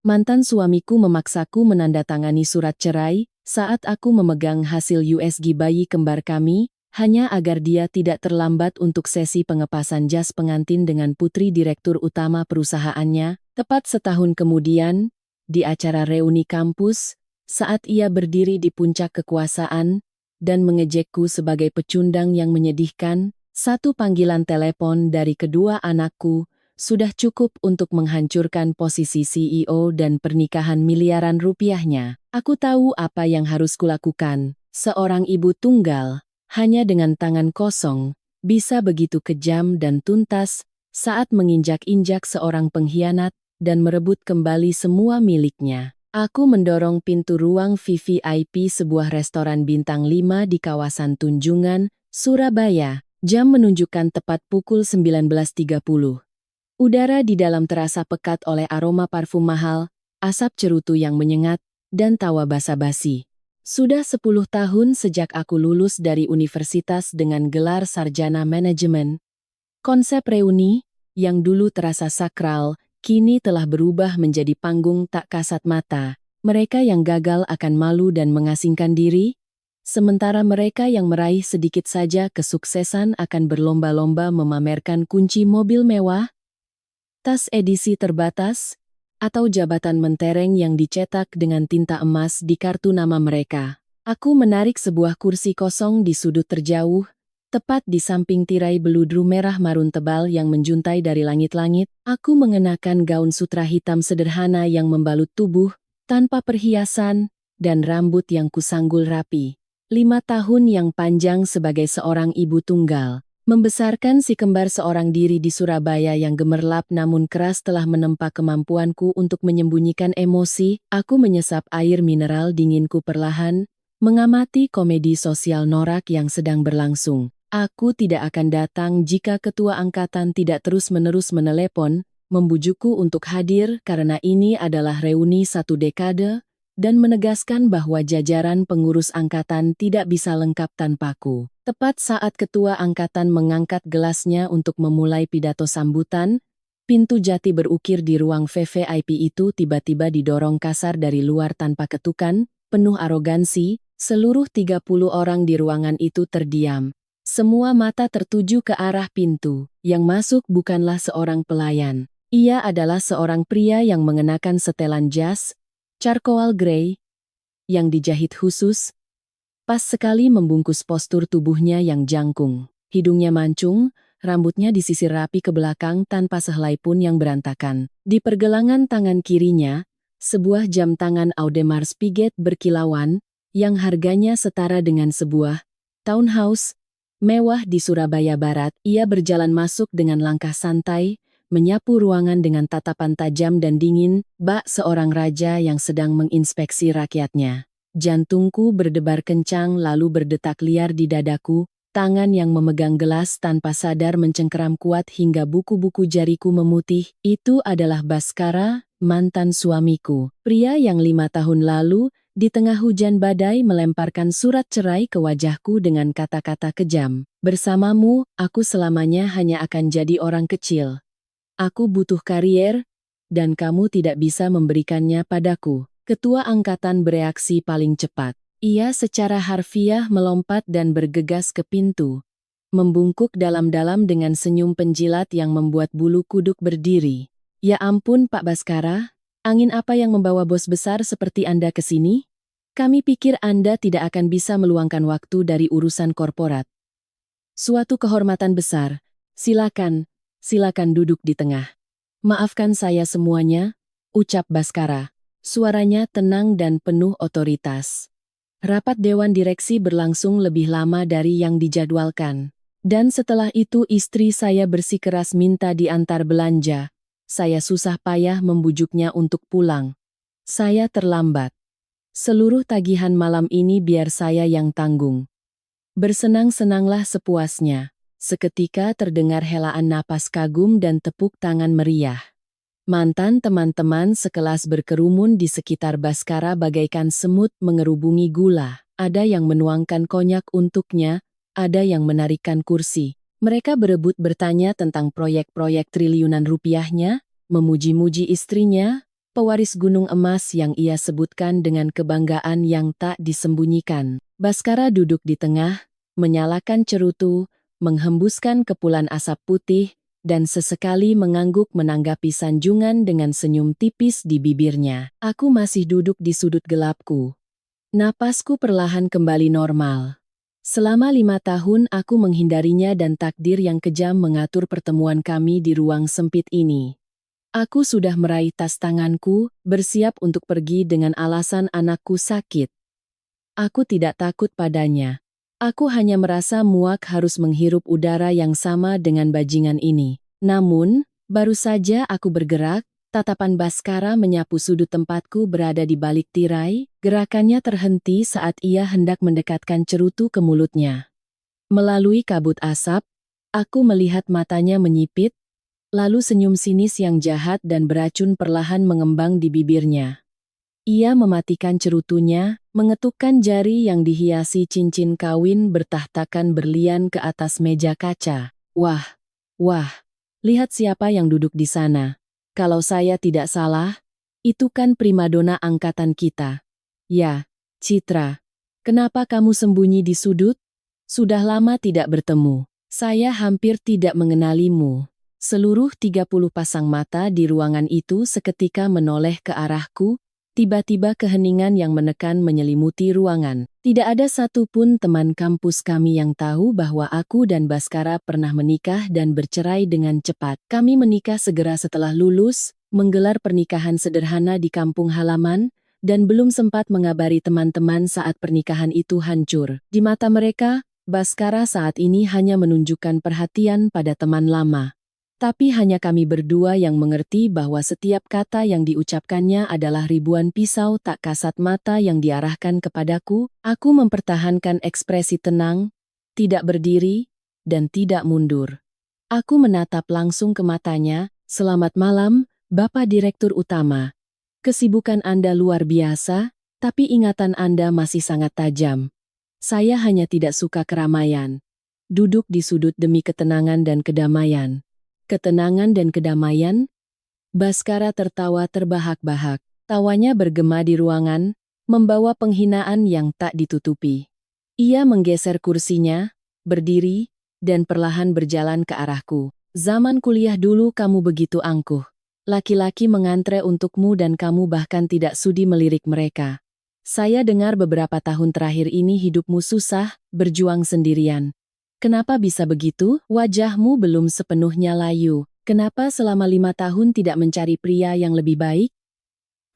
Mantan suamiku memaksaku menandatangani surat cerai saat aku memegang hasil USG bayi kembar kami, hanya agar dia tidak terlambat untuk sesi pengepasan jas pengantin dengan putri direktur utama perusahaannya. Tepat setahun kemudian, di acara reuni kampus, saat ia berdiri di puncak kekuasaan dan mengejekku sebagai pecundang yang menyedihkan, satu panggilan telepon dari kedua anakku sudah cukup untuk menghancurkan posisi CEO dan pernikahan miliaran rupiahnya. Aku tahu apa yang harus kulakukan. Seorang ibu tunggal, hanya dengan tangan kosong, bisa begitu kejam dan tuntas saat menginjak-injak seorang pengkhianat dan merebut kembali semua miliknya. Aku mendorong pintu ruang VVIP sebuah restoran bintang 5 di kawasan Tunjungan, Surabaya. Jam menunjukkan tepat pukul 19.30. Udara di dalam terasa pekat oleh aroma parfum mahal, asap cerutu yang menyengat, dan tawa basa-basi. Sudah 10 tahun sejak aku lulus dari universitas dengan gelar sarjana manajemen. Konsep reuni, yang dulu terasa sakral, kini telah berubah menjadi panggung tak kasat mata. Mereka yang gagal akan malu dan mengasingkan diri, sementara mereka yang meraih sedikit saja kesuksesan akan berlomba-lomba memamerkan kunci mobil mewah, tas edisi terbatas, atau jabatan mentereng yang dicetak dengan tinta emas di kartu nama mereka. Aku menarik sebuah kursi kosong di sudut terjauh, tepat di samping tirai beludru merah marun tebal yang menjuntai dari langit-langit. Aku mengenakan gaun sutra hitam sederhana yang membalut tubuh, tanpa perhiasan, dan rambut yang kusanggul rapi. 5 tahun yang panjang sebagai seorang ibu tunggal. Membesarkan si kembar seorang diri di Surabaya yang gemerlap namun keras telah menempa kemampuanku untuk menyembunyikan emosi. Aku menyesap air mineral dinginku perlahan, mengamati komedi sosial norak yang sedang berlangsung. Aku tidak akan datang jika ketua angkatan tidak terus-menerus menelepon, membujukku untuk hadir karena ini adalah reuni 1 dekade, dan menegaskan bahwa jajaran pengurus angkatan tidak bisa lengkap tanpaku. Tepat saat ketua angkatan mengangkat gelasnya untuk memulai pidato sambutan, pintu jati berukir di ruang VVIP itu tiba-tiba didorong kasar dari luar tanpa ketukan, penuh arogansi. Seluruh 30 orang di ruangan itu terdiam. Semua mata tertuju ke arah pintu. Yang masuk bukanlah seorang pelayan. Ia adalah seorang pria yang mengenakan setelan jas, charcoal grey, yang dijahit khusus, pas sekali membungkus postur tubuhnya yang jangkung. Hidungnya mancung, rambutnya disisir rapi ke belakang tanpa sehelai pun yang berantakan. Di pergelangan tangan kirinya, sebuah jam tangan Audemars Piguet berkilauan, yang harganya setara dengan sebuah townhouse mewah di Surabaya Barat. Ia berjalan masuk dengan langkah santai, menyapu ruangan dengan tatapan tajam dan dingin, bak seorang raja yang sedang menginspeksi rakyatnya. Jantungku berdebar kencang lalu berdetak liar di dadaku, tangan yang memegang gelas tanpa sadar mencengkeram kuat hingga buku-buku jariku memutih. Itu adalah Baskara, mantan suamiku. Pria yang 5 tahun lalu, di tengah hujan badai melemparkan surat cerai ke wajahku dengan kata-kata kejam. Bersamamu, aku selamanya hanya akan jadi orang kecil. Aku butuh karier, dan kamu tidak bisa memberikannya padaku. Ketua angkatan bereaksi paling cepat. Ia secara harfiah melompat dan bergegas ke pintu, membungkuk dalam-dalam dengan senyum penjilat yang membuat bulu kuduk berdiri. Ya ampun Pak Baskara, angin apa yang membawa bos besar seperti Anda ke sini? Kami pikir Anda tidak akan bisa meluangkan waktu dari urusan korporat. Suatu kehormatan besar, silakan duduk di tengah. Maafkan saya semuanya, ucap Baskara. Suaranya tenang dan penuh otoritas. Rapat dewan direksi berlangsung lebih lama dari yang dijadwalkan. Dan setelah itu istri saya bersikeras minta diantar belanja. Saya susah payah membujuknya untuk pulang. Saya terlambat. Seluruh tagihan malam ini biar saya yang tanggung. Bersenang-senanglah sepuasnya. Seketika terdengar helaan napas kagum dan tepuk tangan meriah. Mantan teman-teman sekelas berkerumun di sekitar Baskara bagaikan semut mengerubungi gula. Ada yang menuangkan konyak untuknya, ada yang menarikkan kursi. Mereka berebut bertanya tentang proyek-proyek triliunan rupiahnya, memuji-muji istrinya, pewaris gunung emas yang ia sebutkan dengan kebanggaan yang tak disembunyikan. Baskara duduk di tengah, menyalakan cerutu, menghembuskan kepulan asap putih, dan sesekali mengangguk menanggapi sanjungan dengan senyum tipis di bibirnya. Aku masih duduk di sudut gelapku. Napasku perlahan kembali normal. Selama 5 tahun aku menghindarinya dan takdir yang kejam mengatur pertemuan kami di ruang sempit ini. Aku sudah meraih tas tanganku, bersiap untuk pergi dengan alasan anakku sakit. Aku tidak takut padanya. Aku hanya merasa muak harus menghirup udara yang sama dengan bajingan ini. Namun, baru saja aku bergerak, tatapan Baskara menyapu sudut tempatku berada di balik tirai, gerakannya terhenti saat ia hendak mendekatkan cerutu ke mulutnya. Melalui kabut asap, aku melihat matanya menyipit, lalu senyum sinis yang jahat dan beracun perlahan mengembang di bibirnya. Ia mematikan cerutunya, mengetukkan jari yang dihiasi cincin kawin bertahtakan berlian ke atas meja kaca. Wah, lihat siapa yang duduk di sana. Kalau saya tidak salah, itu kan primadona angkatan kita. Ya, Citra. Kenapa kamu sembunyi di sudut? Sudah lama tidak bertemu. Saya hampir tidak mengenalimu. Seluruh 30 pasang mata di ruangan itu seketika menoleh ke arahku. Tiba-tiba keheningan yang menekan menyelimuti ruangan. Tidak ada satupun teman kampus kami yang tahu bahwa aku dan Baskara pernah menikah dan bercerai dengan cepat. Kami menikah segera setelah lulus, menggelar pernikahan sederhana di kampung halaman, dan belum sempat mengabari teman-teman saat pernikahan itu hancur. Di mata mereka, Baskara saat ini hanya menunjukkan perhatian pada teman lama. Tapi hanya kami berdua yang mengerti bahwa setiap kata yang diucapkannya adalah ribuan pisau tak kasat mata yang diarahkan kepadaku. Aku mempertahankan ekspresi tenang, tidak berdiri, dan tidak mundur. Aku menatap langsung ke matanya. Selamat malam, Bapak Direktur Utama. Kesibukan Anda luar biasa, tapi ingatan Anda masih sangat tajam. Saya hanya tidak suka keramaian. Duduk di sudut demi ketenangan dan kedamaian. Ketenangan dan kedamaian? Baskara tertawa terbahak-bahak. Tawanya bergema di ruangan, membawa penghinaan yang tak ditutupi. Ia menggeser kursinya, berdiri, dan perlahan berjalan ke arahku. Zaman kuliah dulu kamu begitu angkuh. Laki-laki mengantre untukmu dan kamu bahkan tidak sudi melirik mereka. Saya dengar beberapa tahun terakhir ini hidupmu susah, berjuang sendirian. Kenapa bisa begitu? Wajahmu belum sepenuhnya layu. Kenapa selama 5 tahun tidak mencari pria yang lebih baik?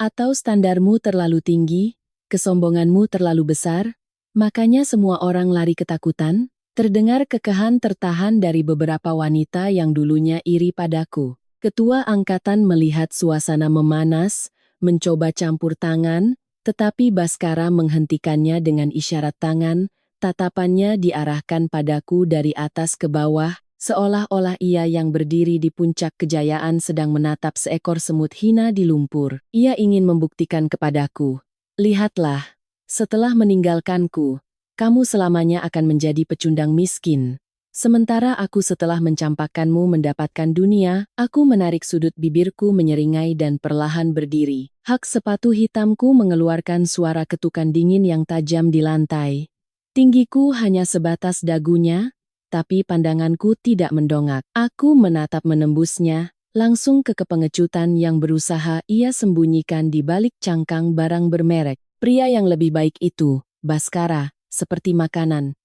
Atau standarmu terlalu tinggi? Kesombonganmu terlalu besar? Makanya semua orang lari ketakutan? Terdengar kekehan tertahan dari beberapa wanita yang dulunya iri padaku. Ketua angkatan melihat suasana memanas, mencoba campur tangan, tetapi Baskara menghentikannya dengan isyarat tangan. Tatapannya diarahkan padaku dari atas ke bawah, seolah-olah ia yang berdiri di puncak kejayaan sedang menatap seekor semut hina di lumpur. Ia ingin membuktikan kepadaku, lihatlah, setelah meninggalkanku, kamu selamanya akan menjadi pecundang miskin. Sementara aku setelah mencampakkanmu mendapatkan dunia, aku menarik sudut bibirku menyeringai dan perlahan berdiri. Hak sepatu hitamku mengeluarkan suara ketukan dingin yang tajam di lantai. Tinggiku hanya sebatas dagunya, tapi pandanganku tidak mendongak. Aku menatap menembusnya, langsung ke kepengecutan yang berusaha ia sembunyikan di balik cangkang barang bermerek. Pria yang lebih baik itu, Baskara, seperti makanan.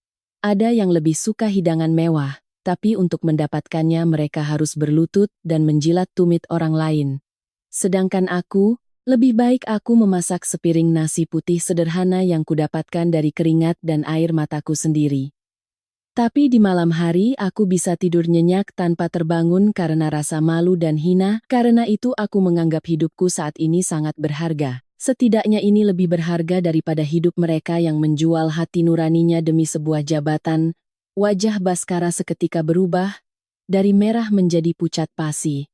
Ada yang lebih suka hidangan mewah, tapi untuk mendapatkannya mereka harus berlutut dan menjilat tumit orang lain. Sedangkan aku, lebih baik aku memasak sepiring nasi putih sederhana yang kudapatkan dari keringat dan air mataku sendiri. Tapi di malam hari aku bisa tidur nyenyak tanpa terbangun karena rasa malu dan hina, karena itu aku menganggap hidupku saat ini sangat berharga. Setidaknya ini lebih berharga daripada hidup mereka yang menjual hati nuraninya demi sebuah jabatan. Wajah Baskara seketika berubah, dari merah menjadi pucat pasi.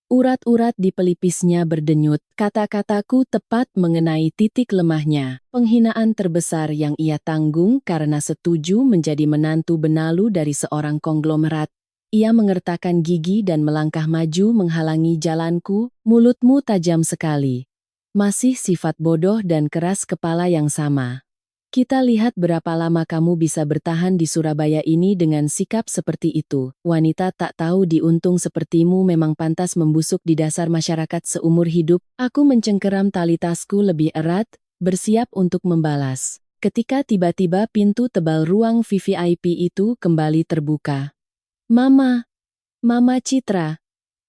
Urat-urat di pelipisnya berdenyut, kata-kataku tepat mengenai titik lemahnya. Penghinaan terbesar yang ia tanggung karena setuju menjadi menantu benalu dari seorang konglomerat. Ia mengertakkan gigi dan melangkah maju menghalangi jalanku, mulutmu tajam sekali. Masih sifat bodoh dan keras kepala yang sama. Kita lihat berapa lama kamu bisa bertahan di Surabaya ini dengan sikap seperti itu. Wanita tak tahu diuntung sepertimu memang pantas membusuk di dasar masyarakat seumur hidup. Aku mencengkeram tali tasku lebih erat, bersiap untuk membalas. Ketika tiba-tiba pintu tebal ruang VVIP itu kembali terbuka. Mama, Mama Citra.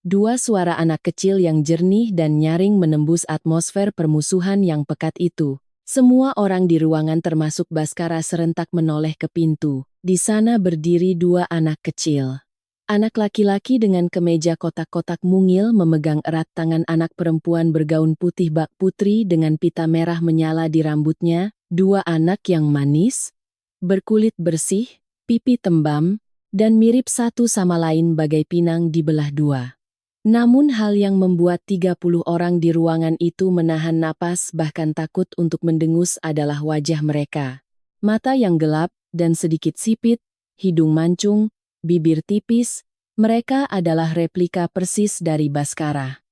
Dua suara anak kecil yang jernih dan nyaring menembus atmosfer permusuhan yang pekat itu. Semua orang di ruangan termasuk Baskara serentak menoleh ke pintu. Di sana berdiri dua anak kecil. Anak laki-laki dengan kemeja kotak-kotak mungil memegang erat tangan anak perempuan bergaun putih bak putri dengan pita merah menyala di rambutnya. Dua anak yang manis, berkulit bersih, pipi tembam, dan mirip satu sama lain bagai pinang dibelah dua. Namun hal yang membuat 30 orang di ruangan itu menahan napas bahkan takut untuk mendengus adalah wajah mereka. Mata yang gelap dan sedikit sipit, hidung mancung, bibir tipis, mereka adalah replika persis dari Baskara.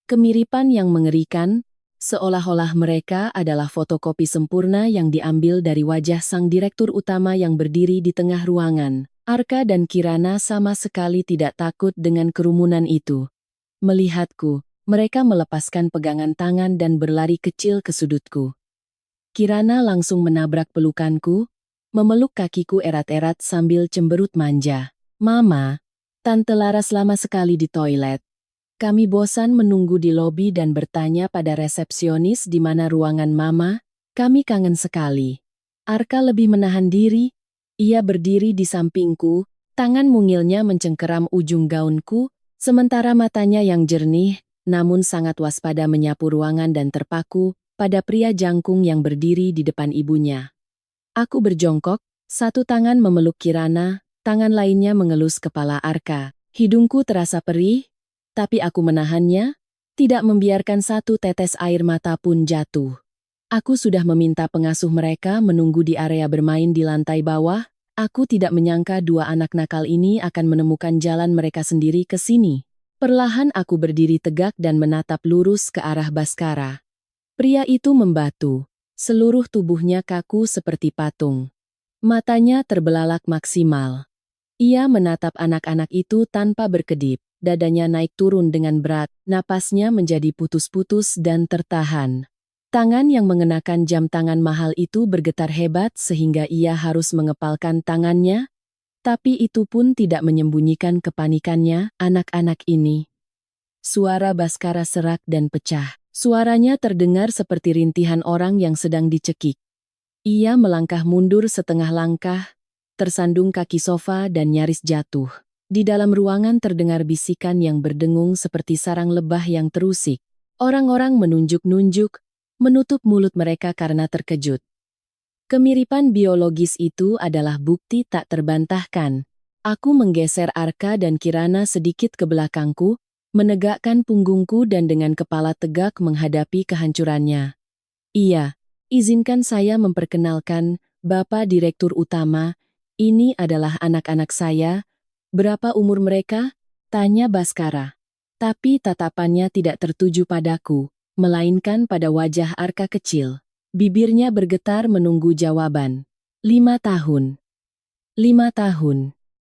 Kemiripan yang mengerikan, seolah-olah mereka adalah fotokopi sempurna yang diambil dari wajah sang direktur utama yang berdiri di tengah ruangan. Arka dan Kirana sama sekali tidak takut dengan kerumunan itu. Melihatku, mereka melepaskan pegangan tangan dan berlari kecil ke sudutku. Kirana langsung menabrak pelukanku, memeluk kakiku erat-erat sambil cemberut manja. Mama, Tante Laras lama sekali di toilet. Kami bosan menunggu di lobi dan bertanya pada resepsionis di mana ruangan Mama. Kami kangen sekali. Arka lebih menahan diri. Ia berdiri di sampingku, tangan mungilnya mencengkeram ujung gaunku, sementara matanya yang jernih, namun sangat waspada menyapu ruangan dan terpaku pada pria jangkung yang berdiri di depan ibunya. Aku berjongkok, satu tangan memeluk Kirana, tangan lainnya mengelus kepala Arka. Hidungku terasa perih, tapi aku menahannya, tidak membiarkan satu tetes air mata pun jatuh. Aku sudah meminta pengasuh mereka menunggu di area bermain di lantai bawah. Aku tidak menyangka dua anak nakal ini akan menemukan jalan mereka sendiri ke sini. Perlahan aku berdiri tegak dan menatap lurus ke arah Baskara. Pria itu membatu. Seluruh tubuhnya kaku seperti patung. Matanya terbelalak maksimal. Ia menatap anak-anak itu tanpa berkedip. Dadanya naik turun dengan berat, napasnya menjadi putus-putus dan tertahan. Tangan yang mengenakan jam tangan mahal itu bergetar hebat sehingga ia harus mengepalkan tangannya, tapi itu pun tidak menyembunyikan kepanikannya, anak-anak ini. Suara Baskara serak dan pecah. Suaranya terdengar seperti rintihan orang yang sedang dicekik. Ia melangkah mundur setengah langkah, tersandung kaki sofa dan nyaris jatuh. Di dalam ruangan terdengar bisikan yang berdengung seperti sarang lebah yang terusik. Orang-orang menunjuk-nunjuk, menutup mulut mereka karena terkejut. Kemiripan biologis itu adalah bukti tak terbantahkan. Aku menggeser Arka dan Kirana sedikit ke belakangku, menegakkan punggungku dan dengan kepala tegak menghadapi kehancurannya. Iya, izinkan saya memperkenalkan, Bapak Direktur Utama, ini adalah anak-anak saya. Berapa umur mereka? Tanya Baskara. Tapi tatapannya tidak tertuju padaku, melainkan pada wajah Arka kecil. Bibirnya bergetar menunggu jawaban. 5 tahun. 5 tahun.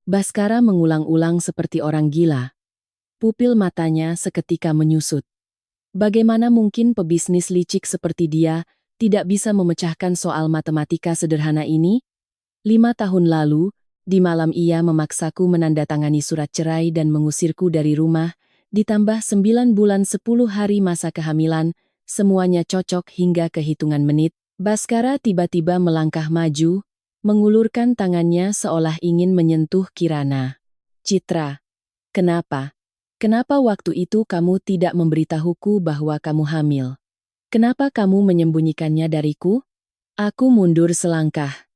Baskara mengulang-ulang seperti orang gila. Pupil matanya seketika menyusut. Bagaimana mungkin pebisnis licik seperti dia tidak bisa memecahkan soal matematika sederhana ini? 5 tahun lalu, di malam ia memaksaku menandatangani surat cerai dan mengusirku dari rumah, ditambah 9 bulan 10 hari masa kehamilan, semuanya cocok hingga kehitungan menit. Baskara tiba-tiba melangkah maju, mengulurkan tangannya seolah ingin menyentuh Kirana. Citra, kenapa? Kenapa waktu itu kamu tidak memberitahuku bahwa kamu hamil? Kenapa kamu menyembunyikannya dariku? Aku mundur selangkah,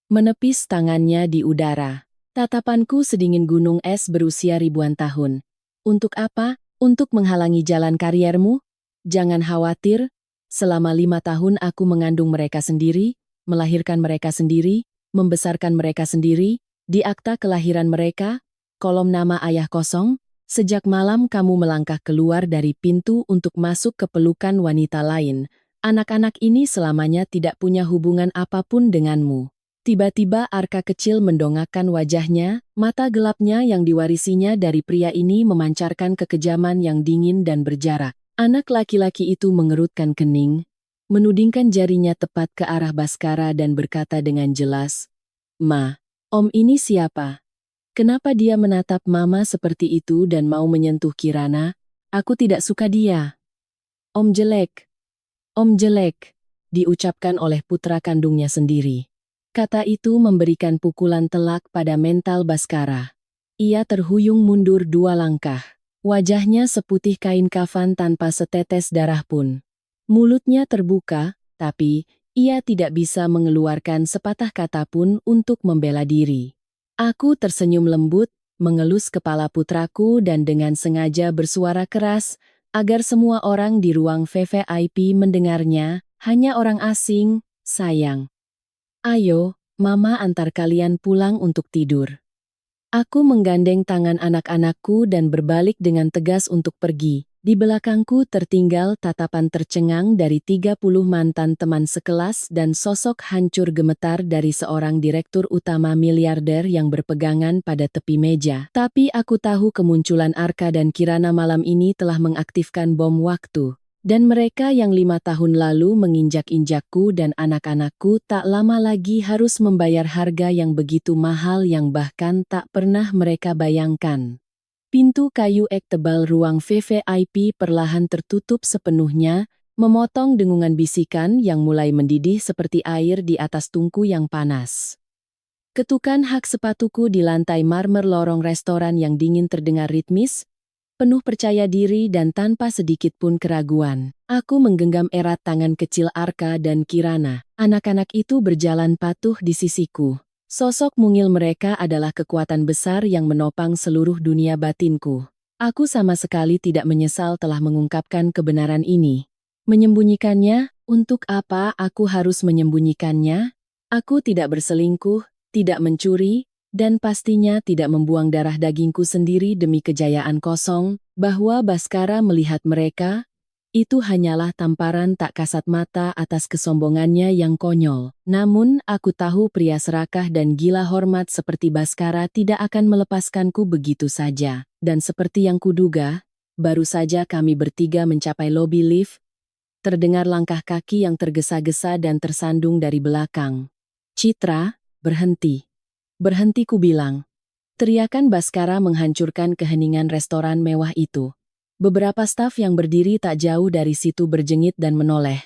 menepis tangannya di udara. Tatapanku sedingin gunung es berusia ribuan tahun. Untuk apa? Untuk menghalangi jalan kariermu? Jangan khawatir, selama 5 tahun aku mengandung mereka sendiri, melahirkan mereka sendiri, membesarkan mereka sendiri, di akta kelahiran mereka, kolom nama ayah kosong. Sejak malam kamu melangkah keluar dari pintu untuk masuk ke pelukan wanita lain. Anak-anak ini selamanya tidak punya hubungan apapun denganmu. Tiba-tiba Arka kecil mendongakkan wajahnya, mata gelapnya yang diwarisinya dari pria ini memancarkan kekejaman yang dingin dan berjarak. Anak laki-laki itu mengerutkan kening, menudingkan jarinya tepat ke arah Baskara dan berkata dengan jelas, "Ma, Om ini siapa? Kenapa dia menatap Mama seperti itu dan mau menyentuh Kirana? Aku tidak suka dia." "Om jelek, Om jelek," diucapkan oleh putra kandungnya sendiri. Kata itu memberikan pukulan telak pada mental Baskara. Ia terhuyung mundur 2 langkah. Wajahnya seputih kain kafan tanpa setetes darah pun. Mulutnya terbuka, tapi ia tidak bisa mengeluarkan sepatah kata pun untuk membela diri. Aku tersenyum lembut, mengelus kepala putraku dan dengan sengaja bersuara keras, agar semua orang di ruang VVIP mendengarnya, hanya orang asing, sayang. "Ayo, Mama antar kalian pulang untuk tidur." Aku menggandeng tangan anak-anakku dan berbalik dengan tegas untuk pergi. Di belakangku tertinggal tatapan tercengang dari 30 mantan teman sekelas dan sosok hancur gemetar dari seorang direktur utama miliarder yang berpegangan pada tepi meja. Tapi aku tahu kemunculan Arka dan Kirana malam ini telah mengaktifkan bom waktu. Dan mereka yang 5 tahun lalu menginjak-injakku dan anak-anakku tak lama lagi harus membayar harga yang begitu mahal yang bahkan tak pernah mereka bayangkan. Pintu kayu ek tebal ruang VVIP perlahan tertutup sepenuhnya, memotong dengungan bisikan yang mulai mendidih seperti air di atas tungku yang panas. Ketukan hak sepatuku di lantai marmer lorong restoran yang dingin terdengar ritmis, penuh percaya diri dan tanpa sedikit pun keraguan. Aku menggenggam erat tangan kecil Arka dan Kirana. Anak-anak itu berjalan patuh di sisiku. Sosok mungil mereka adalah kekuatan besar yang menopang seluruh dunia batinku. Aku sama sekali tidak menyesal telah mengungkapkan kebenaran ini. Menyembunyikannya, untuk apa aku harus menyembunyikannya? Aku tidak berselingkuh, tidak mencuri, dan pastinya tidak membuang darah dagingku sendiri demi kejayaan kosong, bahwa Baskara melihat mereka, itu hanyalah tamparan tak kasat mata atas kesombongannya yang konyol. Namun, aku tahu pria serakah dan gila hormat seperti Baskara tidak akan melepaskanku begitu saja. Dan seperti yang kuduga, baru saja kami bertiga mencapai lobi lift, terdengar langkah kaki yang tergesa-gesa dan tersandung dari belakang. "Citra, berhenti. Berhenti ku bilang." Teriakan Baskara menghancurkan keheningan restoran mewah itu. Beberapa staf yang berdiri tak jauh dari situ berjengit dan menoleh.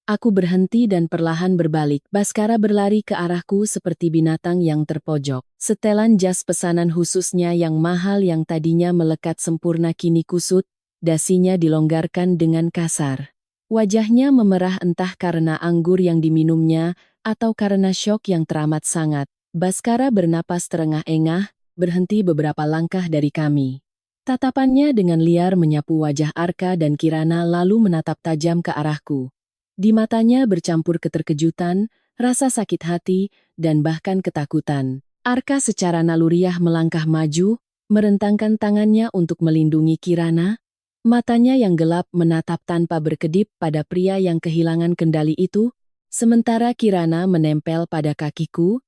Aku berhenti dan perlahan berbalik. Baskara berlari ke arahku seperti binatang yang terpojok. Setelan jas pesanan khususnya yang mahal yang tadinya melekat sempurna kini kusut, dasinya dilonggarkan dengan kasar. Wajahnya memerah entah karena anggur yang diminumnya atau karena syok yang teramat sangat. Baskara bernapas terengah-engah, berhenti beberapa langkah dari kami. Tatapannya dengan liar menyapu wajah Arka dan Kirana lalu menatap tajam ke arahku. Di matanya bercampur keterkejutan, rasa sakit hati, dan bahkan ketakutan. Arka secara naluriah melangkah maju, merentangkan tangannya untuk melindungi Kirana. Matanya yang gelap menatap tanpa berkedip pada pria yang kehilangan kendali itu, sementara Kirana menempel pada kakiku.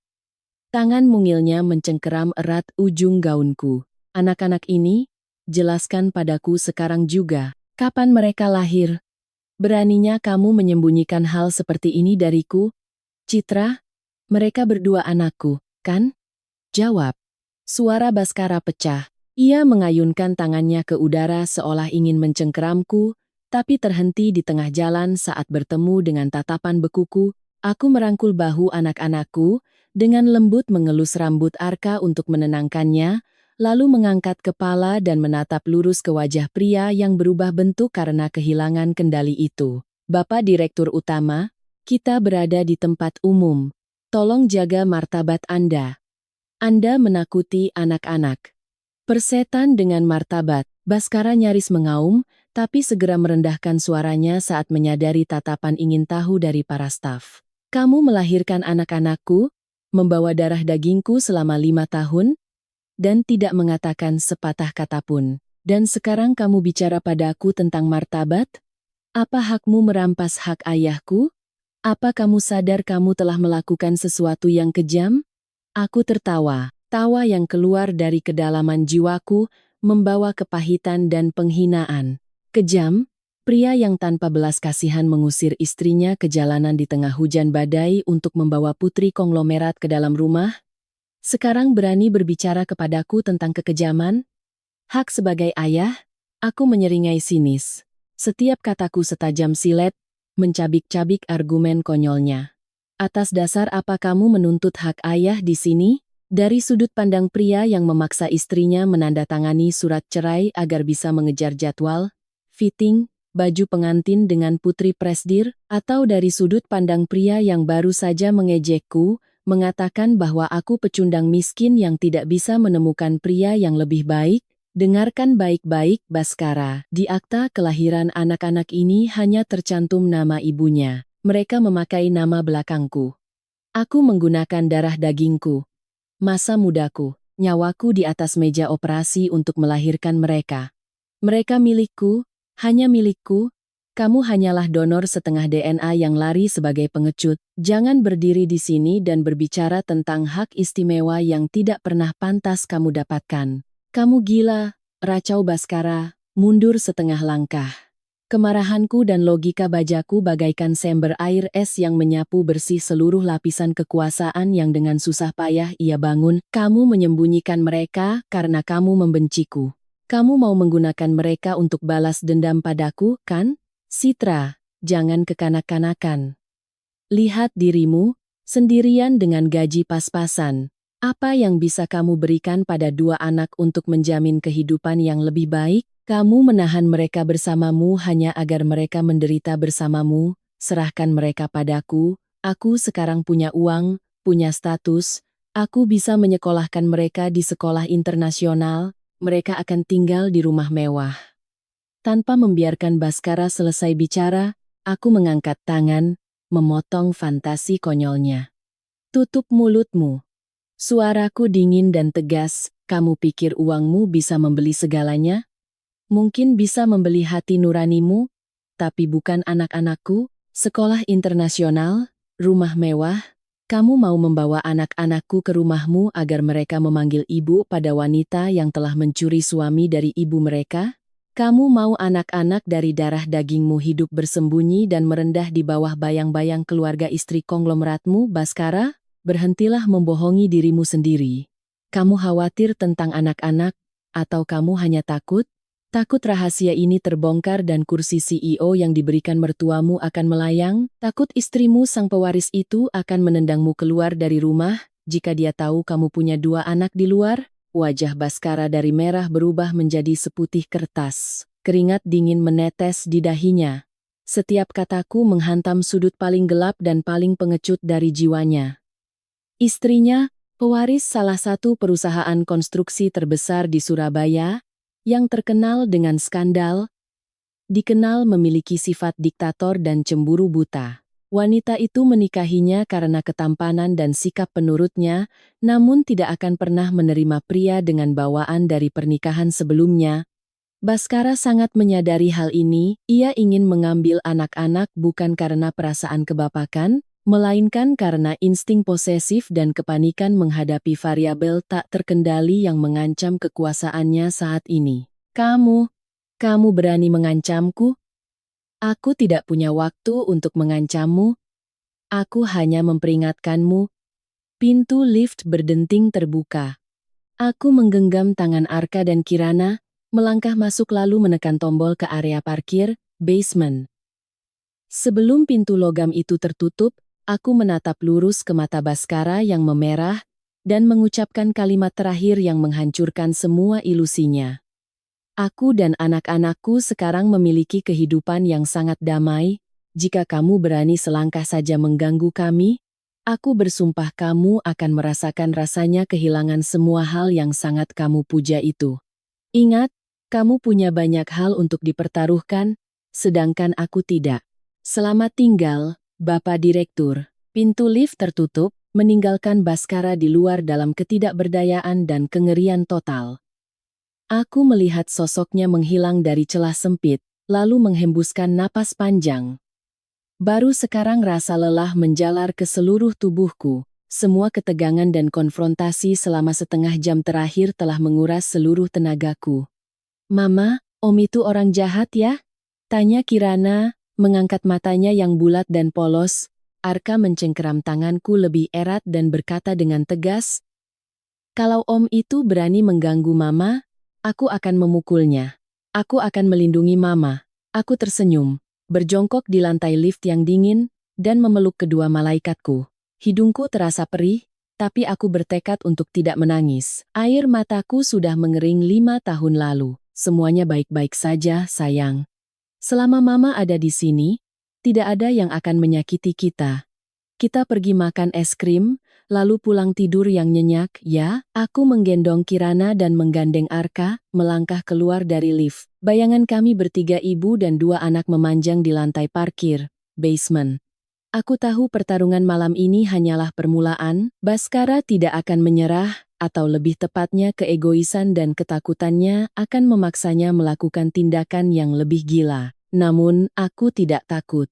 Tangan mungilnya mencengkeram erat ujung gaunku. "Anak-anak ini, jelaskan padaku sekarang juga, kapan mereka lahir? Beraninya kamu menyembunyikan hal seperti ini dariku? Citra, mereka berdua anakku, kan?" "Jawab." Suara Baskara pecah. Ia mengayunkan tangannya ke udara seolah ingin mencengkeramku, tapi terhenti di tengah jalan saat bertemu dengan tatapan bekuku. Aku merangkul bahu anak-anakku, dengan lembut mengelus rambut Arka untuk menenangkannya, lalu mengangkat kepala dan menatap lurus ke wajah pria yang berubah bentuk karena kehilangan kendali itu. "Bapak Direktur Utama, kita berada di tempat umum. Tolong jaga martabat Anda. Anda menakuti anak-anak." "Persetan dengan martabat," Baskara nyaris mengaum, tapi segera merendahkan suaranya saat menyadari tatapan ingin tahu dari para staf. "Kamu melahirkan anak-anakku, membawa darah dagingku selama 5 tahun? dan tidak mengatakan sepatah kata pun. Dan sekarang kamu bicara padaku tentang martabat? Apa hakmu merampas hak ayahku? Apa kamu sadar kamu telah melakukan sesuatu yang kejam? Aku tertawa. Tawa yang keluar dari kedalaman jiwaku, membawa kepahitan dan penghinaan. Kejam? Pria yang tanpa belas kasihan mengusir istrinya ke jalanan di tengah hujan badai untuk membawa putri konglomerat ke dalam rumah? Sekarang berani berbicara kepadaku tentang kekejaman? Hak sebagai ayah? Aku menyeringai sinis. Setiap kataku setajam silet, mencabik-cabik argumen konyolnya. Atas dasar apa kamu menuntut hak ayah di sini? Dari sudut pandang pria yang memaksa istrinya menandatangani surat cerai agar bisa mengejar jadwal, fitting, baju pengantin dengan putri presdir, atau dari sudut pandang pria yang baru saja mengejekku, mengatakan bahwa aku pecundang miskin yang tidak bisa menemukan pria yang lebih baik. Dengarkan baik-baik, Baskara. Di akta kelahiran anak-anak ini hanya tercantum nama ibunya. Mereka memakai nama belakangku. Aku menggunakan darah dagingku, masa mudaku, nyawaku di atas meja operasi untuk melahirkan mereka. Mereka milikku, hanya milikku. Kamu hanyalah donor setengah DNA yang lari sebagai pengecut. Jangan berdiri di sini dan berbicara tentang hak istimewa yang tidak pernah pantas kamu dapatkan. Kamu gila, racau Baskara, mundur setengah langkah. Kemarahanku dan logika bajaku bagaikan sember air es yang menyapu bersih seluruh lapisan kekuasaan yang dengan susah payah ia bangun. Kamu menyembunyikan mereka karena kamu membenciku. Kamu mau menggunakan mereka untuk balas dendam padaku, kan? Citra, jangan kekanak-kanakan. Lihat dirimu, sendirian dengan gaji pas-pasan. Apa yang bisa kamu berikan pada dua anak untuk menjamin kehidupan yang lebih baik? Kamu menahan mereka bersamamu hanya agar mereka menderita bersamamu. Serahkan mereka padaku. Aku sekarang punya uang, punya status. Aku bisa menyekolahkan mereka di sekolah internasional. Mereka akan tinggal di rumah mewah. Tanpa membiarkan Baskara selesai bicara, aku mengangkat tangan, memotong fantasi konyolnya. Tutup mulutmu. Suaraku dingin dan tegas. Kamu pikir uangmu bisa membeli segalanya? Mungkin bisa membeli hati nuranimu, tapi bukan anak-anakku. Sekolah internasional, rumah mewah. Kamu mau membawa anak-anakku ke rumahmu agar mereka memanggil ibu pada wanita yang telah mencuri suami dari ibu mereka? Kamu mau anak-anak dari darah dagingmu hidup bersembunyi dan merendah di bawah bayang-bayang keluarga istri konglomeratmu, Baskara? Berhentilah membohongi dirimu sendiri. Kamu khawatir tentang anak-anak, atau kamu hanya takut? Takut rahasia ini terbongkar dan kursi CEO yang diberikan mertuamu akan melayang? Takut istrimu sang pewaris itu akan menendangmu keluar dari rumah, jika dia tahu kamu punya dua anak di luar? Wajah Baskara dari merah berubah menjadi seputih kertas. Keringat dingin menetes di dahinya. Setiap kataku menghantam sudut paling gelap dan paling pengecut dari jiwanya. Istrinya, pewaris salah satu perusahaan konstruksi terbesar di Surabaya, yang terkenal dengan skandal, dikenal memiliki sifat diktator dan cemburu buta. Wanita itu menikahinya karena ketampanan dan sikap penurutnya, namun tidak akan pernah menerima pria dengan bawaan dari pernikahan sebelumnya. Baskara sangat menyadari hal ini. Ia ingin mengambil anak-anak bukan karena perasaan kebapakan, melainkan karena insting posesif dan kepanikan menghadapi variabel tak terkendali yang mengancam kekuasaannya saat ini. Kamu berani mengancamku? Aku tidak punya waktu untuk mengancammu. Aku hanya memperingatkanmu. Pintu lift berdenting terbuka. Aku menggenggam tangan Arka dan Kirana, melangkah masuk lalu menekan tombol ke area parkir, basement. Sebelum pintu logam itu tertutup, aku menatap lurus ke mata Baskara yang memerah, dan mengucapkan kalimat terakhir yang menghancurkan semua ilusinya. Aku dan anak-anakku sekarang memiliki kehidupan yang sangat damai. Jika kamu berani selangkah saja mengganggu kami, aku bersumpah kamu akan merasakan rasanya kehilangan semua hal yang sangat kamu puja itu. Ingat, kamu punya banyak hal untuk dipertaruhkan, sedangkan aku tidak. Selamat tinggal, Bapak Direktur. Pintu lift tertutup, meninggalkan Baskara di luar dalam ketidakberdayaan dan kengerian total. Aku melihat sosoknya menghilang dari celah sempit, lalu menghembuskan napas panjang. Baru sekarang rasa lelah menjalar ke seluruh tubuhku. Semua ketegangan dan konfrontasi selama setengah jam terakhir telah menguras seluruh tenagaku. "Mama, Om itu orang jahat ya?" tanya Kirana, mengangkat matanya yang bulat dan polos. Arka mencengkeram tanganku lebih erat dan berkata dengan tegas, "Kalau Om itu berani mengganggu Mama, aku akan memukulnya. Aku akan melindungi Mama." Aku tersenyum, berjongkok di lantai lift yang dingin, dan memeluk kedua malaikatku. Hidungku terasa perih, tapi aku bertekad untuk tidak menangis. Air mataku sudah mengering 5 tahun lalu. Semuanya baik-baik saja, sayang. Selama Mama ada di sini, tidak ada yang akan menyakiti kita. Kita pergi makan es krim, lalu pulang tidur yang nyenyak, ya? Aku menggendong Kirana dan menggandeng Arka, melangkah keluar dari lift. Bayangan kami bertiga, ibu dan 2 anak, memanjang di lantai parkir, basement. Aku tahu pertarungan malam ini hanyalah permulaan. Baskara tidak akan menyerah, atau lebih tepatnya keegoisan dan ketakutannya akan memaksanya melakukan tindakan yang lebih gila. Namun, aku tidak takut.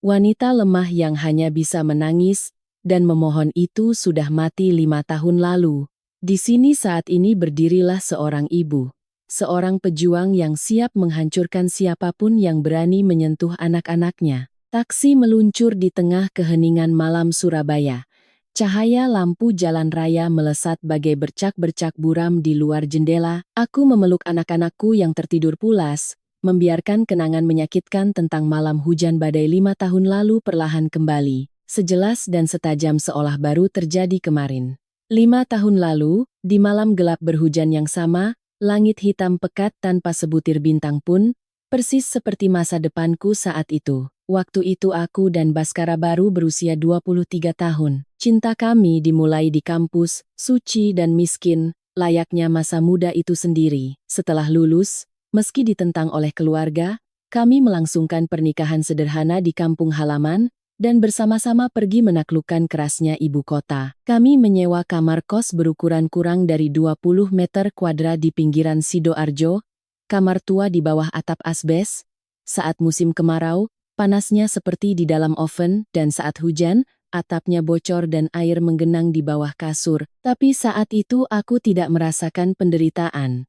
Wanita lemah yang hanya bisa menangis dan memohon itu sudah mati 5 tahun lalu. Di sini saat ini berdirilah seorang ibu. Seorang pejuang yang siap menghancurkan siapapun yang berani menyentuh anak-anaknya. Taksi meluncur di tengah keheningan malam Surabaya. Cahaya lampu jalan raya melesat bagai bercak-bercak buram di luar jendela. Aku memeluk anak-anakku yang tertidur pulas, membiarkan kenangan menyakitkan tentang malam hujan badai 5 tahun lalu perlahan kembali, sejelas dan setajam seolah baru terjadi kemarin. 5 tahun lalu, di malam gelap berhujan yang sama, langit hitam pekat tanpa sebutir bintang pun, persis seperti masa depanku saat itu. Waktu itu aku dan Baskara baru berusia 23 tahun. Cinta kami dimulai di kampus, suci dan miskin, layaknya masa muda itu sendiri. Setelah lulus, meski ditentang oleh keluarga, kami melangsungkan pernikahan sederhana di kampung halaman, dan bersama-sama pergi menaklukkan kerasnya ibu kota. Kami menyewa kamar kos berukuran kurang dari 20 meter kuadrat di pinggiran Sidoarjo, kamar tua di bawah atap asbes. Saat musim kemarau, panasnya seperti di dalam oven, dan saat hujan, atapnya bocor dan air menggenang di bawah kasur. Tapi saat itu aku tidak merasakan penderitaan.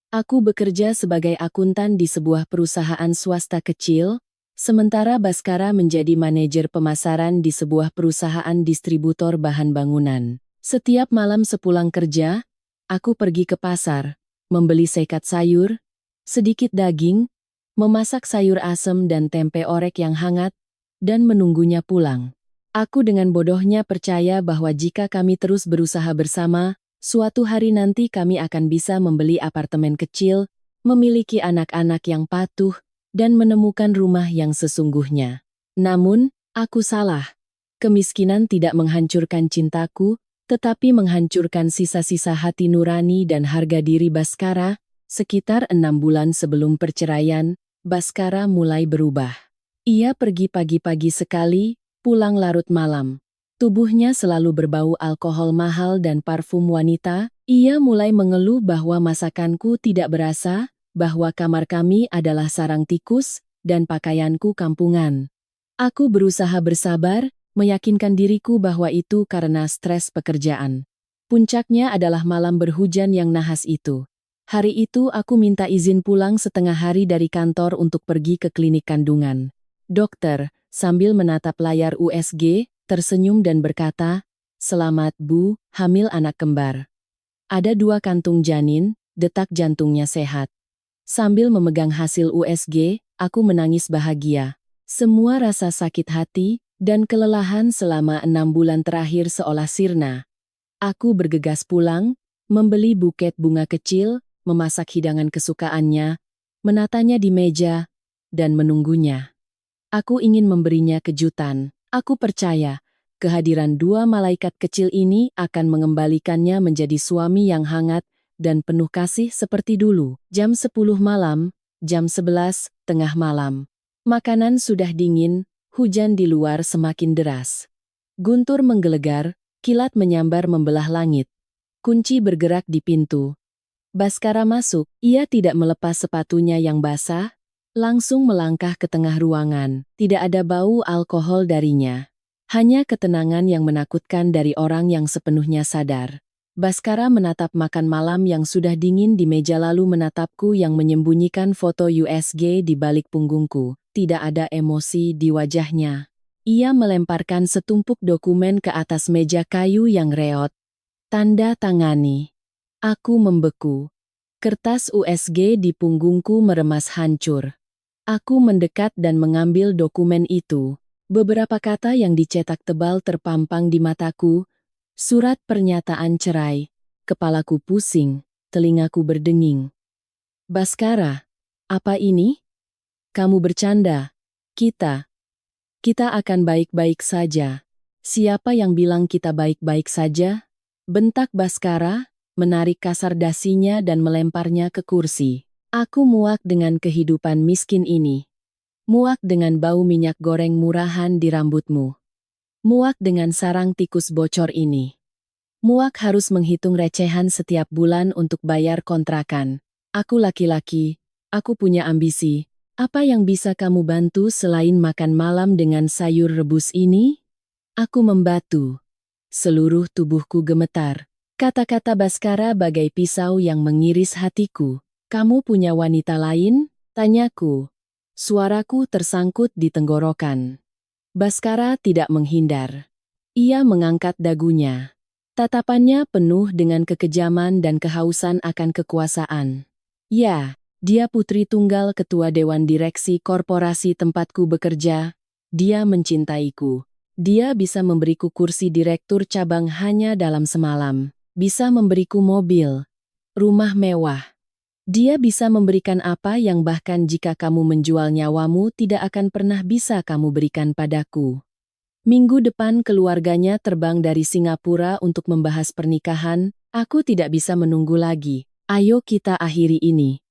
Aku bekerja sebagai akuntan di sebuah perusahaan swasta kecil, sementara Baskara menjadi manajer pemasaran di sebuah perusahaan distributor bahan bangunan. Setiap malam sepulang kerja, aku pergi ke pasar, membeli sekat sayur, sedikit daging, memasak sayur asem dan tempe orek yang hangat, dan menunggunya pulang. Aku dengan bodohnya percaya bahwa jika kami terus berusaha bersama, suatu hari nanti kami akan bisa membeli apartemen kecil, memiliki anak-anak yang patuh, dan menemukan rumah yang sesungguhnya. Namun, aku salah. Kemiskinan tidak menghancurkan cintaku, tetapi menghancurkan sisa-sisa hati nurani dan harga diri Baskara. Sekitar 6 bulan sebelum perceraian, Baskara mulai berubah. Ia pergi pagi-pagi sekali, pulang larut malam. Tubuhnya selalu berbau alkohol mahal dan parfum wanita. Ia mulai mengeluh bahwa masakanku tidak berasa, bahwa kamar kami adalah sarang tikus, dan pakaianku kampungan. Aku berusaha bersabar, meyakinkan diriku bahwa itu karena stres pekerjaan. Puncaknya adalah malam berhujan yang nahas itu. Hari itu aku minta izin pulang setengah hari dari kantor untuk pergi ke klinik kandungan. Dokter, sambil menatap layar USG, tersenyum dan berkata, "Selamat Bu, hamil anak kembar. Ada 2 kantung janin, detak jantungnya sehat." Sambil memegang hasil USG, aku menangis bahagia. Semua rasa sakit hati dan kelelahan selama 6 bulan terakhir seolah sirna. Aku bergegas pulang, membeli buket bunga kecil, memasak hidangan kesukaannya, menatanya di meja, dan menunggunya. Aku ingin memberinya kejutan. Aku percaya, kehadiran 2 malaikat kecil ini akan mengembalikannya menjadi suami yang hangat dan penuh kasih seperti dulu. Jam 10 malam, jam 11, tengah malam. Makanan sudah dingin, hujan di luar semakin deras. Guntur menggelegar, Kilat menyambar membelah langit. Kunci bergerak di pintu. Baskara masuk, ia tidak melepas sepatunya yang basah, langsung melangkah ke tengah ruangan. Tidak ada bau alkohol darinya. Hanya ketenangan yang menakutkan dari orang yang sepenuhnya sadar. Baskara menatap makan malam yang sudah dingin di meja lalu menatapku yang menyembunyikan foto USG di balik punggungku. Tidak ada emosi di wajahnya. Ia melemparkan setumpuk dokumen ke atas meja kayu yang reot. Tanda tangani. Aku membeku. Kertas USG di punggungku meremas hancur. Aku mendekat dan mengambil dokumen itu. Beberapa kata yang dicetak tebal terpampang di mataku. Surat pernyataan cerai. Kepalaku pusing, telingaku berdenging. Baskara, apa ini? Kamu bercanda. Kita akan baik-baik saja. Siapa yang bilang kita baik-baik saja? Bentak Baskara, menarik kasar dasinya dan melemparnya ke kursi. Aku muak dengan kehidupan miskin ini. Muak dengan bau minyak goreng murahan di rambutmu. Muak dengan sarang tikus bocor ini. Muak harus menghitung recehan setiap bulan untuk bayar kontrakan. Aku laki-laki, aku punya ambisi. Apa yang bisa kamu bantu selain makan malam dengan sayur rebus ini? Aku membatu. Seluruh tubuhku gemetar. Kata-kata Baskara bagai pisau yang mengiris hatiku. Kamu punya wanita lain? Tanyaku. Suaraku tersangkut di tenggorokan. Baskara tidak menghindar. Ia mengangkat dagunya. Tatapannya penuh dengan kekejaman dan kehausan akan kekuasaan. Ya, dia putri tunggal ketua dewan direksi korporasi tempatku bekerja. Dia mencintaiku. Dia bisa memberiku kursi direktur cabang hanya dalam semalam. Bisa memberiku mobil, rumah mewah. Dia bisa memberikan apa yang bahkan jika kamu menjual nyawamu tidak akan pernah bisa kamu berikan padaku. Minggu depan keluarganya terbang dari Singapura untuk membahas pernikahan. Aku tidak bisa menunggu lagi. Ayo kita akhiri ini.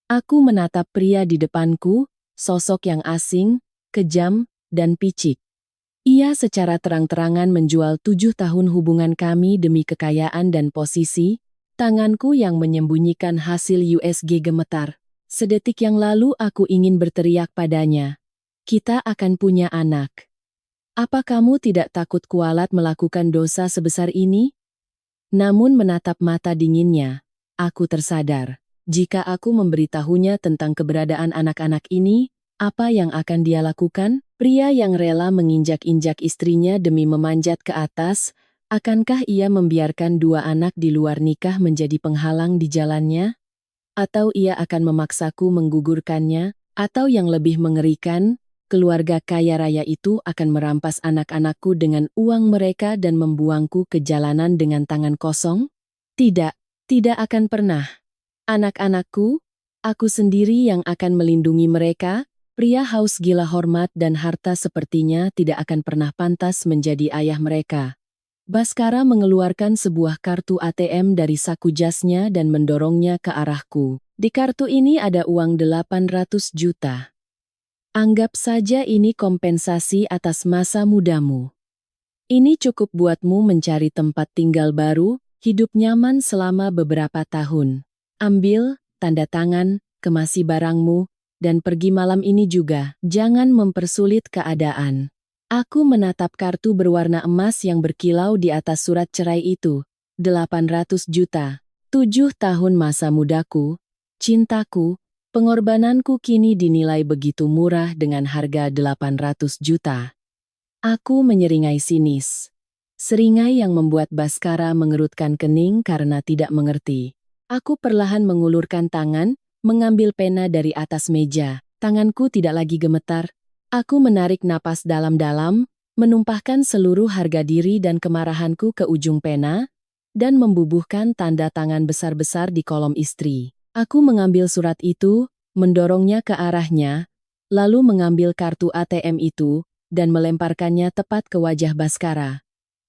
Aku menatap pria di depanku, sosok yang asing, kejam, dan picik. Ia secara terang-terangan menjual 7 tahun hubungan kami demi kekayaan dan posisi. Tanganku yang menyembunyikan hasil USG gemetar. Sedetik yang lalu aku ingin berteriak padanya. Kita akan punya anak. Apa kamu tidak takut kualat melakukan dosa sebesar ini? Namun menatap mata dinginnya, aku tersadar. Jika aku memberitahunya tentang keberadaan anak-anak ini, apa yang akan dia lakukan? Pria yang rela menginjak-injak istrinya demi memanjat ke atas, akankah ia membiarkan 2 anak di luar nikah menjadi penghalang di jalannya? Atau ia akan memaksaku menggugurkannya? Atau yang lebih mengerikan, keluarga kaya raya itu akan merampas anak-anakku dengan uang mereka dan membuangku ke jalanan dengan tangan kosong? Tidak, tidak akan pernah. Anak-anakku, aku sendiri yang akan melindungi mereka. Pria haus gila hormat dan harta sepertinya tidak akan pernah pantas menjadi ayah mereka. Baskara mengeluarkan sebuah kartu ATM dari saku jasnya dan mendorongnya ke arahku. Di kartu ini ada uang 800 juta. Anggap saja ini kompensasi atas masa mudamu. Ini cukup buatmu mencari tempat tinggal baru, hidup nyaman selama beberapa tahun. Ambil, tanda tangan, kemasi barangmu, dan pergi malam ini juga. Jangan mempersulit keadaan. Aku menatap kartu berwarna emas yang berkilau di atas surat cerai itu. 800 juta. 7 tahun masa mudaku, cintaku, pengorbananku kini dinilai begitu murah dengan harga 800 juta. Aku menyeringai sinis. Seringai yang membuat Baskara mengerutkan kening karena tidak mengerti. Aku perlahan mengulurkan tangan, mengambil pena dari atas meja. Tanganku tidak lagi gemetar. Aku menarik napas dalam-dalam, menumpahkan seluruh harga diri dan kemarahanku ke ujung pena, dan membubuhkan tanda tangan besar-besar di kolom istri. Aku mengambil surat itu, mendorongnya ke arahnya, lalu mengambil kartu ATM itu, dan melemparkannya tepat ke wajah Baskara.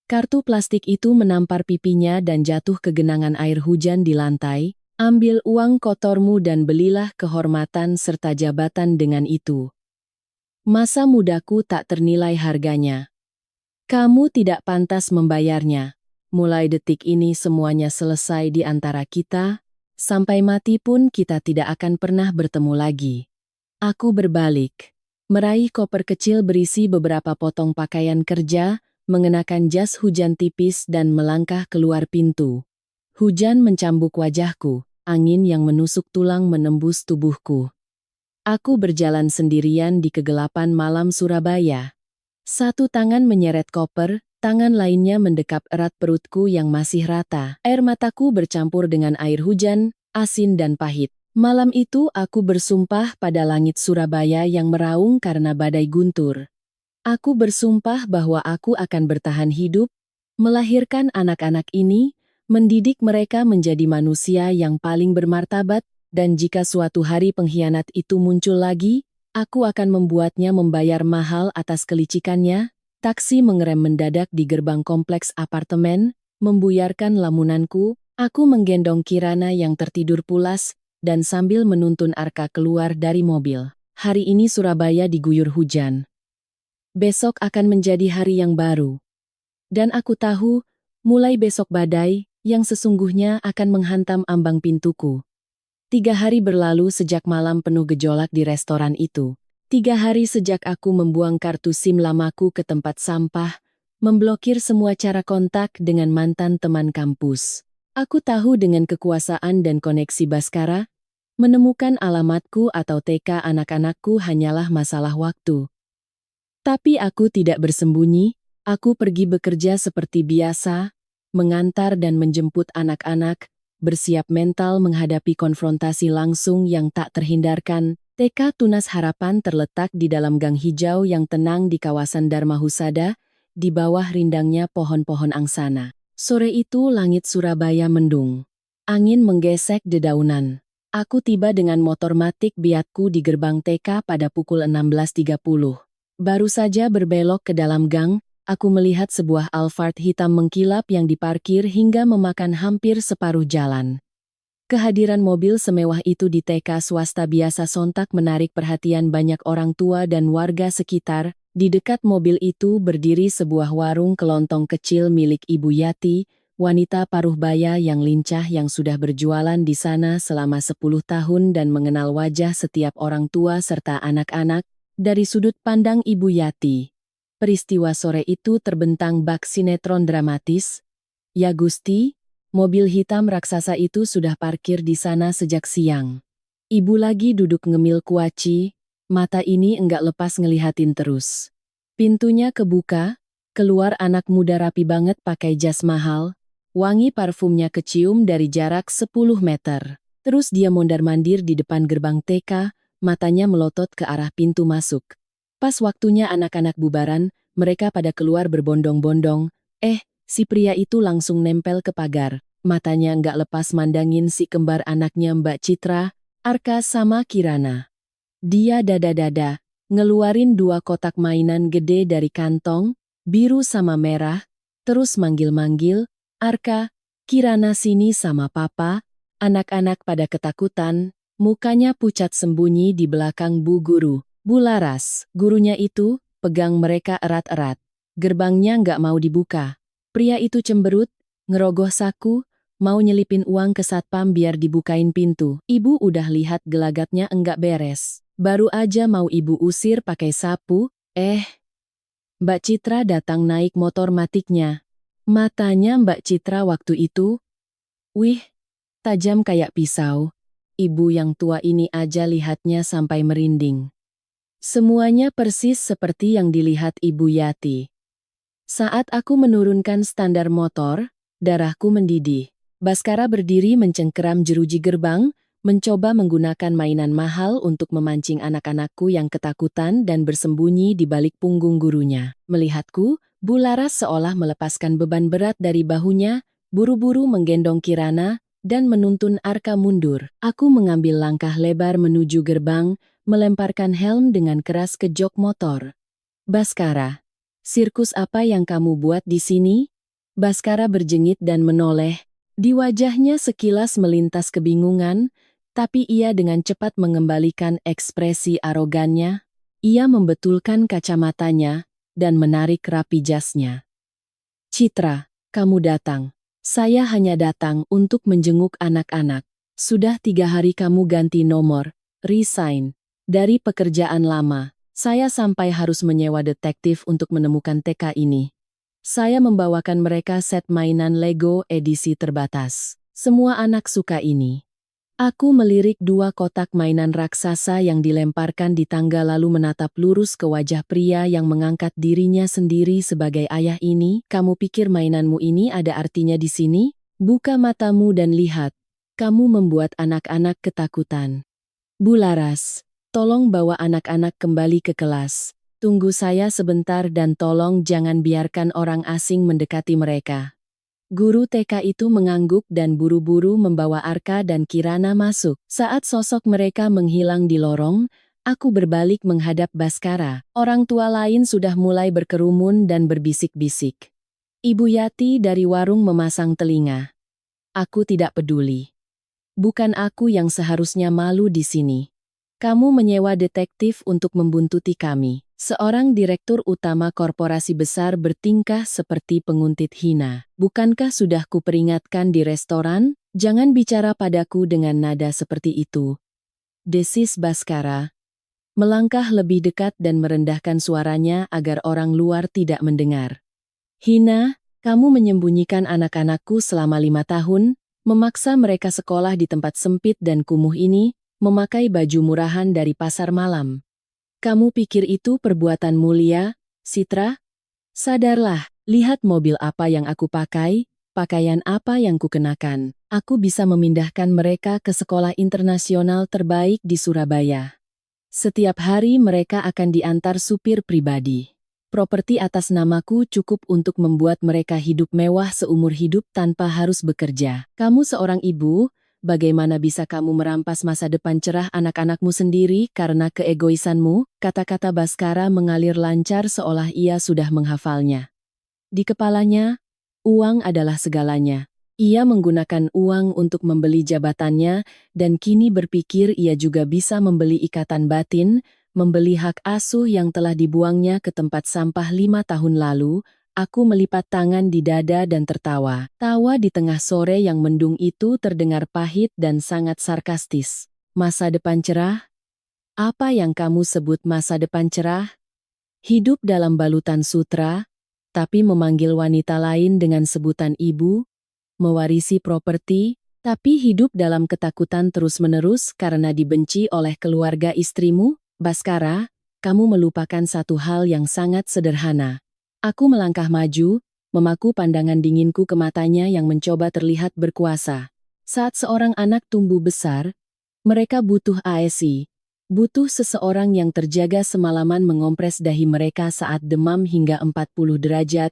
Kartu plastik itu menampar pipinya dan jatuh ke genangan air hujan di lantai. Ambil uang kotormu dan belilah kehormatan serta jabatan dengan itu. Masa mudaku tak ternilai harganya. Kamu tidak pantas membayarnya. Mulai detik ini semuanya selesai di antara kita, sampai mati pun kita tidak akan pernah bertemu lagi. Aku berbalik, meraih koper kecil berisi beberapa potong pakaian kerja, mengenakan jas hujan tipis dan melangkah keluar pintu. Hujan mencambuk wajahku, angin yang menusuk tulang menembus tubuhku. Aku berjalan sendirian di kegelapan malam Surabaya. Satu tangan menyeret koper, tangan lainnya mendekap erat perutku yang masih rata. Air mataku bercampur dengan air hujan, asin dan pahit. Malam itu aku bersumpah pada langit Surabaya yang meraung karena badai guntur. Aku bersumpah bahwa aku akan bertahan hidup, melahirkan anak-anak ini, mendidik mereka menjadi manusia yang paling bermartabat, dan jika suatu hari pengkhianat itu muncul lagi, aku akan membuatnya membayar mahal atas kelicikannya. Taksi mengerem mendadak di gerbang kompleks apartemen, membuyarkan lamunanku. Aku menggendong Kirana yang tertidur pulas, dan sambil menuntun Arka keluar dari mobil. Hari ini Surabaya diguyur hujan. Besok akan menjadi hari yang baru. Dan aku tahu, mulai besok badai, yang sesungguhnya akan menghantam ambang pintuku. 3 hari berlalu sejak malam penuh gejolak di restoran itu. 3 hari sejak aku membuang kartu SIM lamaku ke tempat sampah, memblokir semua cara kontak dengan mantan teman kampus. Aku tahu dengan kekuasaan dan koneksi Baskara, menemukan alamatku atau TK anak-anakku hanyalah masalah waktu. Tapi aku tidak bersembunyi, aku pergi bekerja seperti biasa, mengantar dan menjemput anak-anak, bersiap mental menghadapi konfrontasi langsung yang tak terhindarkan. TK Tunas Harapan terletak di dalam gang hijau yang tenang di kawasan Dharma Husada, di bawah rindangnya pohon-pohon angsana. Sore itu langit Surabaya mendung. Angin menggesek dedaunan. Aku tiba dengan motor matic Biatku di gerbang TK pada pukul 16.30. Baru saja berbelok ke dalam gang, aku melihat sebuah Alphard hitam mengkilap yang diparkir hingga memakan hampir separuh jalan. Kehadiran mobil semewah itu di TK swasta biasa sontak menarik perhatian banyak orang tua dan warga sekitar. Di dekat mobil itu berdiri sebuah warung kelontong kecil milik Ibu Yati, wanita paruh baya yang lincah yang sudah berjualan di sana selama 10 tahun dan mengenal wajah setiap orang tua serta anak-anak. Dari sudut pandang Ibu Yati, peristiwa sore itu terbentang bak sinetron dramatis. Ya Gusti, mobil hitam raksasa itu sudah parkir di sana sejak siang. Ibu lagi duduk ngemil kuaci, mata ini enggak lepas ngelihatin terus. Pintunya kebuka, keluar anak muda rapi banget pakai jas mahal, wangi parfumnya kecium dari jarak 10 meter. Terus dia mondar-mandir di depan gerbang TK, matanya melotot ke arah pintu masuk. Pas waktunya anak-anak bubaran, mereka pada keluar berbondong-bondong. Si pria itu langsung nempel ke pagar. Matanya nggak lepas mandangin si kembar anaknya Mbak Citra, Arka sama Kirana. Dia dada-dada, ngeluarin 2 kotak mainan gede dari kantong, biru sama merah, terus manggil-manggil, Arka, Kirana sini sama papa. Anak-anak pada ketakutan, mukanya pucat sembunyi di belakang Bu Guru. Bu Laras, gurunya itu, pegang mereka erat-erat. Gerbangnya nggak mau dibuka. Pria itu cemberut, ngerogoh saku, mau nyelipin uang ke satpam biar dibukain pintu. Ibu udah lihat gelagatnya enggak beres. Baru aja mau ibu usir pakai sapu, Mbak Citra datang naik motor matiknya. Matanya Mbak Citra waktu itu, wih, tajam kayak pisau. Ibu yang tua ini aja lihatnya sampai merinding. Semuanya persis seperti yang dilihat Ibu Yati. Saat aku menurunkan standar motor, darahku mendidih. Baskara berdiri mencengkeram jeruji gerbang, mencoba menggunakan mainan mahal untuk memancing anak-anakku yang ketakutan dan bersembunyi di balik punggung gurunya. Melihatku, Bu Laras seolah melepaskan beban berat dari bahunya, buru-buru menggendong Kirana, dan menuntun Arka mundur. Aku mengambil langkah lebar menuju gerbang, melemparkan helm dengan keras ke jok motor. Baskara, sirkus apa yang kamu buat di sini? Baskara berjengit dan menoleh. Di wajahnya sekilas melintas kebingungan, tapi ia dengan cepat mengembalikan ekspresi arogannya. Ia membetulkan kacamatanya, dan menarik rapi jasnya. Citra, kamu datang. Saya hanya datang untuk menjenguk anak-anak. Sudah 3 hari kamu ganti nomor, resign, dari pekerjaan lama. Saya sampai harus menyewa detektif untuk menemukan TK ini. Saya membawakan mereka set mainan Lego edisi terbatas. Semua anak suka ini. Aku melirik 2 kotak mainan raksasa yang dilemparkan di tangga lalu menatap lurus ke wajah pria yang mengangkat dirinya sendiri sebagai ayah ini. Kamu pikir mainanmu ini ada artinya di sini? Buka matamu dan lihat. Kamu membuat anak-anak ketakutan. Bu Laras, tolong bawa anak-anak kembali ke kelas. Tunggu saya sebentar dan tolong jangan biarkan orang asing mendekati mereka. Guru TK itu mengangguk dan buru-buru membawa Arka dan Kirana masuk. Saat sosok mereka menghilang di lorong, aku berbalik menghadap Baskara. Orang tua lain sudah mulai berkerumun dan berbisik-bisik. Ibu Yati dari warung memasang telinga. Aku tidak peduli. Bukan aku yang seharusnya malu di sini. Kamu menyewa detektif untuk membuntuti kami. Seorang direktur utama korporasi besar bertingkah seperti penguntit hina. Bukankah sudah kuperingatkan di restoran? Jangan bicara padaku dengan nada seperti itu. Desis Baskara. Melangkah lebih dekat dan merendahkan suaranya agar orang luar tidak mendengar. Hina, kamu menyembunyikan anak-anakku selama 5 tahun, memaksa mereka sekolah di tempat sempit dan kumuh ini, memakai baju murahan dari pasar malam. Kamu pikir itu perbuatan mulia, Citra? Sadarlah, lihat mobil apa yang aku pakai, pakaian apa yang kukenakan. Aku bisa memindahkan mereka ke sekolah internasional terbaik di Surabaya. Setiap hari mereka akan diantar supir pribadi. Properti atas namaku cukup untuk membuat mereka hidup mewah seumur hidup tanpa harus bekerja. Kamu seorang ibu, bagaimana bisa kamu merampas masa depan cerah anak-anakmu sendiri karena keegoisanmu? Kata-kata Baskara mengalir lancar seolah ia sudah menghafalnya. Di kepalanya, uang adalah segalanya. Ia menggunakan uang untuk membeli jabatannya dan kini berpikir ia juga bisa membeli ikatan batin, membeli hak asuh yang telah dibuangnya ke tempat sampah 5 tahun lalu. Aku melipat tangan di dada dan tertawa. Tawa di tengah sore yang mendung itu terdengar pahit dan sangat sarkastis. Masa depan cerah? Apa yang kamu sebut masa depan cerah? Hidup dalam balutan sutra, tapi memanggil wanita lain dengan sebutan ibu, mewarisi properti, tapi hidup dalam ketakutan terus-menerus karena dibenci oleh keluarga istrimu? Baskara, kamu melupakan satu hal yang sangat sederhana. Aku melangkah maju, memaku pandangan dinginku ke matanya yang mencoba terlihat berkuasa. Saat seorang anak tumbuh besar, mereka butuh ASI, butuh seseorang yang terjaga semalaman mengompres dahi mereka saat demam hingga 40 derajat,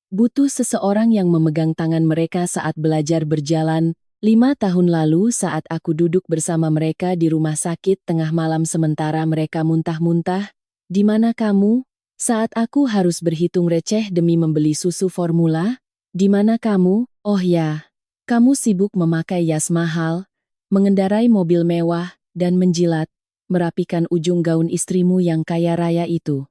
butuh seseorang yang memegang tangan mereka saat belajar berjalan. 5 tahun lalu saat aku duduk bersama mereka di rumah sakit tengah malam sementara mereka muntah-muntah, di mana kamu? Saat aku harus berhitung receh demi membeli susu formula, di mana kamu? Oh ya, kamu sibuk memakai jas mahal, mengendarai mobil mewah, dan menjilat, merapikan ujung gaun istrimu yang kaya raya itu.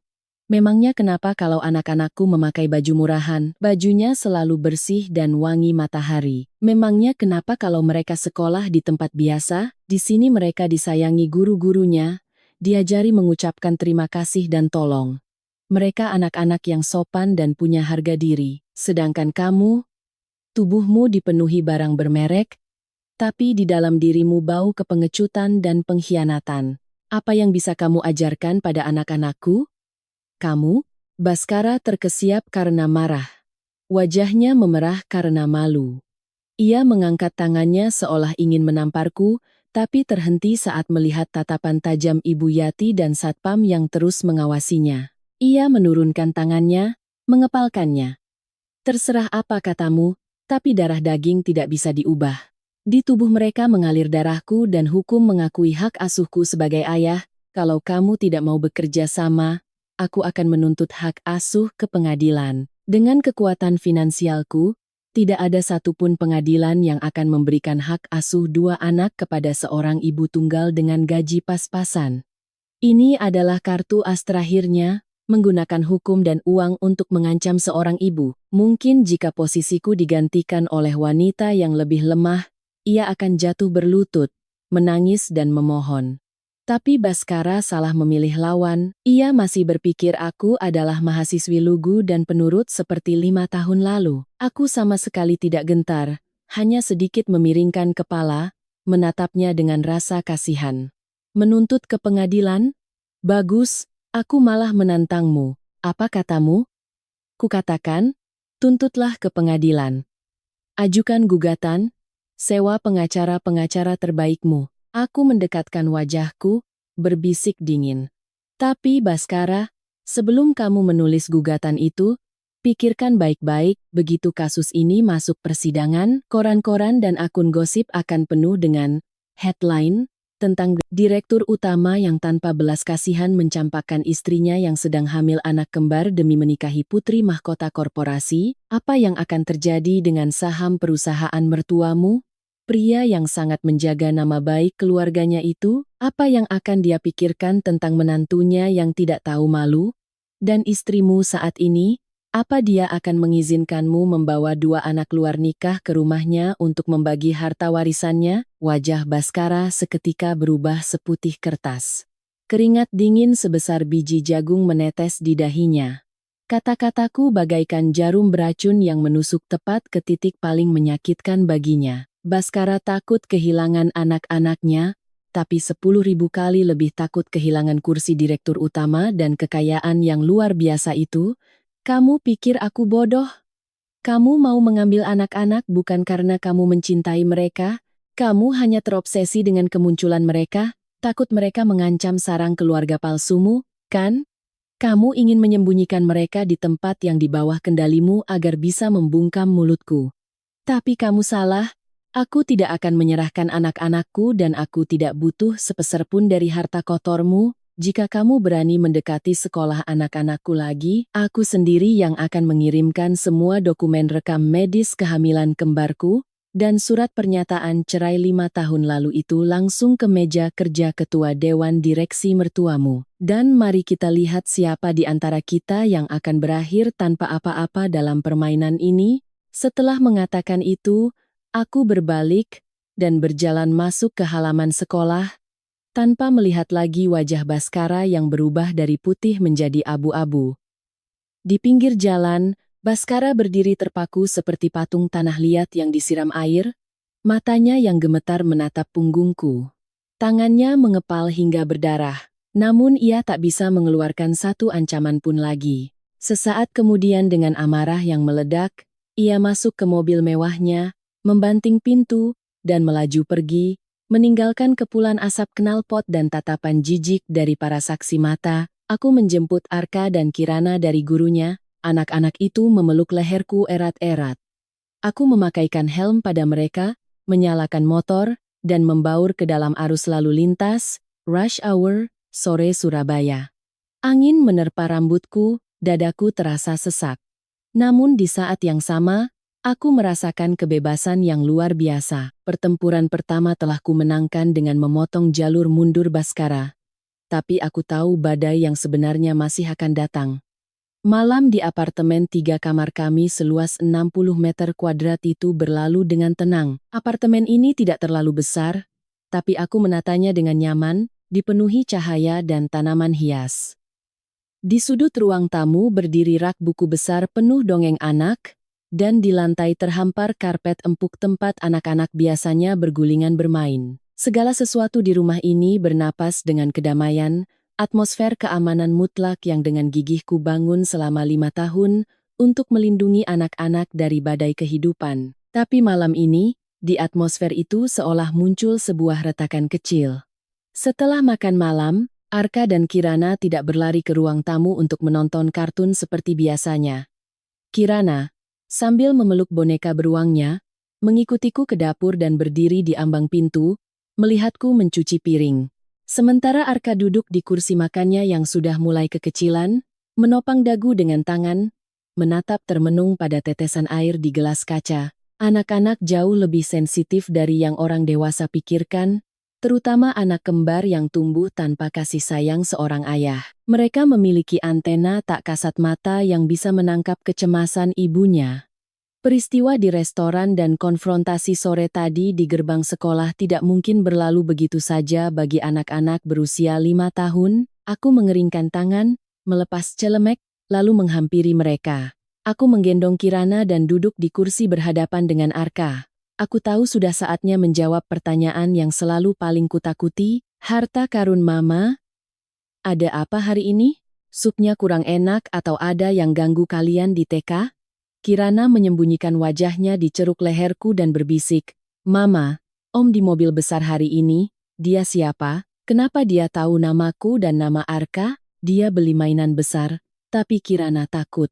Memangnya kenapa kalau anak-anakku memakai baju murahan, bajunya selalu bersih dan wangi matahari? Memangnya kenapa kalau mereka sekolah di tempat biasa, di sini mereka disayangi guru-gurunya, diajari mengucapkan terima kasih dan tolong? Mereka anak-anak yang sopan dan punya harga diri, sedangkan kamu, tubuhmu dipenuhi barang bermerek, tapi di dalam dirimu bau kepengecutan dan pengkhianatan. Apa yang bisa kamu ajarkan pada anak-anakku? Kamu? Baskara terkesiap karena marah. Wajahnya memerah karena malu. Ia mengangkat tangannya seolah ingin menamparku, tapi terhenti saat melihat tatapan tajam Ibu Yati dan Satpam yang terus mengawasinya. Ia menurunkan tangannya, mengepalkannya. Terserah apa katamu, tapi darah daging tidak bisa diubah. Di tubuh mereka mengalir darahku dan hukum mengakui hak asuhku sebagai ayah. Kalau kamu tidak mau bekerja sama, aku akan menuntut hak asuh ke pengadilan. Dengan kekuatan finansialku, tidak ada satupun pengadilan yang akan memberikan hak asuh 2 anak kepada seorang ibu tunggal dengan gaji pas-pasan. Ini adalah kartu as terakhirnya, menggunakan hukum dan uang untuk mengancam seorang ibu. Mungkin jika posisiku digantikan oleh wanita yang lebih lemah, ia akan jatuh berlutut, menangis dan memohon. Tapi Baskara salah memilih lawan. Ia masih berpikir aku adalah mahasiswi lugu dan penurut seperti 5 tahun lalu. Aku sama sekali tidak gentar, hanya sedikit memiringkan kepala, menatapnya dengan rasa kasihan. Menuntut ke pengadilan? Bagus, aku malah menantangmu. Apa katamu? Kukatakan, tuntutlah ke pengadilan. Ajukan gugatan, sewa pengacara-pengacara terbaikmu. Aku mendekatkan wajahku, berbisik dingin. Tapi Baskara, sebelum kamu menulis gugatan itu, pikirkan baik-baik, begitu kasus ini masuk persidangan, koran-koran dan akun gosip akan penuh dengan headline tentang direktur utama yang tanpa belas kasihan mencampakkan istrinya yang sedang hamil anak kembar demi menikahi putri mahkota korporasi. Apa yang akan terjadi dengan saham perusahaan mertuamu? Pria yang sangat menjaga nama baik keluarganya itu, apa yang akan dia pikirkan tentang menantunya yang tidak tahu malu? Dan istrimu saat ini, apa dia akan mengizinkanmu membawa 2 anak luar nikah ke rumahnya untuk membagi harta warisannya? Wajah Baskara seketika berubah seputih kertas. Keringat dingin sebesar biji jagung menetes di dahinya. Kata-kataku bagaikan jarum beracun yang menusuk tepat ke titik paling menyakitkan baginya. Baskara takut kehilangan anak-anaknya, tapi 10.000 kali lebih takut kehilangan kursi direktur utama dan kekayaan yang luar biasa itu. Kamu pikir aku bodoh? Kamu mau mengambil anak-anak bukan karena kamu mencintai mereka? Kamu hanya terobsesi dengan kemunculan mereka, takut mereka mengancam sarang keluarga palsumu, kan? Kamu ingin menyembunyikan mereka di tempat yang di bawah kendalimu agar bisa membungkam mulutku. Tapi kamu salah, aku tidak akan menyerahkan anak-anakku dan aku tidak butuh sepeser pun dari harta kotormu. Jika kamu berani mendekati sekolah anak-anakku lagi, aku sendiri yang akan mengirimkan semua dokumen rekam medis kehamilan kembarku, dan surat pernyataan cerai 5 tahun lalu itu langsung ke meja kerja ketua dewan direksi mertuamu. Dan mari kita lihat siapa di antara kita yang akan berakhir tanpa apa-apa dalam permainan ini. Setelah mengatakan itu, aku berbalik dan berjalan masuk ke halaman sekolah, tanpa melihat lagi wajah Baskara yang berubah dari putih menjadi abu-abu. Di pinggir jalan, Baskara berdiri terpaku seperti patung tanah liat yang disiram air, matanya yang gemetar menatap punggungku. Tangannya mengepal hingga berdarah, namun ia tak bisa mengeluarkan satu ancaman pun lagi. Sesaat kemudian dengan amarah yang meledak, ia masuk ke mobil mewahnya, membanting pintu, dan melaju pergi, meninggalkan kepulan asap knalpot dan tatapan jijik dari para saksi mata. Aku menjemput Arka dan Kirana dari gurunya, anak-anak itu memeluk leherku erat-erat. Aku memakaikan helm pada mereka, menyalakan motor, dan membaur ke dalam arus lalu lintas, rush hour, sore Surabaya. Angin menerpa rambutku, dadaku terasa sesak. Namun di saat yang sama, aku merasakan kebebasan yang luar biasa. Pertempuran pertama telah kumenangkan dengan memotong jalur mundur Baskara. Tapi aku tahu badai yang sebenarnya masih akan datang. Malam di apartemen 3 kamar kami seluas 60 meter kuadrat itu berlalu dengan tenang. Apartemen ini tidak terlalu besar, tapi aku menatanya dengan nyaman, dipenuhi cahaya dan tanaman hias. Di sudut ruang tamu berdiri rak buku besar penuh dongeng anak, dan di lantai terhampar karpet empuk tempat anak-anak biasanya bergulingan bermain. Segala sesuatu di rumah ini bernapas dengan kedamaian, atmosfer keamanan mutlak yang dengan gigihku bangun selama 5 tahun untuk melindungi anak-anak dari badai kehidupan. Tapi malam ini, di atmosfer itu seolah muncul sebuah retakan kecil. Setelah makan malam, Arka dan Kirana tidak berlari ke ruang tamu untuk menonton kartun seperti biasanya. Kirana, sambil memeluk boneka beruangnya, mengikutiku ke dapur dan berdiri di ambang pintu, melihatku mencuci piring. Sementara Arka duduk di kursi makannya yang sudah mulai kekecilan, menopang dagu dengan tangan, menatap termenung pada tetesan air di gelas kaca. Anak-anak jauh lebih sensitif dari yang orang dewasa pikirkan, terutama anak kembar yang tumbuh tanpa kasih sayang seorang ayah. Mereka memiliki antena tak kasat mata yang bisa menangkap kecemasan ibunya. Peristiwa di restoran dan konfrontasi sore tadi di gerbang sekolah tidak mungkin berlalu begitu saja bagi anak-anak berusia 5 tahun. Aku mengeringkan tangan, melepas celemek, lalu menghampiri mereka. Aku menggendong Kirana dan duduk di kursi berhadapan dengan Arka. Aku tahu sudah saatnya menjawab pertanyaan yang selalu paling kutakuti, harta karun mama. Ada apa hari ini? Supnya kurang enak atau ada yang ganggu kalian di TK? Kirana menyembunyikan wajahnya di ceruk leherku dan berbisik, "Mama, Om di mobil besar hari ini, dia siapa? Kenapa dia tahu namaku dan nama Arka? Dia beli mainan besar." Tapi Kirana takut.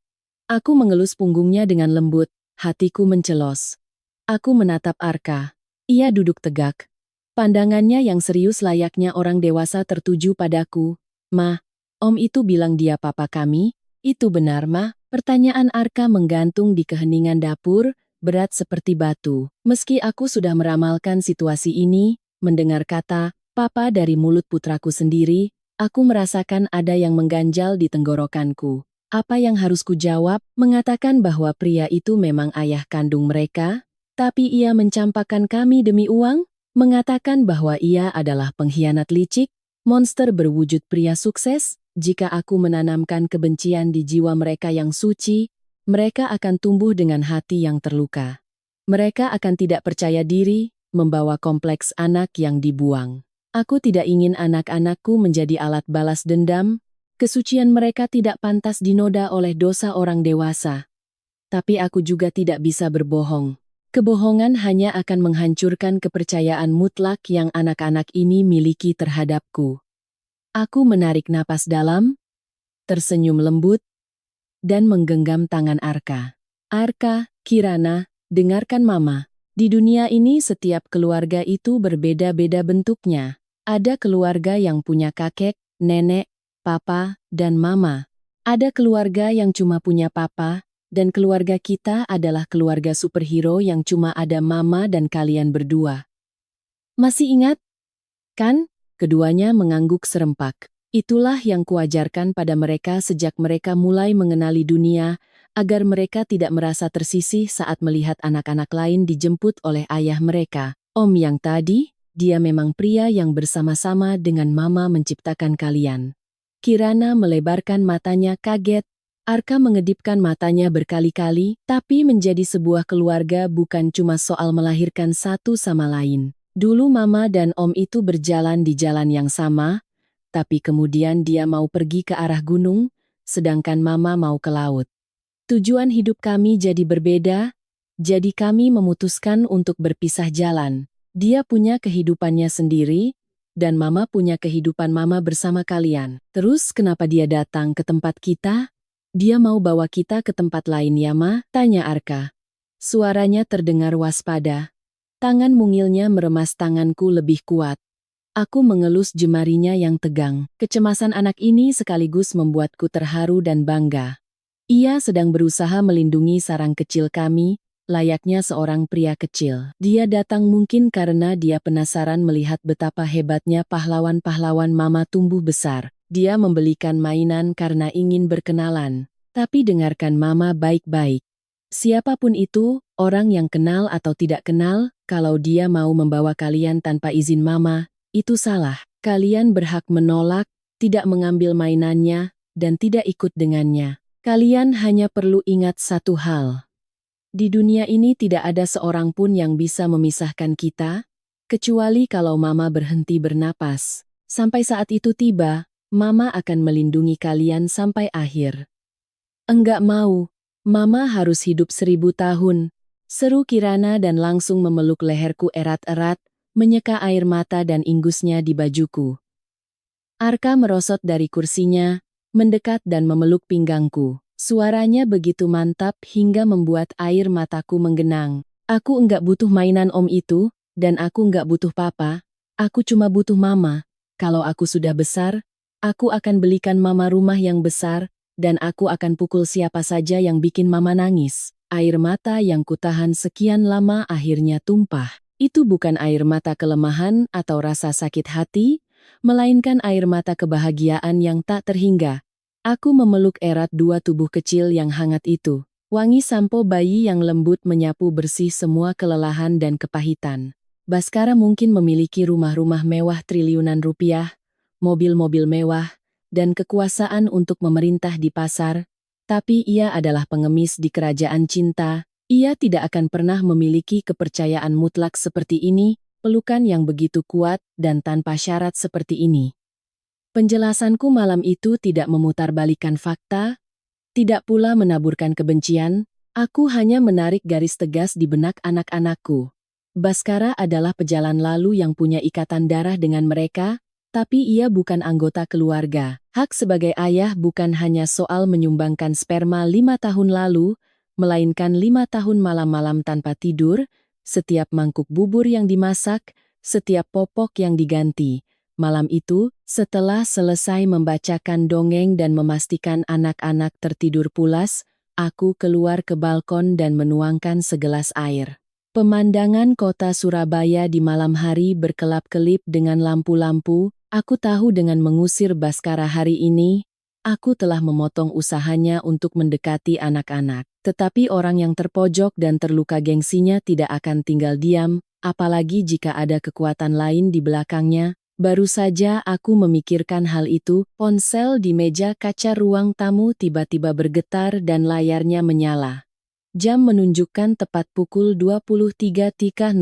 Aku mengelus punggungnya dengan lembut, hatiku mencelos. Aku menatap Arka. Ia duduk tegak. Pandangannya yang serius layaknya orang dewasa tertuju padaku. "Ma, Om itu bilang dia papa kami, itu benar Ma?" Pertanyaan Arka menggantung di keheningan dapur, berat seperti batu. Meski aku sudah meramalkan situasi ini, mendengar kata papa dari mulut putraku sendiri, aku merasakan ada yang mengganjal di tenggorokanku. Apa yang harus kujawab? Mengatakan bahwa pria itu memang ayah kandung mereka? Tapi ia mencampakkan kami demi uang? Mengatakan bahwa ia adalah pengkhianat licik, monster berwujud pria sukses? Jika aku menanamkan kebencian di jiwa mereka yang suci, mereka akan tumbuh dengan hati yang terluka. Mereka akan tidak percaya diri, membawa kompleks anak yang dibuang. Aku tidak ingin anak-anakku menjadi alat balas dendam. Kesucian mereka tidak pantas dinoda oleh dosa orang dewasa. Tapi aku juga tidak bisa berbohong. Kebohongan hanya akan menghancurkan kepercayaan mutlak yang anak-anak ini miliki terhadapku. Aku menarik napas dalam, tersenyum lembut, dan menggenggam tangan Arka. "Arka, Kirana, dengarkan Mama. Di dunia ini setiap keluarga itu berbeda-beda bentuknya. Ada keluarga yang punya kakek, nenek, papa, dan mama. Ada keluarga yang cuma punya papa, dan keluarga kita adalah keluarga superhero yang cuma ada mama dan kalian berdua. Masih ingat? Kan?" Keduanya mengangguk serempak. Itulah yang kuajarkan pada mereka sejak mereka mulai mengenali dunia, agar mereka tidak merasa tersisih saat melihat anak-anak lain dijemput oleh ayah mereka. "Om yang tadi, dia memang pria yang bersama-sama dengan mama menciptakan kalian." Kirana melebarkan matanya kaget. Arka mengedipkan matanya berkali-kali, tapi menjadi sebuah keluarga bukan cuma soal melahirkan satu sama lain. Dulu mama dan om itu berjalan di jalan yang sama, tapi kemudian dia mau pergi ke arah gunung, sedangkan mama mau ke laut. Tujuan hidup kami jadi berbeda, jadi kami memutuskan untuk berpisah jalan. Dia punya kehidupannya sendiri, dan mama punya kehidupan mama bersama kalian. Terus kenapa dia datang ke tempat kita? Dia mau bawa kita ke tempat lain ya Ma? Tanya Arka. Suaranya terdengar waspada. Tangan mungilnya meremas tanganku lebih kuat. Aku mengelus jemarinya yang tegang. Kecemasan anak ini sekaligus membuatku terharu dan bangga. Ia sedang berusaha melindungi sarang kecil kami, layaknya seorang pria kecil. Dia datang mungkin karena dia penasaran melihat betapa hebatnya pahlawan-pahlawan mama tumbuh besar. Dia membelikan mainan karena ingin berkenalan. Tapi dengarkan mama baik-baik. Siapapun itu, orang yang kenal atau tidak kenal, kalau dia mau membawa kalian tanpa izin mama, itu salah. Kalian berhak menolak, tidak mengambil mainannya, dan tidak ikut dengannya. Kalian hanya perlu ingat satu hal. Di dunia ini tidak ada seorang pun yang bisa memisahkan kita, kecuali kalau mama berhenti bernapas. Sampai saat itu tiba, mama akan melindungi kalian sampai akhir. Enggak mau, mama harus hidup 1000 tahun, seru Kirana dan langsung memeluk leherku erat-erat, menyeka air mata dan ingusnya di bajuku. Arka merosot dari kursinya, mendekat dan memeluk pinggangku. Suaranya begitu mantap hingga membuat air mataku menggenang. Aku enggak butuh mainan om itu, dan aku enggak butuh papa. Aku cuma butuh mama. Kalau aku sudah besar, aku akan belikan mama rumah yang besar, dan aku akan pukul siapa saja yang bikin mama nangis. Air mata yang kutahan sekian lama akhirnya tumpah. Itu bukan air mata kelemahan atau rasa sakit hati, melainkan air mata kebahagiaan yang tak terhingga. Aku memeluk erat dua tubuh kecil yang hangat itu. Wangi sampo bayi yang lembut menyapu bersih semua kelelahan dan kepahitan. Baskara mungkin memiliki rumah-rumah mewah triliunan rupiah, mobil-mobil mewah, dan kekuasaan untuk memerintah di pasar, tapi ia adalah pengemis di kerajaan cinta. Ia tidak akan pernah memiliki kepercayaan mutlak seperti ini, pelukan yang begitu kuat dan tanpa syarat seperti ini. Penjelasanku malam itu tidak memutarbalikkan fakta, tidak pula menaburkan kebencian, aku hanya menarik garis tegas di benak anak-anakku. Baskara adalah pejalan lalu yang punya ikatan darah dengan mereka, tapi ia bukan anggota keluarga. Hak sebagai ayah bukan hanya soal menyumbangkan sperma 5 tahun lalu, melainkan 5 tahun malam-malam tanpa tidur, setiap mangkuk bubur yang dimasak, setiap popok yang diganti. Malam itu, setelah selesai membacakan dongeng dan memastikan anak-anak tertidur pulas, aku keluar ke balkon dan menuangkan segelas air. Pemandangan kota Surabaya di malam hari berkelap-kelip dengan lampu-lampu. Aku tahu dengan mengusir Baskara hari ini, aku telah memotong usahanya untuk mendekati anak-anak. Tetapi orang yang terpojok dan terluka gengsinya tidak akan tinggal diam, apalagi jika ada kekuatan lain di belakangnya. Baru saja aku memikirkan hal itu, ponsel di meja kaca ruang tamu tiba-tiba bergetar dan layarnya menyala. Jam menunjukkan tepat pukul 23.00.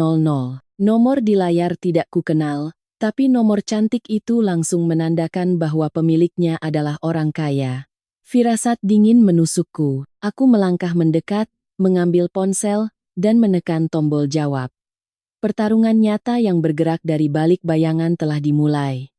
Nomor di layar tidak kukenal, tapi nomor cantik itu langsung menandakan bahwa pemiliknya adalah orang kaya. Firasat dingin menusukku. Aku melangkah mendekat, mengambil ponsel, dan menekan tombol jawab. Pertarungan nyata yang bergerak dari balik bayangan telah dimulai.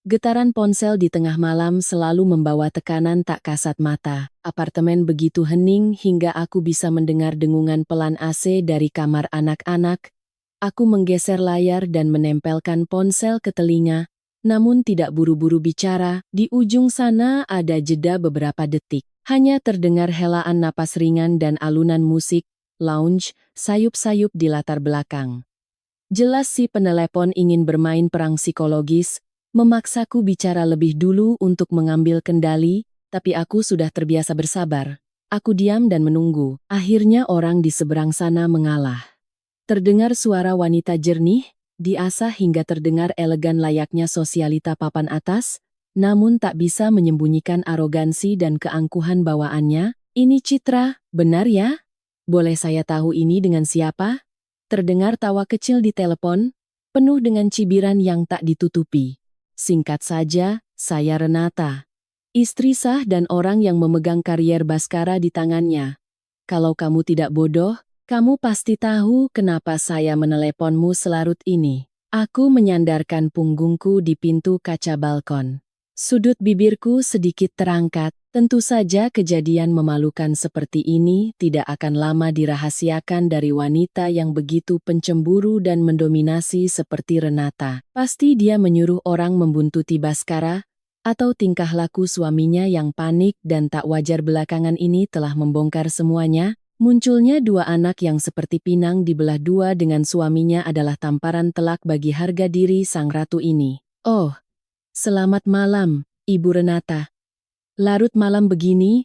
Getaran ponsel di tengah malam selalu membawa tekanan tak kasat mata. Apartemen begitu hening hingga aku bisa mendengar dengungan pelan AC dari kamar anak-anak. Aku menggeser layar dan menempelkan ponsel ke telinga, namun tidak buru-buru bicara. Di ujung sana ada jeda beberapa detik. Hanya terdengar helaan napas ringan dan alunan musik, lounge, sayup-sayup di latar belakang. Jelas si penelepon ingin bermain perang psikologis, memaksaku bicara lebih dulu untuk mengambil kendali, tapi aku sudah terbiasa bersabar. Aku diam dan menunggu. Akhirnya orang di seberang sana mengalah. Terdengar suara wanita jernih, diasah hingga terdengar elegan layaknya sosialita papan atas, namun tak bisa menyembunyikan arogansi dan keangkuhan bawaannya. Ini Citra, benar ya? Boleh saya tahu ini dengan siapa? Terdengar tawa kecil di telepon, penuh dengan cibiran yang tak ditutupi. Singkat saja, saya Renata. Istri sah dan orang yang memegang karier Baskara di tangannya. Kalau kamu tidak bodoh, kamu pasti tahu kenapa saya meneleponmu selarut ini. Aku menyandarkan punggungku di pintu kaca balkon. Sudut bibirku sedikit terangkat. Tentu saja kejadian memalukan seperti ini tidak akan lama dirahasiakan dari wanita yang begitu pencemburu dan mendominasi seperti Renata. Pasti dia menyuruh orang membuntuti Baskara, atau tingkah laku suaminya yang panik dan tak wajar belakangan ini telah membongkar semuanya. Munculnya dua anak yang seperti pinang dibelah dua dengan suaminya adalah tamparan telak bagi harga diri sang ratu ini. Oh, selamat malam, Ibu Renata. Larut malam begini,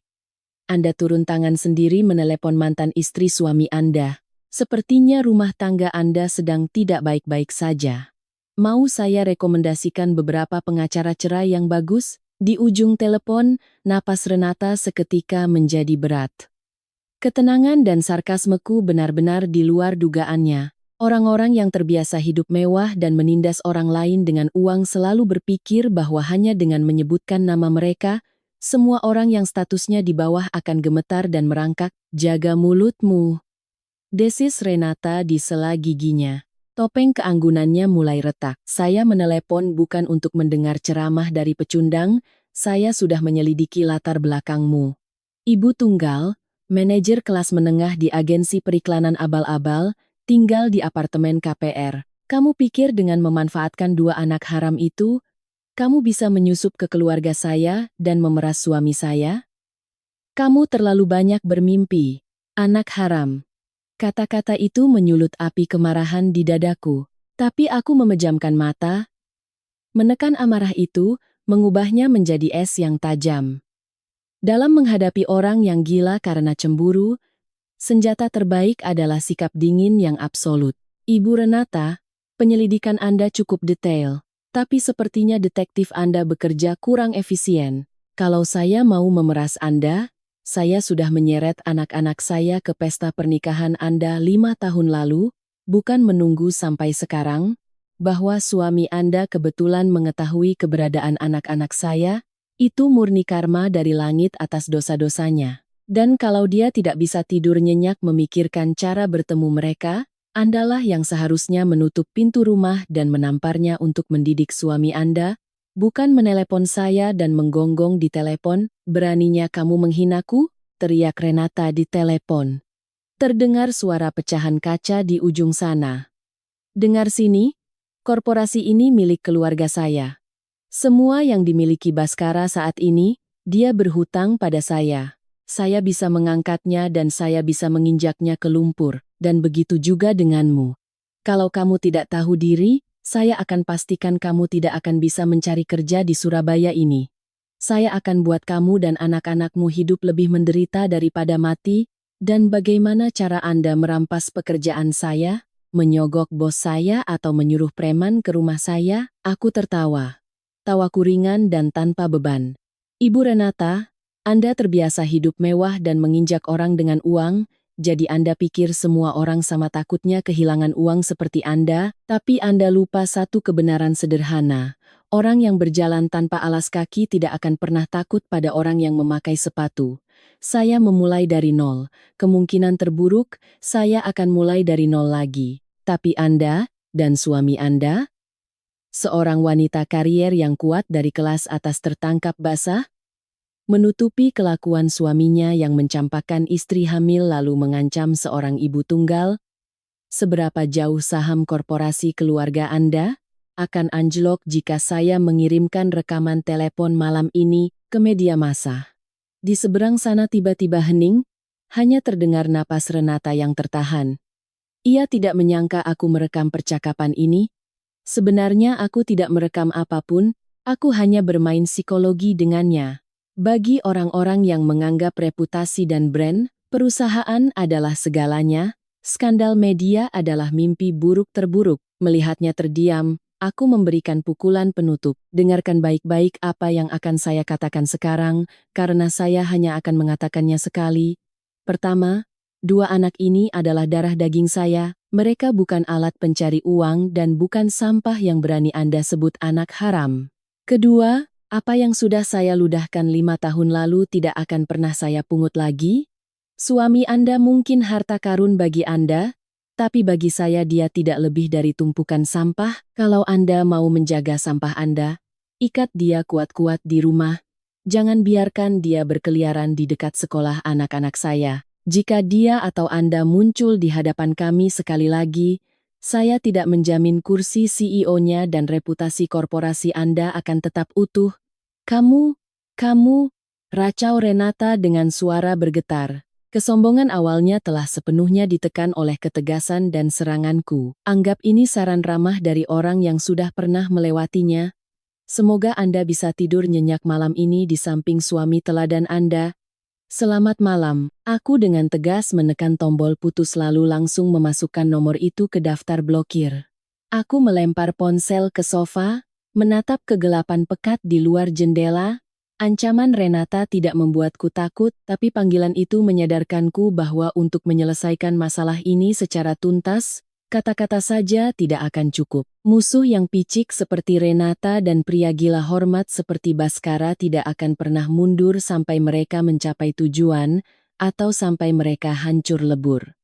Anda turun tangan sendiri menelepon mantan istri suami Anda. Sepertinya rumah tangga Anda sedang tidak baik-baik saja. Mau saya rekomendasikan beberapa pengacara cerai yang bagus? Di ujung telepon, napas Renata seketika menjadi berat. Ketenangan dan sarkasmeku benar-benar di luar dugaannya. Orang-orang yang terbiasa hidup mewah dan menindas orang lain dengan uang selalu berpikir bahwa hanya dengan menyebutkan nama mereka, semua orang yang statusnya di bawah akan gemetar dan merangkak. Jaga mulutmu, desis Renata di sela giginya. Topeng keanggunannya mulai retak. Saya menelepon bukan untuk mendengar ceramah dari pecundang, saya sudah menyelidiki latar belakangmu. Ibu tunggal, manajer kelas menengah di agensi periklanan abal-abal, tinggal di apartemen KPR. Kamu pikir dengan memanfaatkan dua anak haram itu, kamu bisa menyusup ke keluarga saya dan memeras suami saya? Kamu terlalu banyak bermimpi, anak haram. Kata-kata itu menyulut api kemarahan di dadaku. Tapi aku memejamkan mata, menekan amarah itu, mengubahnya menjadi es yang tajam. Dalam menghadapi orang yang gila karena cemburu, senjata terbaik adalah sikap dingin yang absolut. Ibu Renata, penyelidikan Anda cukup detail, tapi sepertinya detektif Anda bekerja kurang efisien. Kalau saya mau memeras Anda, saya sudah menyeret anak-anak saya ke pesta pernikahan Anda 5 tahun lalu, bukan menunggu sampai sekarang, bahwa suami Anda kebetulan mengetahui keberadaan anak-anak saya, itu murni karma dari langit atas dosa-dosanya. Dan kalau dia tidak bisa tidur nyenyak memikirkan cara bertemu mereka, Andalah yang seharusnya menutup pintu rumah dan menamparnya untuk mendidik suami Anda, bukan menelepon saya dan menggonggong di telepon. Beraninya kamu menghinaku? Teriak Renata di telepon. Terdengar suara pecahan kaca di ujung sana. Dengar sini, korporasi ini milik keluarga saya. Semua yang dimiliki Baskara saat ini, dia berhutang pada saya. Saya bisa mengangkatnya dan saya bisa menginjaknya ke lumpur, dan begitu juga denganmu. Kalau kamu tidak tahu diri, saya akan pastikan kamu tidak akan bisa mencari kerja di Surabaya ini. Saya akan buat kamu dan anak-anakmu hidup lebih menderita daripada mati, dan bagaimana cara Anda merampas pekerjaan saya, menyogok bos saya atau menyuruh preman ke rumah saya? Aku tertawa. Tawaku ringan dan tanpa beban. Ibu Renata, Anda terbiasa hidup mewah dan menginjak orang dengan uang, jadi Anda pikir semua orang sama takutnya kehilangan uang seperti Anda, tapi Anda lupa satu kebenaran sederhana. Orang yang berjalan tanpa alas kaki tidak akan pernah takut pada orang yang memakai sepatu. Saya memulai dari nol. Kemungkinan terburuk, saya akan mulai dari nol lagi. Tapi Anda, dan suami Anda, seorang wanita karier yang kuat dari kelas atas tertangkap basah, menutupi kelakuan suaminya yang mencampakkan istri hamil lalu mengancam seorang ibu tunggal. Seberapa jauh saham korporasi keluarga Anda akan anjlok jika saya mengirimkan rekaman telepon malam ini ke media massa. Di seberang sana tiba-tiba hening, hanya terdengar napas Renata yang tertahan. Ia tidak menyangka aku merekam percakapan ini. Sebenarnya aku tidak merekam apapun, aku hanya bermain psikologi dengannya. Bagi orang-orang yang menganggap reputasi dan brand, perusahaan adalah segalanya, skandal media adalah mimpi buruk terburuk. Melihatnya terdiam, aku memberikan pukulan penutup. Dengarkan baik-baik apa yang akan saya katakan sekarang, karena saya hanya akan mengatakannya sekali. Pertama, dua anak ini adalah darah daging saya. Mereka bukan alat pencari uang dan bukan sampah yang berani Anda sebut anak haram. Kedua, apa yang sudah saya ludahkan 5 tahun lalu tidak akan pernah saya pungut lagi? Suami Anda mungkin harta karun bagi Anda, tapi bagi saya dia tidak lebih dari tumpukan sampah. Kalau Anda mau menjaga sampah Anda, ikat dia kuat-kuat di rumah. Jangan biarkan dia berkeliaran di dekat sekolah anak-anak saya. Jika dia atau Anda muncul di hadapan kami sekali lagi, saya tidak menjamin kursi CEO-nya dan reputasi korporasi Anda akan tetap utuh. Kamu, racau Renata dengan suara bergetar. Kesombongan awalnya telah sepenuhnya ditekan oleh ketegasan dan seranganku. Anggap ini saran ramah dari orang yang sudah pernah melewatinya. Semoga Anda bisa tidur nyenyak malam ini di samping suami teladan Anda. Selamat malam, aku dengan tegas menekan tombol putus lalu langsung memasukkan nomor itu ke daftar blokir. Aku melempar ponsel ke sofa, menatap kegelapan pekat di luar jendela. Ancaman Renata tidak membuatku takut, tapi panggilan itu menyadarkanku bahwa untuk menyelesaikan masalah ini secara tuntas, kata-kata saja tidak akan cukup. Musuh yang picik seperti Renata dan pria gila hormat seperti Baskara tidak akan pernah mundur sampai mereka mencapai tujuan, atau sampai mereka hancur lebur.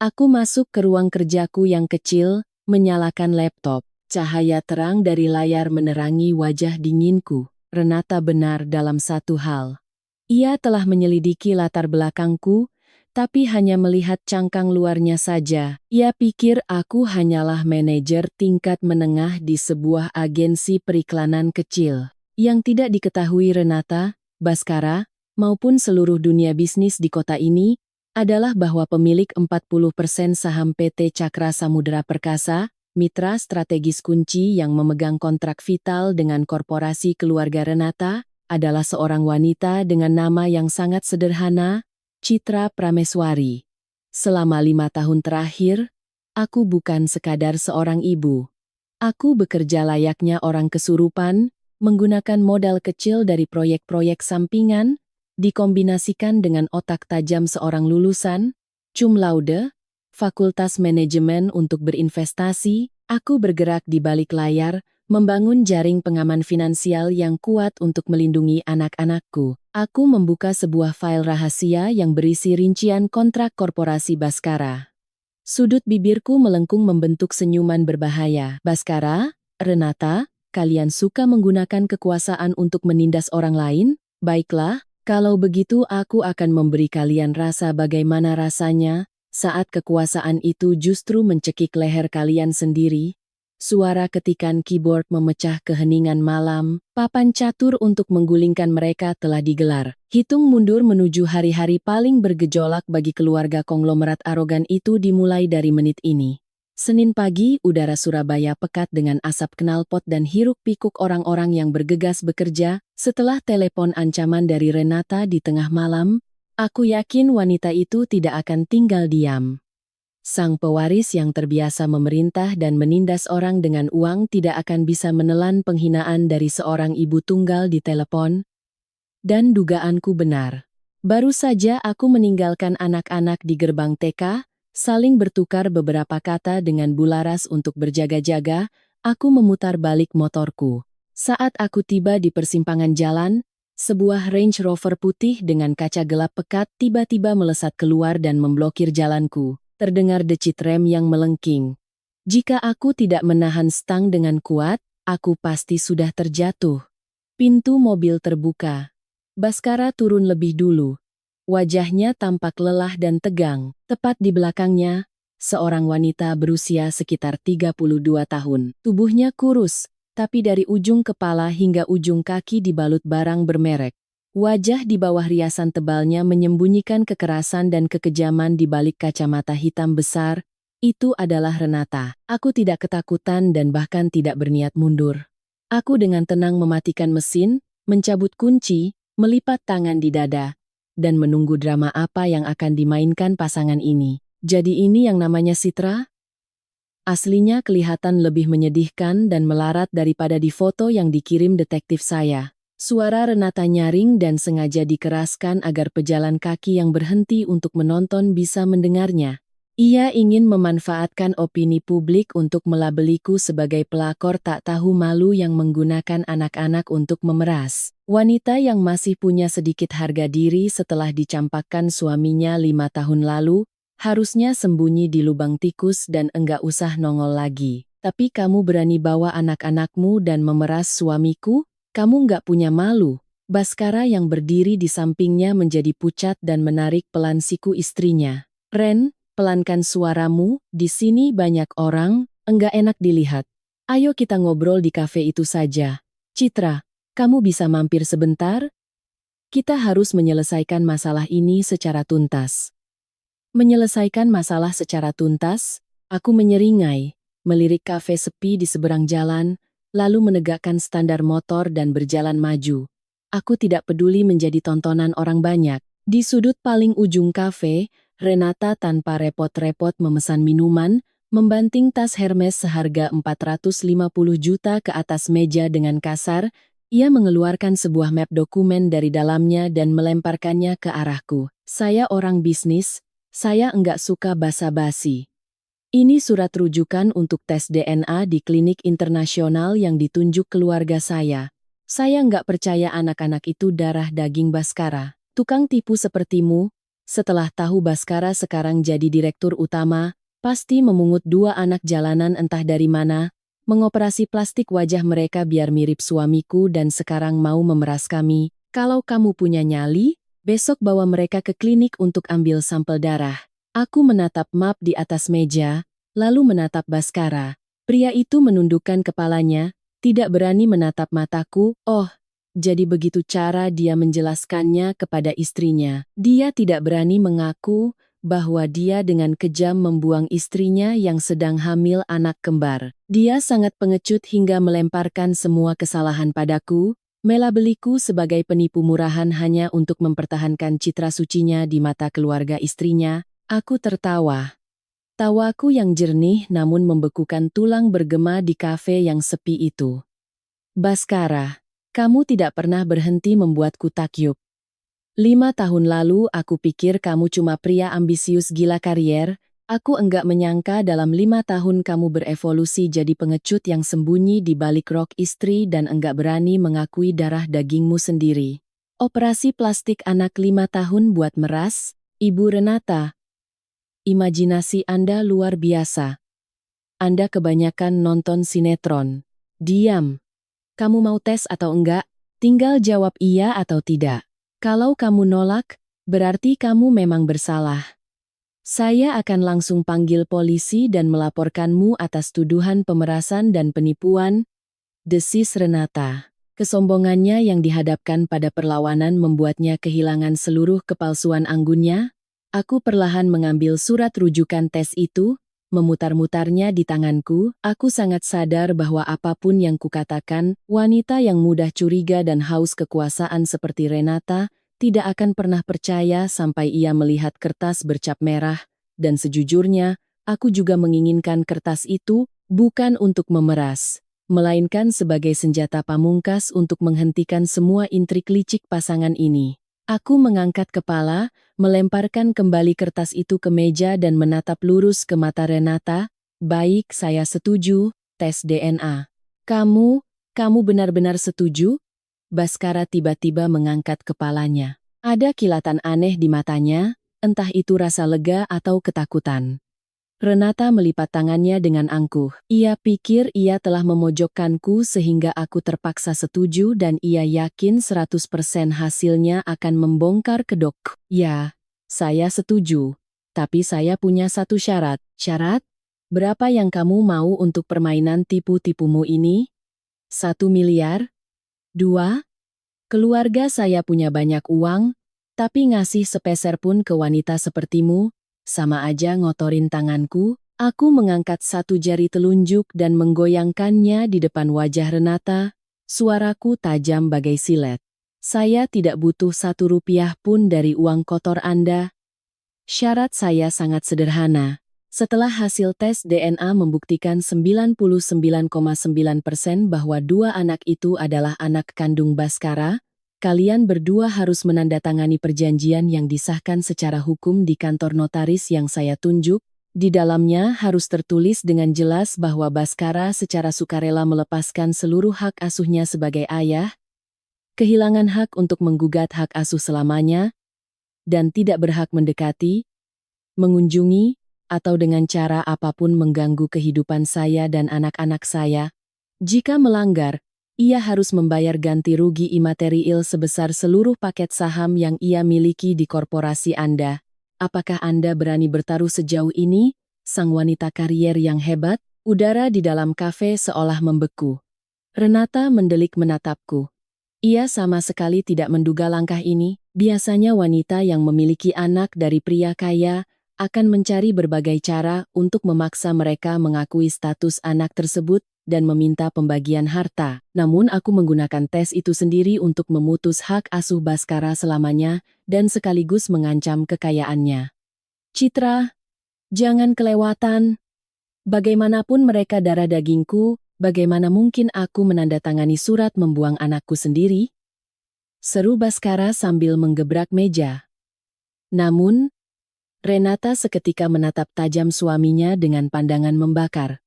Aku masuk ke ruang kerjaku yang kecil, menyalakan laptop. Cahaya terang dari layar menerangi wajah dinginku. Renata benar dalam satu hal. Ia telah menyelidiki latar belakangku, tapi hanya melihat cangkang luarnya saja. Ia pikir aku hanyalah manajer tingkat menengah di sebuah agensi periklanan kecil. Yang tidak diketahui Renata, Baskara, maupun seluruh dunia bisnis di kota ini, adalah bahwa pemilik 40% saham PT Cakra Samudra Perkasa, mitra strategis kunci yang memegang kontrak vital dengan korporasi keluarga Renata, adalah seorang wanita dengan nama yang sangat sederhana, Citra Prameswari. Selama 5 tahun terakhir, aku bukan sekadar seorang ibu. Aku bekerja layaknya orang kesurupan, menggunakan modal kecil dari proyek-proyek sampingan, dikombinasikan dengan otak tajam seorang lulusan, cum laude, Fakultas Manajemen untuk berinvestasi. Aku bergerak di balik layar, membangun jaring pengaman finansial yang kuat untuk melindungi anak-anakku. Aku membuka sebuah file rahasia yang berisi rincian kontrak korporasi Baskara. Sudut bibirku melengkung membentuk senyuman berbahaya. Baskara, Renata, kalian suka menggunakan kekuasaan untuk menindas orang lain? Baiklah, kalau begitu aku akan memberi kalian rasa bagaimana rasanya saat kekuasaan itu justru mencekik leher kalian sendiri. Suara ketikan keyboard memecah keheningan malam. Papan catur untuk menggulingkan mereka telah digelar. Hitung mundur menuju hari-hari paling bergejolak bagi keluarga konglomerat arogan itu dimulai dari menit ini. Senin pagi, udara Surabaya pekat dengan asap knalpot dan hiruk-pikuk orang-orang yang bergegas bekerja. Setelah telepon ancaman dari Renata di tengah malam, aku yakin wanita itu tidak akan tinggal diam. Sang pewaris yang terbiasa memerintah dan menindas orang dengan uang tidak akan bisa menelan penghinaan dari seorang ibu tunggal di telepon. Dan dugaanku benar. Baru saja aku meninggalkan anak-anak di gerbang TK, saling bertukar beberapa kata dengan Bularas untuk berjaga-jaga, aku memutar balik motorku. Saat aku tiba di persimpangan jalan, sebuah Range Rover putih dengan kaca gelap pekat tiba-tiba melesat keluar dan memblokir jalanku. Terdengar decit rem yang melengking. Jika aku tidak menahan stang dengan kuat, aku pasti sudah terjatuh. Pintu mobil terbuka. Baskara turun lebih dulu. Wajahnya tampak lelah dan tegang. Tepat di belakangnya, seorang wanita berusia sekitar 32 tahun. Tubuhnya kurus, tapi dari ujung kepala hingga ujung kaki dibalut barang bermerek. Wajah di bawah riasan tebalnya menyembunyikan kekerasan dan kekejaman di balik kacamata hitam besar. Itu adalah Renata. Aku tidak ketakutan dan bahkan tidak berniat mundur. Aku dengan tenang mematikan mesin, mencabut kunci, melipat tangan di dada, dan menunggu drama apa yang akan dimainkan pasangan ini. Jadi ini yang namanya Citra? Aslinya kelihatan lebih menyedihkan dan melarat daripada di foto yang dikirim detektif saya. Suara Renata nyaring dan sengaja dikeraskan agar pejalan kaki yang berhenti untuk menonton bisa mendengarnya. Ia ingin memanfaatkan opini publik untuk melabeliku sebagai pelakor tak tahu malu yang menggunakan anak-anak untuk memeras. Wanita yang masih punya sedikit harga diri setelah dicampakkan suaminya 5 tahun lalu, harusnya sembunyi di lubang tikus dan enggak usah nongol lagi. Tapi kamu berani bawa anak-anakmu dan memeras suamiku? Kamu nggak punya malu. Baskara yang berdiri di sampingnya menjadi pucat dan menarik pelan siku istrinya. Ren, pelankan suaramu, di sini banyak orang, enggak enak dilihat. Ayo kita ngobrol di kafe itu saja. Citra, kamu bisa mampir sebentar? Kita harus menyelesaikan masalah ini secara tuntas. Menyelesaikan masalah secara tuntas, aku menyeringai, melirik kafe sepi di seberang jalan, lalu menegakkan standar motor dan berjalan maju. Aku tidak peduli menjadi tontonan orang banyak. Di sudut paling ujung kafe, Renata tanpa repot-repot memesan minuman, membanting tas Hermes seharga 450 juta ke atas meja dengan kasar. Ia mengeluarkan sebuah map dokumen dari dalamnya dan melemparkannya ke arahku. Saya orang bisnis, saya enggak suka basa-basi. Ini surat rujukan untuk tes DNA di klinik internasional yang ditunjuk keluarga saya. Saya nggak percaya anak-anak itu darah daging Baskara. Tukang tipu sepertimu, setelah tahu Baskara sekarang jadi direktur utama, pasti memungut 2 anak jalanan entah dari mana, mengoperasi plastik wajah mereka biar mirip suamiku dan sekarang mau memeras kami. Kalau kamu punya nyali, besok bawa mereka ke klinik untuk ambil sampel darah. Aku menatap map di atas meja, lalu menatap Baskara. Pria itu menundukkan kepalanya, tidak berani menatap mataku. Oh, Jadi begitu cara dia menjelaskannya kepada istrinya. Dia tidak berani mengaku bahwa dia dengan kejam membuang istrinya yang sedang hamil anak kembar. Dia sangat pengecut hingga melemparkan semua kesalahan padaku, melabeliku sebagai penipu murahan hanya untuk mempertahankan citra sucinya di mata keluarga istrinya. Aku tertawa. Tawaku yang jernih namun membekukan tulang bergema di kafe yang sepi itu. Baskara, kamu tidak pernah berhenti membuatku takyub. 5 tahun lalu aku pikir kamu cuma pria ambisius gila karier, aku enggak menyangka dalam 5 tahun kamu berevolusi jadi pengecut yang sembunyi di balik rok istri dan enggak berani mengakui darah dagingmu sendiri. Operasi plastik anak 5 tahun buat meras, Ibu Renata. Imajinasi Anda luar biasa. Anda kebanyakan nonton sinetron. Diam. Kamu mau tes atau enggak? Tinggal jawab iya atau tidak. Kalau kamu nolak, berarti kamu memang bersalah. Saya akan langsung panggil polisi dan melaporkanmu atas tuduhan pemerasan dan penipuan, desis Renata. Kesombongannya yang dihadapkan pada perlawanan membuatnya kehilangan seluruh kepalsuan anggunnya. Aku perlahan mengambil surat rujukan tes itu, memutar-mutarnya di tanganku. Aku sangat sadar bahwa apapun yang kukatakan, wanita yang mudah curiga dan haus kekuasaan seperti Renata, tidak akan pernah percaya sampai ia melihat kertas bercap merah, dan sejujurnya, aku juga menginginkan kertas itu, bukan untuk memeras, melainkan sebagai senjata pamungkas untuk menghentikan semua intrik licik pasangan ini. Aku mengangkat kepala, melemparkan kembali kertas itu ke meja dan menatap lurus ke mata Renata. Baik, saya setuju, tes DNA. Kamu benar-benar setuju? Baskara tiba-tiba mengangkat kepalanya. Ada kilatan aneh di matanya, entah itu rasa lega atau ketakutan. Renata melipat tangannya dengan angkuh. Ia pikir ia telah memojokkanku sehingga aku terpaksa setuju dan ia yakin 100% hasilnya akan membongkar kedok. Ya, saya setuju. Tapi saya punya satu syarat. Syarat? Berapa yang kamu mau untuk permainan tipu-tipumu ini? 1 miliar? 2? Keluarga saya punya banyak uang, tapi ngasih sepeser pun ke wanita sepertimu, sama aja ngotorin tanganku. Aku mengangkat satu jari telunjuk dan menggoyangkannya di depan wajah Renata. Suaraku tajam bagai silet. Saya tidak butuh 1 rupiah pun dari uang kotor Anda. Syarat saya sangat sederhana. Setelah hasil tes DNA membuktikan 99,9% bahwa 2 anak itu adalah anak kandung Baskara, kalian berdua harus menandatangani perjanjian yang disahkan secara hukum di kantor notaris yang saya tunjuk. Di dalamnya harus tertulis dengan jelas bahwa Baskara secara sukarela melepaskan seluruh hak asuhnya sebagai ayah, kehilangan hak untuk menggugat hak asuh selamanya, dan tidak berhak mendekati, mengunjungi, atau dengan cara apapun mengganggu kehidupan saya dan anak-anak saya. Jika melanggar, ia harus membayar ganti rugi imaterial sebesar seluruh paket saham yang ia miliki di korporasi Anda. Apakah Anda berani bertaruh sejauh ini? Sang wanita karier yang hebat, udara di dalam kafe seolah membeku. Renata mendelik menatapku. Ia sama sekali tidak menduga langkah ini. Biasanya wanita yang memiliki anak dari pria kaya akan mencari berbagai cara untuk memaksa mereka mengakui status anak tersebut dan meminta pembagian harta. Namun aku menggunakan tes itu sendiri untuk memutus hak asuh Baskara selamanya dan sekaligus mengancam kekayaannya. Citra, jangan kelewatan. Bagaimanapun mereka darah dagingku, bagaimana mungkin aku menandatangani surat membuang anakku sendiri? Seru Baskara sambil menggebrak meja. Namun, Renata seketika menatap tajam suaminya dengan pandangan membakar.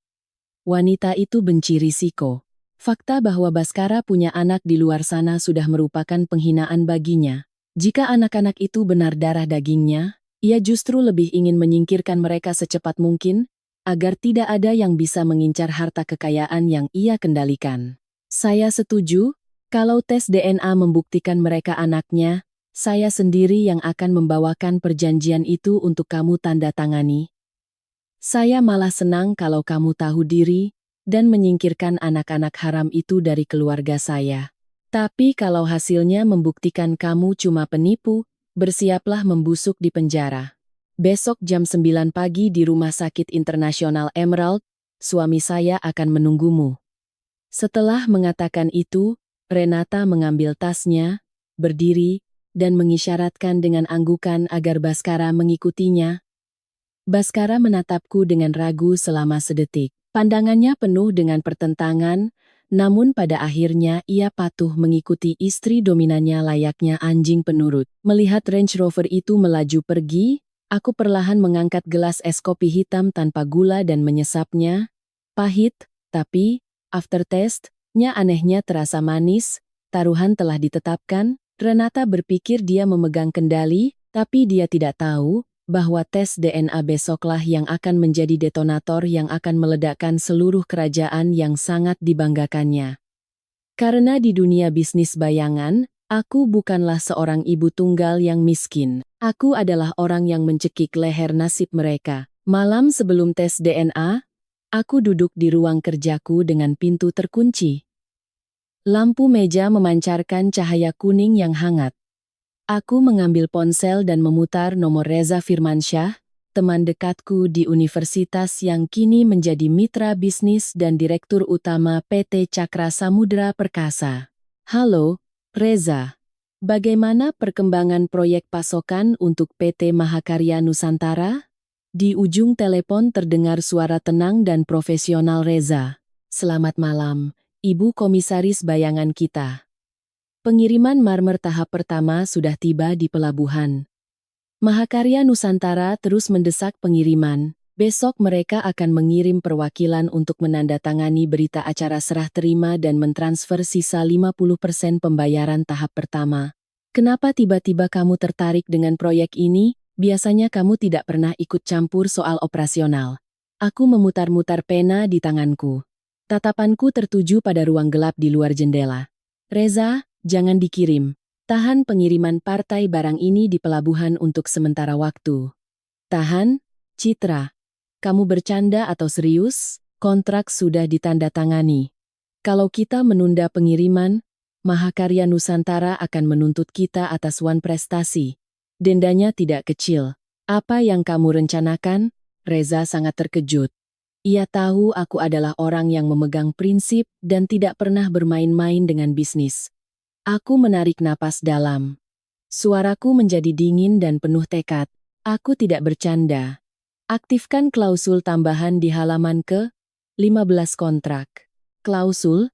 Wanita itu benci risiko. Fakta bahwa Baskara punya anak di luar sana sudah merupakan penghinaan baginya. Jika anak-anak itu benar darah dagingnya, ia justru lebih ingin menyingkirkan mereka secepat mungkin, agar tidak ada yang bisa mengincar harta kekayaan yang ia kendalikan. Saya setuju, kalau tes DNA membuktikan mereka anaknya, saya sendiri yang akan membawakan perjanjian itu untuk kamu tanda tangani. Saya malah senang kalau kamu tahu diri dan menyingkirkan anak-anak haram itu dari keluarga saya. Tapi kalau hasilnya membuktikan kamu cuma penipu, bersiaplah membusuk di penjara. Besok jam 9 pagi di Rumah Sakit Internasional Emerald, suami saya akan menunggumu. Setelah mengatakan itu, Renata mengambil tasnya, berdiri, dan mengisyaratkan dengan anggukan agar Baskara mengikutinya. Baskara menatapku dengan ragu selama sedetik. Pandangannya penuh dengan pertentangan, namun pada akhirnya ia patuh mengikuti istri dominannya layaknya anjing penurut. Melihat Range Rover itu melaju pergi, aku perlahan mengangkat gelas es kopi hitam tanpa gula dan menyesapnya. Pahit, tapi aftertaste-nya anehnya terasa manis. Taruhan telah ditetapkan. Renata berpikir dia memegang kendali, tapi dia tidak tahu bahwa tes DNA besoklah yang akan menjadi detonator yang akan meledakkan seluruh kerajaan yang sangat dibanggakannya. Karena di dunia bisnis bayangan, aku bukanlah seorang ibu tunggal yang miskin. Aku adalah orang yang mencekik leher nasib mereka. Malam sebelum tes DNA, aku duduk di ruang kerjaku dengan pintu terkunci. Lampu meja memancarkan cahaya kuning yang hangat. Aku mengambil ponsel dan memutar nomor Reza Firmansyah, teman dekatku di universitas yang kini menjadi mitra bisnis dan direktur utama PT Cakra Samudra Perkasa. Halo, Reza. Bagaimana perkembangan proyek pasokan untuk PT Mahakarya Nusantara? Di ujung telepon terdengar suara tenang dan profesional Reza. Selamat malam, Ibu Komisaris bayangan kita. Pengiriman marmer tahap pertama sudah tiba di pelabuhan. Mahakarya Nusantara terus mendesak pengiriman. Besok mereka akan mengirim perwakilan untuk menandatangani berita acara serah terima dan mentransfer sisa 50% pembayaran tahap pertama. Kenapa tiba-tiba kamu tertarik dengan proyek ini? Biasanya kamu tidak pernah ikut campur soal operasional. Aku memutar-mutar pena di tanganku. Tatapanku tertuju pada ruang gelap di luar jendela. Reza, jangan dikirim. Tahan pengiriman partai barang ini di pelabuhan untuk sementara waktu. Tahan? Citra. Kamu bercanda atau serius? Kontrak sudah ditandatangani. Kalau kita menunda pengiriman, Mahakarya Nusantara akan menuntut kita atas wan prestasi. Dendanya tidak kecil. Apa yang kamu rencanakan? Reza sangat terkejut. Ia tahu aku adalah orang yang memegang prinsip dan tidak pernah bermain-main dengan bisnis. Aku menarik napas dalam. Suaraku menjadi dingin dan penuh tekad. Aku tidak bercanda. Aktifkan klausul tambahan di halaman ke-15 kontrak. Klausul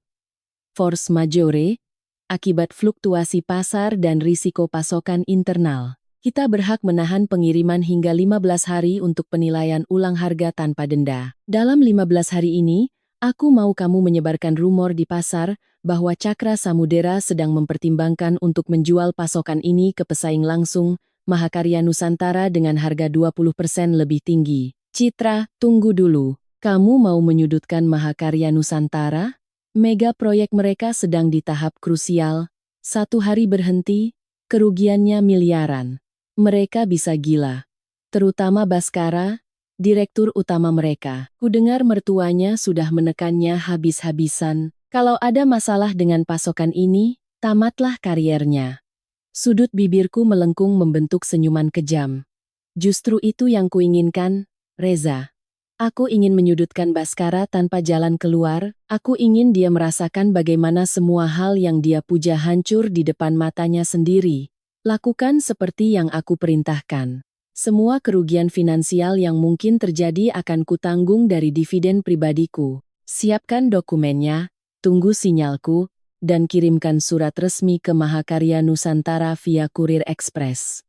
force majeure, akibat fluktuasi pasar dan risiko pasokan internal. Kita berhak menahan pengiriman hingga 15 hari untuk penilaian ulang harga tanpa denda. Dalam 15 hari ini, aku mau kamu menyebarkan rumor di pasar bahwa Cakra Samudera sedang mempertimbangkan untuk menjual pasokan ini ke pesaing langsung, Mahakarya Nusantara dengan harga 20% lebih tinggi. Citra, tunggu dulu. Kamu mau menyudutkan Mahakarya Nusantara? Mega proyek mereka sedang di tahap krusial. 1 hari berhenti, kerugiannya miliaran. Mereka bisa gila. Terutama Baskara, direktur utama mereka. Kudengar mertuanya sudah menekannya habis-habisan. Kalau ada masalah dengan pasokan ini, tamatlah kariernya. Sudut bibirku melengkung membentuk senyuman kejam. Justru itu yang kuinginkan, Reza. Aku ingin menyudutkan Baskara tanpa jalan keluar. Aku ingin dia merasakan bagaimana semua hal yang dia puja hancur di depan matanya sendiri. Lakukan seperti yang aku perintahkan. Semua kerugian finansial yang mungkin terjadi akan kutanggung dari dividen pribadiku. Siapkan dokumennya, tunggu sinyalku, dan kirimkan surat resmi ke Mahakarya Nusantara via kurir ekspres.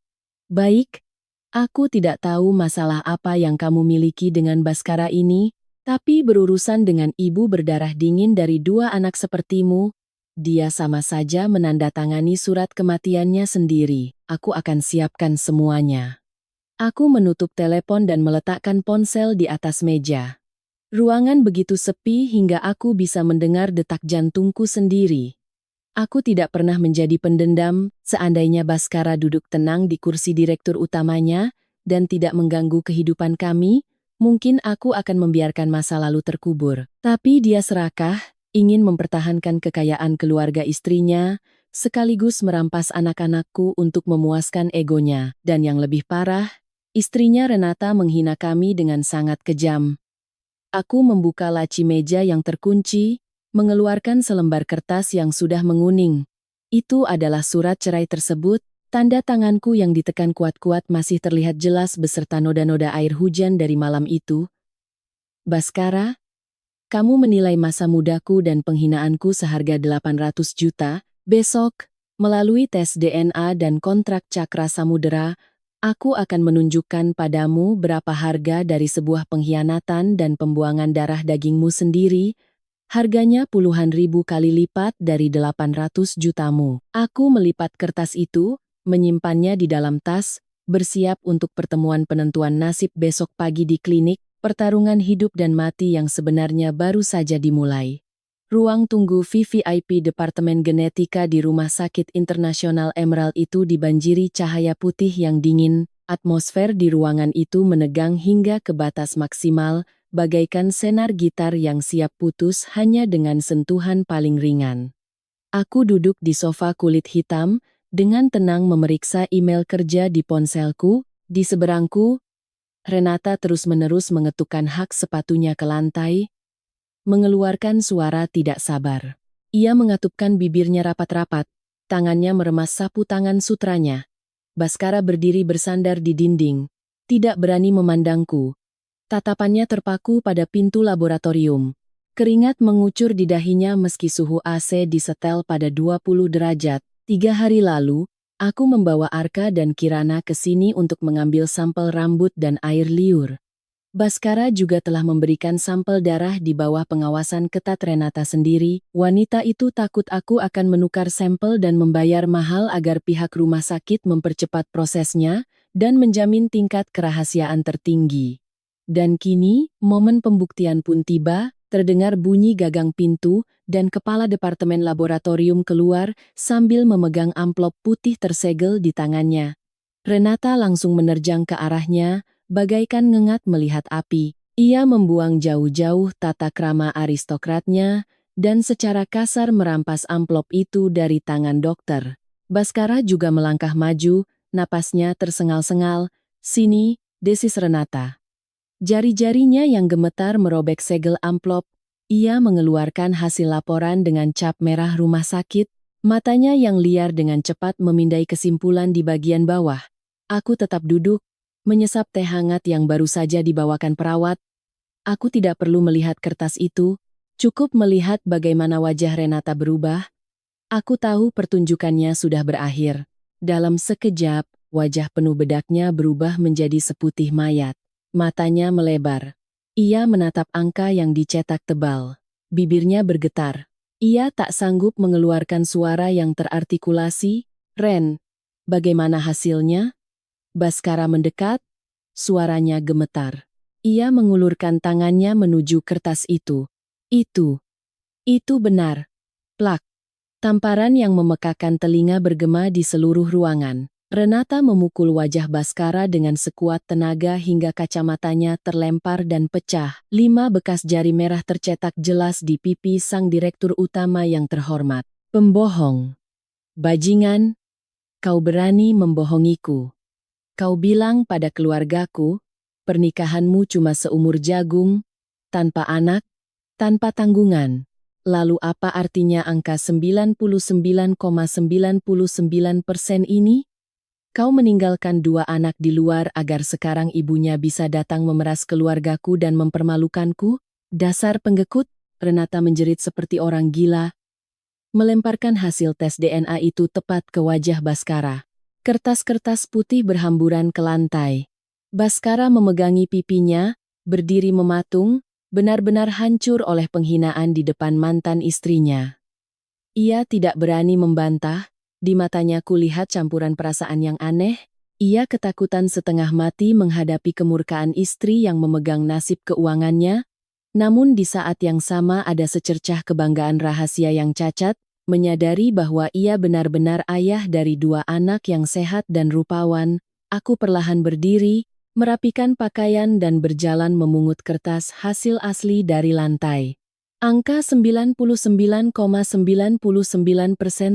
Baik, aku tidak tahu masalah apa yang kamu miliki dengan Baskara ini, tapi berurusan dengan ibu berdarah dingin dari 2 anak sepertimu, dia sama saja menandatangani surat kematiannya sendiri. Aku akan siapkan semuanya. Aku menutup telepon dan meletakkan ponsel di atas meja. Ruangan begitu sepi hingga aku bisa mendengar detak jantungku sendiri. Aku tidak pernah menjadi pendendam, seandainya Baskara duduk tenang di kursi direktur utamanya dan tidak mengganggu kehidupan kami, mungkin aku akan membiarkan masa lalu terkubur. Tapi dia serakah, ingin mempertahankan kekayaan keluarga istrinya, sekaligus merampas anak-anakku untuk memuaskan egonya. Dan yang lebih parah, istrinya Renata menghina kami dengan sangat kejam. Aku membuka laci meja yang terkunci, mengeluarkan selembar kertas yang sudah menguning. Itu adalah surat cerai tersebut. Tanda tanganku yang ditekan kuat-kuat masih terlihat jelas beserta noda-noda air hujan dari malam itu. Baskara, kamu menilai masa mudaku dan penghinaanku seharga 800 juta. Besok, melalui tes DNA dan kontrak Cakra Samudera, aku akan menunjukkan padamu berapa harga dari sebuah pengkhianatan dan pembuangan darah dagingmu sendiri. Harganya puluhan ribu kali lipat dari 800 jutamu. Aku melipat kertas itu, menyimpannya di dalam tas, bersiap untuk pertemuan penentuan nasib besok pagi di klinik, pertarungan hidup dan mati yang sebenarnya baru saja dimulai. Ruang tunggu VVIP Departemen Genetika di Rumah Sakit Internasional Emerald itu dibanjiri cahaya putih yang dingin, atmosfer di ruangan itu menegang hingga ke batas maksimal, bagaikan senar gitar yang siap putus hanya dengan sentuhan paling ringan. Aku duduk di sofa kulit hitam, dengan tenang memeriksa email kerja di ponselku. Di seberangku, Renata terus-menerus mengetukkan hak sepatunya ke lantai, mengeluarkan suara tidak sabar. Ia mengatupkan bibirnya rapat-rapat, tangannya meremas sapu tangan sutranya. Baskara berdiri bersandar di dinding, tidak berani memandangku. Tatapannya terpaku pada pintu laboratorium. Keringat mengucur di dahinya meski suhu AC disetel pada 20 derajat. 3 hari lalu, aku membawa Arka dan Kirana ke sini untuk mengambil sampel rambut dan air liur. Baskara juga telah memberikan sampel darah di bawah pengawasan ketat Renata sendiri. Wanita itu takut aku akan menukar sampel dan membayar mahal agar pihak rumah sakit mempercepat prosesnya dan menjamin tingkat kerahasiaan tertinggi. Dan kini, momen pembuktian pun tiba, terdengar bunyi gagang pintu, dan kepala departemen laboratorium keluar sambil memegang amplop putih tersegel di tangannya. Renata langsung menerjang ke arahnya, bagaikan ngengat melihat api. Ia membuang jauh-jauh tata krama aristokratnya, dan secara kasar merampas amplop itu dari tangan dokter. Baskara juga melangkah maju, napasnya tersengal-sengal. "Sini," desis Renata. Jari-jarinya yang gemetar merobek segel amplop. Ia mengeluarkan hasil laporan dengan cap merah rumah sakit, matanya yang liar dengan cepat memindai kesimpulan di bagian bawah. Aku tetap duduk, menyesap teh hangat yang baru saja dibawakan perawat. Aku tidak perlu melihat kertas itu, cukup melihat bagaimana wajah Renata berubah. Aku tahu pertunjukannya sudah berakhir. Dalam sekejap, wajah penuh bedaknya berubah menjadi seputih mayat. Matanya melebar. Ia menatap angka yang dicetak tebal. Bibirnya bergetar. Ia tak sanggup mengeluarkan suara yang terartikulasi. "Ren, bagaimana hasilnya?" Baskara mendekat, suaranya gemetar. Ia mengulurkan tangannya menuju kertas itu. Itu benar. Plak. Tamparan yang memekakan telinga bergema di seluruh ruangan. Renata memukul wajah Baskara dengan sekuat tenaga hingga kacamatanya terlempar dan pecah. 5 bekas jari merah tercetak jelas di pipi sang direktur utama yang terhormat. "Pembohong. Bajingan, kau berani membohongiku. Kau bilang pada keluargaku, pernikahanmu cuma seumur jagung, tanpa anak, tanpa tanggungan. Lalu apa artinya angka 99,99% ini? Kau meninggalkan 2 anak di luar agar sekarang ibunya bisa datang memeras keluargaku dan mempermalukanku? Dasar penggekut!" Renata menjerit seperti orang gila, melemparkan hasil tes DNA itu tepat ke wajah Baskara. Kertas-kertas putih berhamburan ke lantai. Baskara memegangi pipinya, berdiri mematung, benar-benar hancur oleh penghinaan di depan mantan istrinya. Ia tidak berani membantah. Di matanya kulihat campuran perasaan yang aneh. Ia ketakutan setengah mati menghadapi kemurkaan istri yang memegang nasib keuangannya. Namun di saat yang sama ada secercah kebanggaan rahasia yang cacat, menyadari bahwa ia benar-benar ayah dari 2 anak yang sehat dan rupawan. Aku perlahan berdiri, merapikan pakaian dan berjalan memungut kertas hasil asli dari lantai. Angka 99,99%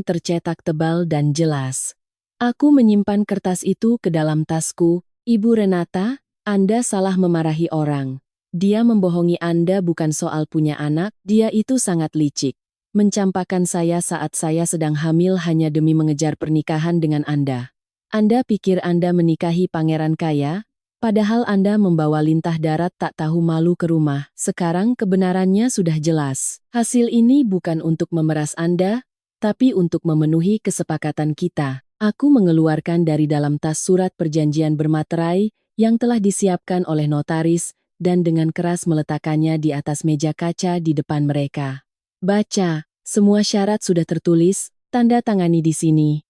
tercetak tebal dan jelas. Aku menyimpan kertas itu ke dalam tasku. Ibu Renata, Anda salah memarahi orang. Dia membohongi Anda bukan soal punya anak, dia itu sangat licik. Mencampakkan saya saat saya sedang hamil hanya demi mengejar pernikahan dengan Anda. Anda pikir Anda menikahi pangeran kaya? Padahal Anda membawa lintah darat tak tahu malu ke rumah. Sekarang kebenarannya sudah jelas. Hasil ini bukan untuk memeras Anda, tapi untuk memenuhi kesepakatan kita. Aku mengeluarkan dari dalam tas surat perjanjian bermaterai yang telah disiapkan oleh notaris dan dengan keras meletakkannya di atas meja kaca di depan mereka. Baca, semua syarat sudah tertulis, tanda tangani di sini.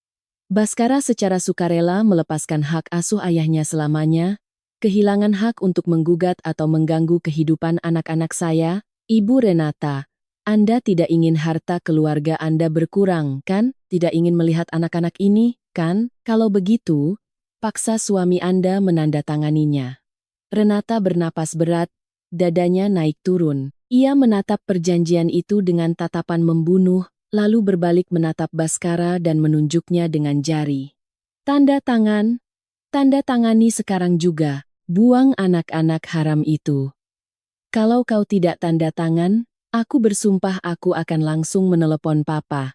Baskara secara sukarela melepaskan hak asuh ayahnya selamanya, kehilangan hak untuk menggugat atau mengganggu kehidupan anak-anak saya. Ibu Renata, Anda tidak ingin harta keluarga Anda berkurang, kan? Tidak ingin melihat anak-anak ini, kan? Kalau begitu, paksa suami Anda menandatanganinya. Renata bernapas berat, dadanya naik turun. Ia menatap perjanjian itu dengan tatapan membunuh, lalu berbalik menatap Baskara dan menunjuknya dengan jari. Tanda tangan, tanda tangani sekarang juga. Buang anak-anak haram itu. Kalau kau tidak tanda tangan, aku bersumpah aku akan langsung menelepon papa.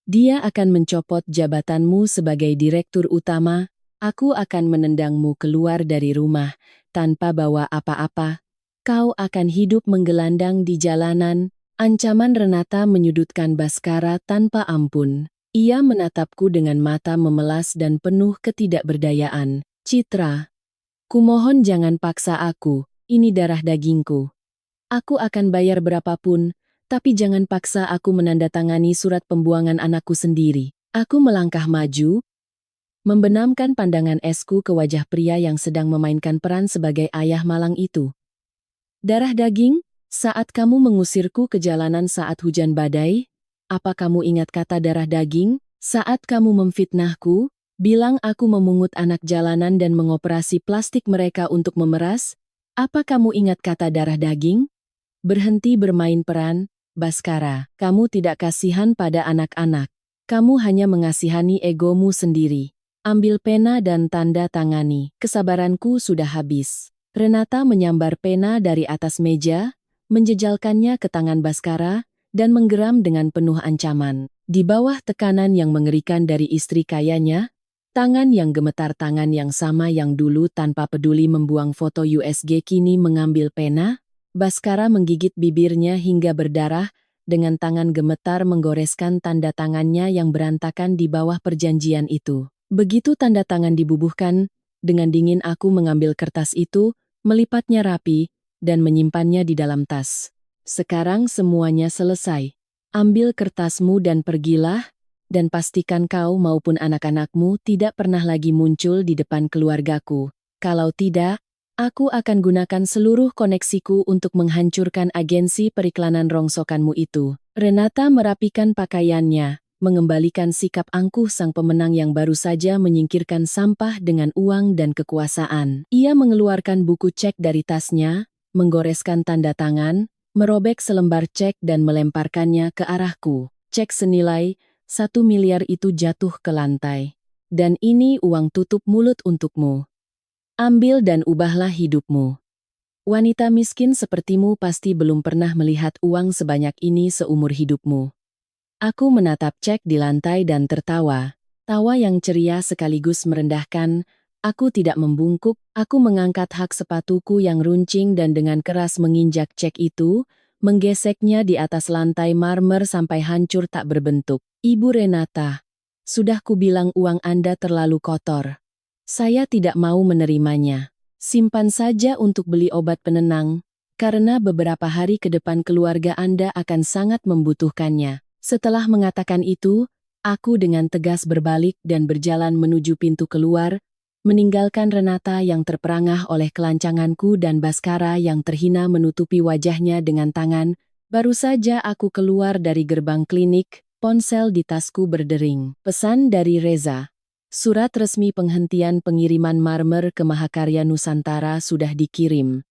Dia akan mencopot jabatanmu sebagai direktur utama, aku akan menendangmu keluar dari rumah, tanpa bawa apa-apa. Kau akan hidup menggelandang di jalanan. Ancaman Renata menyudutkan Baskara tanpa ampun. Ia menatapku dengan mata memelas dan penuh ketidakberdayaan. Citra, kumohon jangan paksa aku, ini darah dagingku. Aku akan bayar berapapun, tapi jangan paksa aku menandatangani surat pembuangan anakku sendiri. Aku melangkah maju, membenamkan pandangan esku ke wajah pria yang sedang memainkan peran sebagai ayah malang itu. Darah daging, saat kamu mengusirku ke jalanan saat hujan badai, apa kamu ingat kata darah daging? Saat kamu memfitnahku, bilang aku memungut anak jalanan dan mengoperasi plastik mereka untuk memeras, apa kamu ingat kata darah daging? Berhenti bermain peran, Baskara. Kamu tidak kasihan pada anak-anak. Kamu hanya mengasihani egomu sendiri. Ambil pena dan tanda tangani. Kesabaranku sudah habis. Renata menyambar pena dari atas meja, menjejalkannya ke tangan Baskara, dan menggeram dengan penuh ancaman. Di bawah tekanan yang mengerikan dari istri kayanya, tangan yang gemetar, tangan yang sama yang dulu tanpa peduli membuang foto USG kini mengambil pena. Baskara menggigit bibirnya hingga berdarah, dengan tangan gemetar menggoreskan tanda tangannya yang berantakan di bawah perjanjian itu. Begitu tanda tangan dibubuhkan, dengan dingin aku mengambil kertas itu, melipatnya rapi, dan menyimpannya di dalam tas. Sekarang semuanya selesai. Ambil kertasmu dan pergilah, dan pastikan kau maupun anak-anakmu tidak pernah lagi muncul di depan keluargaku. Kalau tidak, aku akan gunakan seluruh koneksiku untuk menghancurkan agensi periklanan rongsokanmu itu. Renata merapikan pakaiannya, mengembalikan sikap angkuh sang pemenang yang baru saja menyingkirkan sampah dengan uang dan kekuasaan. Ia mengeluarkan buku cek dari tasnya, menggoreskan tanda tangan, merobek selembar cek dan melemparkannya ke arahku. Cek senilai 1 miliar itu jatuh ke lantai. Dan ini uang tutup mulut untukmu. Ambil dan ubahlah hidupmu. Wanita miskin sepertimu pasti belum pernah melihat uang sebanyak ini seumur hidupmu. Aku menatap cek di lantai dan tertawa. Tawa yang ceria sekaligus merendahkan. Aku tidak membungkuk, aku mengangkat hak sepatuku yang runcing dan dengan keras menginjak cek itu, menggeseknya di atas lantai marmer sampai hancur tak berbentuk. Ibu Renata, sudah kubilang uang Anda terlalu kotor. Saya tidak mau menerimanya. Simpan saja untuk beli obat penenang, karena beberapa hari ke depan keluarga Anda akan sangat membutuhkannya. Setelah mengatakan itu, aku dengan tegas berbalik dan berjalan menuju pintu keluar, meninggalkan Renata yang terperangah oleh kelancanganku dan Baskara yang terhina menutupi wajahnya dengan tangan. Baru saja aku keluar dari gerbang klinik, ponsel di tasku berdering. Pesan dari Reza. Surat resmi penghentian pengiriman marmer ke Mahakarya Nusantara sudah dikirim.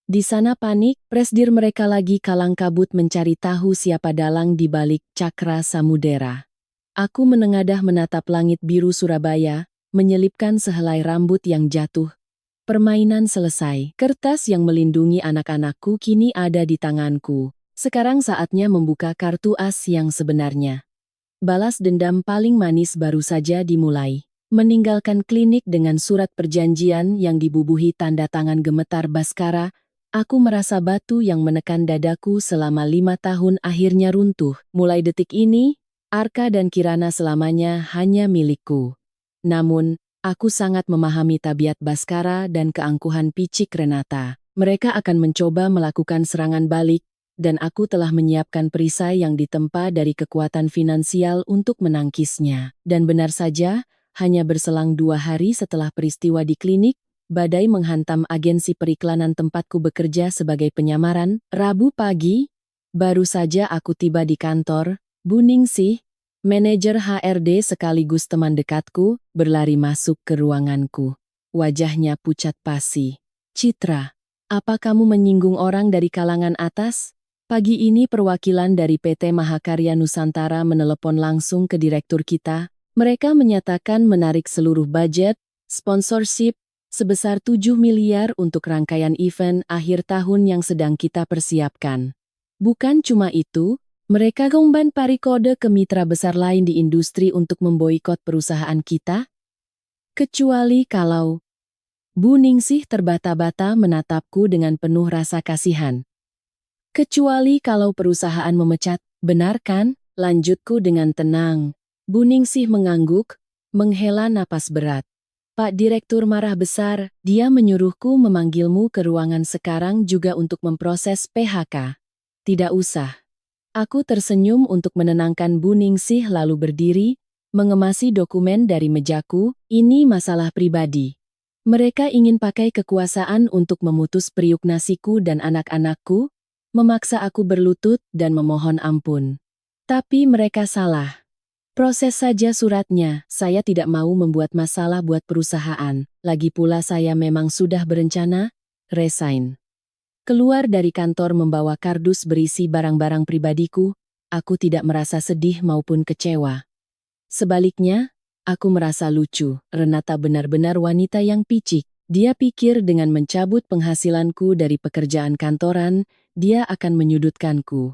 Di sana panik, presdir mereka lagi kalang kabut mencari tahu siapa dalang di balik Cakra Samudera. Aku menengadah menatap langit biru Surabaya, menyelipkan sehelai rambut yang jatuh. Permainan selesai. Kertas yang melindungi anak-anakku kini ada di tanganku. Sekarang saatnya membuka kartu as yang sebenarnya. Balas dendam paling manis baru saja dimulai. Meninggalkan klinik dengan surat perjanjian yang dibubuhi tanda tangan gemetar Baskara, aku merasa batu yang menekan dadaku selama 5 tahun akhirnya runtuh. Mulai detik ini, Arka dan Kirana selamanya hanya milikku. Namun, aku sangat memahami tabiat Baskara dan keangkuhan picik Renata. Mereka akan mencoba melakukan serangan balik, dan aku telah menyiapkan perisai yang ditempa dari kekuatan finansial untuk menangkisnya. Dan benar saja, hanya berselang 2 hari setelah peristiwa di klinik, badai menghantam agensi periklanan tempatku bekerja sebagai penyamaran. Rabu pagi, baru saja aku tiba di kantor, Bu Ningsih, manajer HRD sekaligus teman dekatku, berlari masuk ke ruanganku. Wajahnya pucat pasi. Citra, apa kamu menyinggung orang dari kalangan atas? Pagi ini perwakilan dari PT Mahakarya Nusantara menelepon langsung ke direktur kita. Mereka menyatakan menarik seluruh budget, sponsorship, sebesar 7 miliar untuk rangkaian event akhir tahun yang sedang kita persiapkan. Bukan cuma itu, mereka ngumban parikode ke mitra besar lain di industri untuk memboikot perusahaan kita. Kecuali kalau... Bu Ningsih terbata-bata menatapku dengan penuh rasa kasihan. Kecuali kalau perusahaan memecat, benar kan? Lanjutku dengan tenang. Bu Ningsih mengangguk, menghela napas berat. Pak Direktur marah besar, dia menyuruhku memanggilmu ke ruangan sekarang juga untuk memproses PHK. Tidak usah. Aku tersenyum untuk menenangkan Bu Ningsih lalu berdiri, mengemasi dokumen dari mejaku, ini masalah pribadi. Mereka ingin pakai kekuasaan untuk memutus periuk nasiku dan anak-anakku, memaksa aku berlutut dan memohon ampun. Tapi mereka salah. Proses saja suratnya, saya tidak mau membuat masalah buat perusahaan. Lagi pula saya memang sudah berencana, resign. Keluar dari kantor membawa kardus berisi barang-barang pribadiku, aku tidak merasa sedih maupun kecewa. Sebaliknya, aku merasa lucu. Renata benar-benar wanita yang picik. Dia pikir dengan mencabut penghasilanku dari pekerjaan kantoran, dia akan menyudutkanku.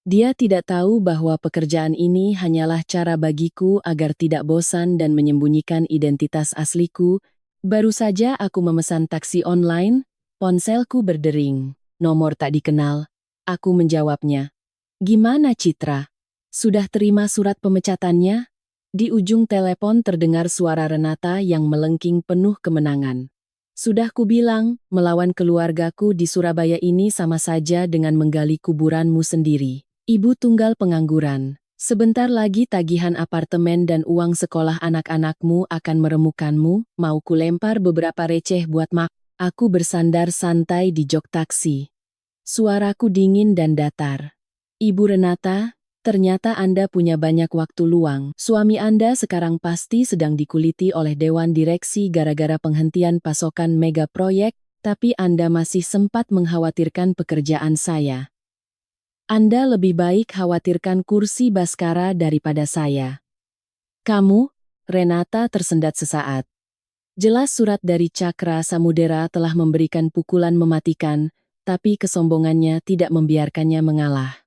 Dia tidak tahu bahwa pekerjaan ini hanyalah cara bagiku agar tidak bosan dan menyembunyikan identitas asliku. Baru saja aku memesan taksi online, ponselku berdering. Nomor tak dikenal. Aku menjawabnya. Gimana Citra? Sudah terima surat pemecatannya? Di ujung telepon terdengar suara Renata yang melengking penuh kemenangan. Sudah kubilang, melawan keluargaku di Surabaya ini sama saja dengan menggali kuburanmu sendiri. Ibu tunggal pengangguran. Sebentar lagi tagihan apartemen dan uang sekolah anak-anakmu akan meremukanmu, mau kulempar beberapa receh buat mak. Aku bersandar santai di jok taksi. Suaraku dingin dan datar. Ibu Renata, ternyata Anda punya banyak waktu luang. Suami Anda sekarang pasti sedang dikuliti oleh Dewan Direksi gara-gara penghentian pasokan mega proyek, tapi Anda masih sempat mengkhawatirkan pekerjaan saya. Anda lebih baik khawatirkan kursi Baskara daripada saya. Kamu, Renata tersendat sesaat. Jelas surat dari Cakra Samudera telah memberikan pukulan mematikan, tapi kesombongannya tidak membiarkannya mengalah.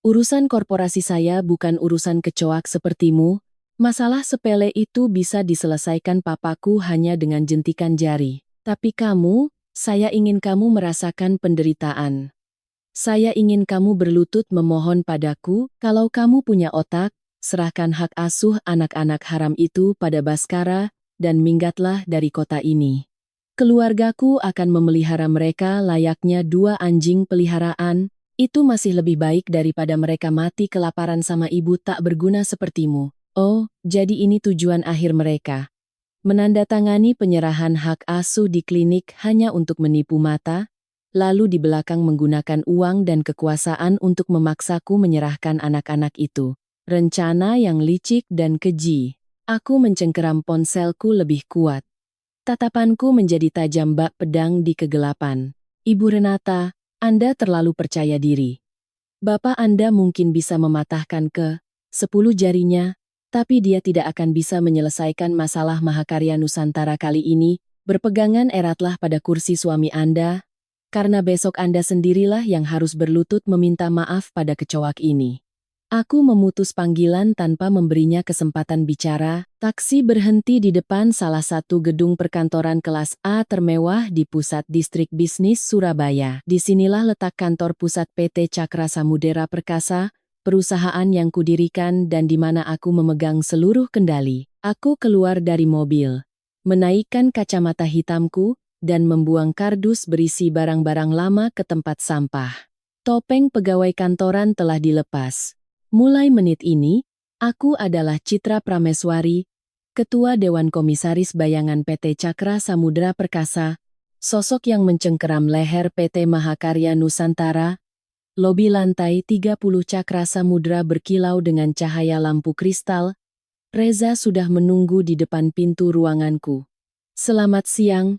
Urusan korporasi saya bukan urusan kecoak sepertimu, masalah sepele itu bisa diselesaikan papaku hanya dengan jentikan jari. Tapi kamu, saya ingin kamu merasakan penderitaan. Saya ingin kamu berlutut memohon padaku, kalau kamu punya otak, serahkan hak asuh anak-anak haram itu pada Baskara, dan minggatlah dari kota ini. Keluargaku akan memelihara mereka layaknya 2 anjing peliharaan, itu masih lebih baik daripada mereka mati kelaparan sama ibu tak berguna sepertimu. Oh, jadi ini tujuan akhir mereka. Menandatangani penyerahan hak asuh di klinik hanya untuk menipu mata, lalu di belakang menggunakan uang dan kekuasaan untuk memaksaku menyerahkan anak-anak itu. Rencana yang licik dan keji. Aku mencengkeram ponselku lebih kuat. Tatapanku menjadi tajam bak pedang di kegelapan. Ibu Renata, Anda terlalu percaya diri. Bapak Anda mungkin bisa mematahkan ke-10 jarinya, tapi dia tidak akan bisa menyelesaikan masalah Mahakarya Nusantara kali ini. Berpegangan eratlah pada kursi suami Anda, karena besok Anda sendirilah yang harus berlutut meminta maaf pada kecoak ini. Aku memutus panggilan tanpa memberinya kesempatan bicara. Taksi berhenti di depan salah satu gedung perkantoran kelas A termewah di pusat distrik bisnis Surabaya. Disinilah letak kantor pusat PT Cakra Samudera Perkasa, perusahaan yang kudirikan dan di mana aku memegang seluruh kendali. Aku keluar dari mobil, menaikkan kacamata hitamku, dan membuang kardus berisi barang-barang lama ke tempat sampah. Topeng pegawai kantoran telah dilepas. Mulai menit ini, aku adalah Citra Prameswari, Ketua Dewan Komisaris Bayangan PT Cakra Samudera Perkasa, sosok yang mencengkeram leher PT Mahakarya Nusantara. Lobi lantai 30 Cakra Samudera berkilau dengan cahaya lampu kristal. Reza sudah menunggu di depan pintu ruanganku. Selamat siang,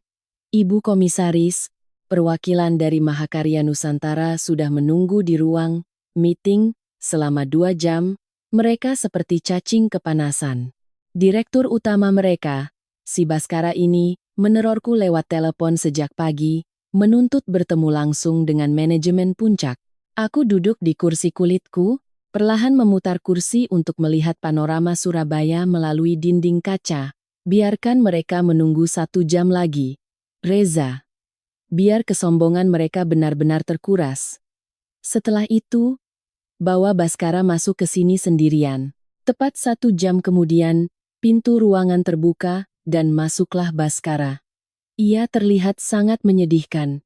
Ibu Komisaris. Perwakilan dari Mahakarya Nusantara sudah menunggu di ruang meeting. Selama 2 jam, mereka seperti cacing kepanasan. Direktur utama mereka, si Baskara ini, menerorku lewat telepon sejak pagi, menuntut bertemu langsung dengan manajemen puncak. Aku duduk di kursi kulitku, perlahan memutar kursi untuk melihat panorama Surabaya melalui dinding kaca. Biarkan mereka menunggu 1 jam lagi. Reza. Biar kesombongan mereka benar-benar terkuras. Setelah itu, bawa Baskara masuk ke sini sendirian. Tepat 1 jam kemudian, pintu ruangan terbuka, dan masuklah Baskara. Ia terlihat sangat menyedihkan.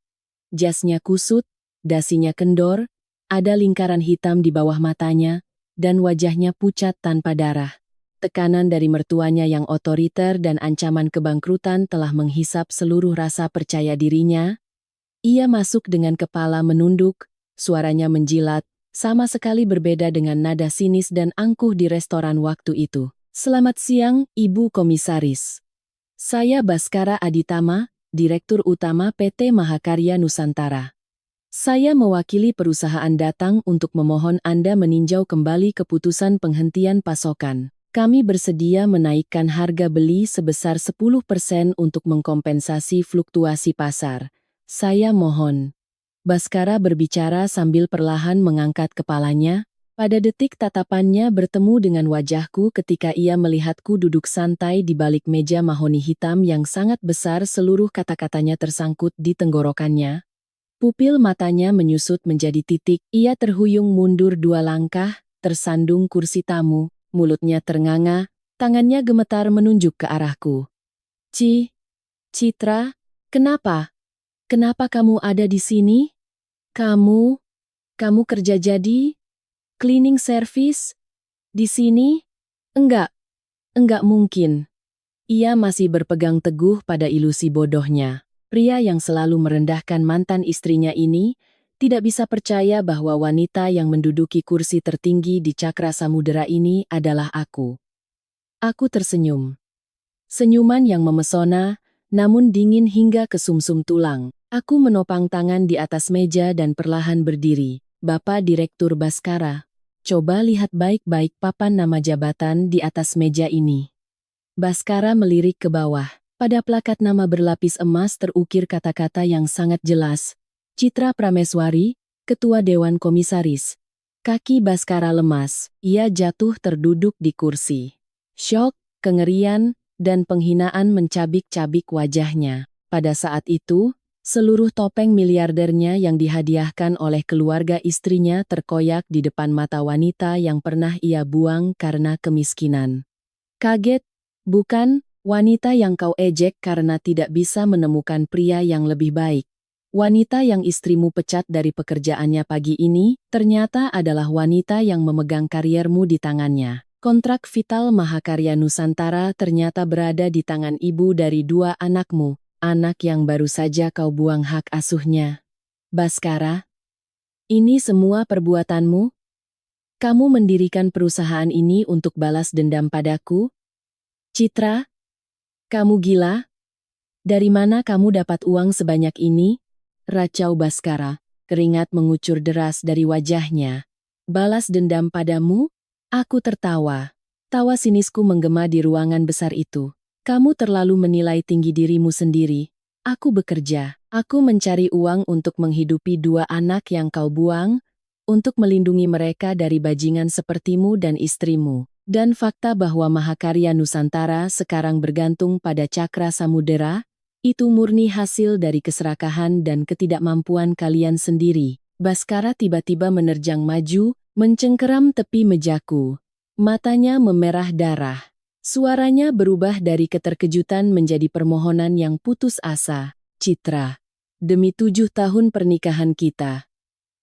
Jasnya kusut, dasinya kendor, ada lingkaran hitam di bawah matanya, dan wajahnya pucat tanpa darah. Tekanan dari mertuanya yang otoriter dan ancaman kebangkrutan telah menghisap seluruh rasa percaya dirinya. Ia masuk dengan kepala menunduk, suaranya menjilat, sama sekali berbeda dengan nada sinis dan angkuh di restoran waktu itu. Selamat siang, Ibu Komisaris. Saya Baskara Aditama, Direktur Utama PT Mahakarya Nusantara. Saya mewakili perusahaan datang untuk memohon Anda meninjau kembali keputusan penghentian pasokan. Kami bersedia menaikkan harga beli sebesar 10% untuk mengkompensasi fluktuasi pasar. Saya mohon. Baskara berbicara sambil perlahan mengangkat kepalanya. Pada detik tatapannya bertemu dengan wajahku ketika ia melihatku duduk santai di balik meja mahoni hitam yang sangat besar. Seluruh kata-katanya tersangkut di tenggorokannya. Pupil matanya menyusut menjadi titik. Ia terhuyung mundur 2 langkah, tersandung kursi tamu, mulutnya ternganga, tangannya gemetar menunjuk ke arahku. Citra, kenapa? Kenapa kamu ada di sini? Kamu kerja jadi cleaning service di sini? Enggak mungkin. Ia masih berpegang teguh pada ilusi bodohnya. Pria yang selalu merendahkan mantan istrinya ini tidak bisa percaya bahwa wanita yang menduduki kursi tertinggi di Cakra Samudera ini adalah aku. Aku tersenyum. Senyuman yang memesona, namun dingin hingga ke sumsum tulang. Aku menopang tangan di atas meja dan perlahan berdiri. Bapak Direktur Baskara, coba lihat baik-baik papan nama jabatan di atas meja ini. Baskara melirik ke bawah. Pada plakat nama berlapis emas terukir kata-kata yang sangat jelas. Citra Prameswari, Ketua Dewan Komisaris. Kaki Baskara lemas. Ia jatuh terduduk di kursi. Syok, kengerian, dan penghinaan mencabik-cabik wajahnya. Pada saat itu, seluruh topeng miliardernya yang dihadiahkan oleh keluarga istrinya terkoyak di depan mata wanita yang pernah ia buang karena kemiskinan. Kaget, bukan, wanita yang kau ejek karena tidak bisa menemukan pria yang lebih baik. Wanita yang istrimu pecat dari pekerjaannya pagi ini, ternyata adalah wanita yang memegang kariermu di tangannya. Kontrak vital Mahakarya Nusantara ternyata berada di tangan ibu dari 2 anakmu. Anak yang baru saja kau buang hak asuhnya. Baskara, ini semua perbuatanmu? Kamu mendirikan perusahaan ini untuk balas dendam padaku? Citra, kamu gila? Dari mana kamu dapat uang sebanyak ini? racau Baskara. Keringat mengucur deras dari wajahnya. Balas dendam padamu? Aku tertawa. Tawa sinisku menggema di ruangan besar itu. Kamu terlalu menilai tinggi dirimu sendiri. Aku bekerja. Aku mencari uang untuk menghidupi 2 anak yang kau buang, untuk melindungi mereka dari bajingan sepertimu dan istrimu. Dan fakta bahwa Mahakarya Nusantara sekarang bergantung pada Cakra Samudera, itu murni hasil dari keserakahan dan ketidakmampuan kalian sendiri. Baskara tiba-tiba menerjang maju, mencengkeram tepi mejaku. Matanya memerah darah. Suaranya berubah dari keterkejutan menjadi permohonan yang putus asa. Citra, demi 7 tahun pernikahan kita.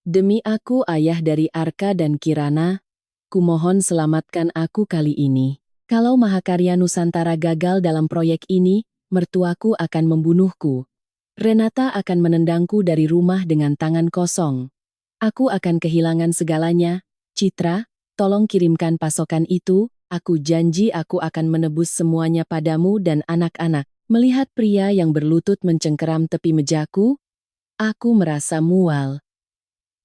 Demi aku ayah dari Arka dan Kirana, kumohon selamatkan aku kali ini. Kalau Mahakarya Nusantara gagal dalam proyek ini, mertuaku akan membunuhku. Renata akan menendangku dari rumah dengan tangan kosong. Aku akan kehilangan segalanya. Citra, tolong kirimkan pasokan itu, aku janji aku akan menebus semuanya padamu dan anak-anak. Melihat pria yang berlutut mencengkeram tepi mejaku, aku merasa mual.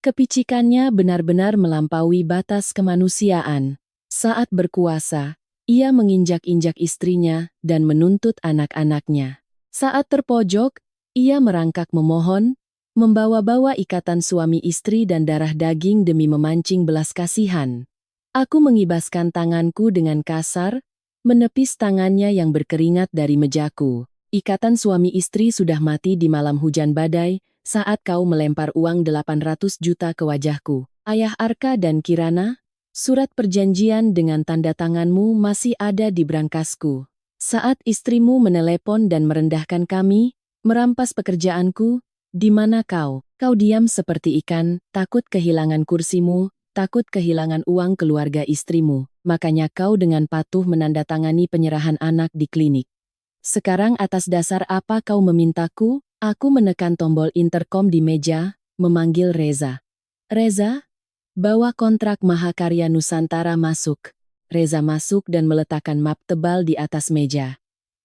Kepicikannya benar-benar melampaui batas kemanusiaan. Saat berkuasa, ia menginjak-injak istrinya dan menuntut anak-anaknya. Saat terpojok, ia merangkak memohon, membawa-bawa ikatan suami istri dan darah daging demi memancing belas kasihan. Aku mengibaskan tanganku dengan kasar, menepis tangannya yang berkeringat dari mejaku. Ikatan suami istri sudah mati di malam hujan badai, saat kau melempar uang 800 juta ke wajahku. Ayah Arka dan Kirana, surat perjanjian dengan tanda tanganmu masih ada di brankasku. Saat istrimu menelepon dan merendahkan kami, merampas pekerjaanku, di mana kau? Kau diam seperti ikan, takut kehilangan kursimu, takut kehilangan uang keluarga istrimu, makanya kau dengan patuh menandatangani penyerahan anak di klinik. Sekarang atas dasar apa kau memintaku? Aku menekan tombol interkom di meja, memanggil Reza. Reza, bawa kontrak Mahakarya Nusantara masuk. Reza masuk dan meletakkan map tebal di atas meja.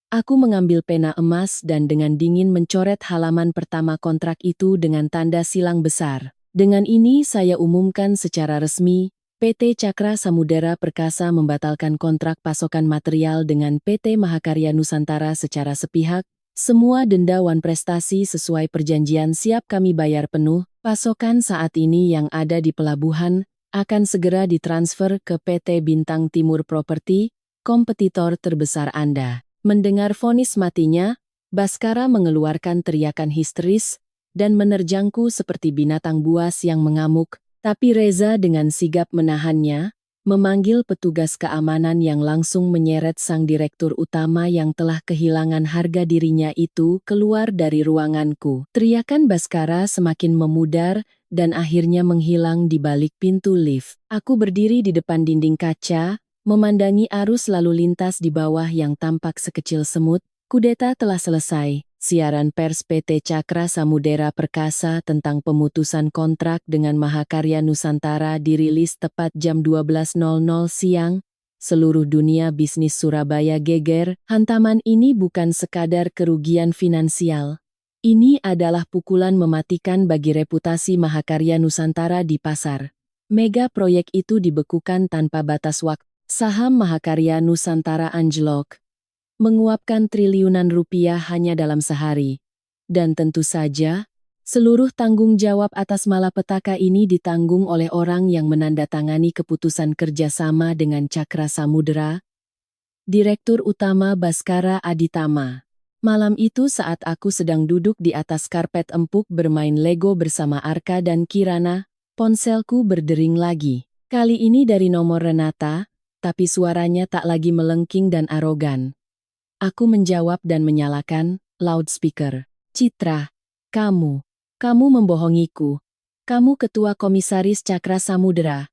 Aku mengambil pena emas dan dengan dingin mencoret halaman pertama kontrak itu dengan tanda silang besar. Dengan ini saya umumkan secara resmi, PT Cakra Samudera Perkasa membatalkan kontrak pasokan material dengan PT Mahakarya Nusantara secara sepihak. Semua denda wan prestasi sesuai perjanjian siap kami bayar penuh. Pasokan saat ini yang ada di pelabuhan akan segera ditransfer ke PT Bintang Timur Property, kompetitor terbesar Anda. Mendengar vonis matinya, Baskara mengeluarkan teriakan histeris dan menerjangku seperti binatang buas yang mengamuk, tapi Reza dengan sigap menahannya, memanggil petugas keamanan yang langsung menyeret sang direktur utama yang telah kehilangan harga dirinya itu keluar dari ruanganku. Teriakan Baskara semakin memudar dan akhirnya menghilang di balik pintu lift. Aku berdiri di depan dinding kaca, memandangi arus lalu lintas di bawah yang tampak sekecil semut. Kudeta telah selesai. Siaran pers PT Cakra Samudera Perkasa tentang pemutusan kontrak dengan Mahakarya Nusantara dirilis tepat jam 12.00 siang. Seluruh dunia bisnis Surabaya geger. Hantaman ini bukan sekadar kerugian finansial. Ini adalah pukulan mematikan bagi reputasi Mahakarya Nusantara di pasar. Mega proyek itu dibekukan tanpa batas waktu. Saham Mahakarya Nusantara anjlok, menguapkan triliunan rupiah hanya dalam sehari. Dan tentu saja, seluruh tanggung jawab atas malapetaka ini ditanggung oleh orang yang menandatangani keputusan kerjasama dengan Cakra Samudera, Direktur Utama Baskara Aditama. Malam itu saat aku sedang duduk di atas karpet empuk bermain Lego bersama Arka dan Kirana, ponselku berdering lagi. Kali ini dari nomor Renata, tapi suaranya tak lagi melengking dan arogan. Aku menjawab dan menyalakan loudspeaker. Citra, kamu membohongiku. Kamu ketua komisaris Cakra Samudera.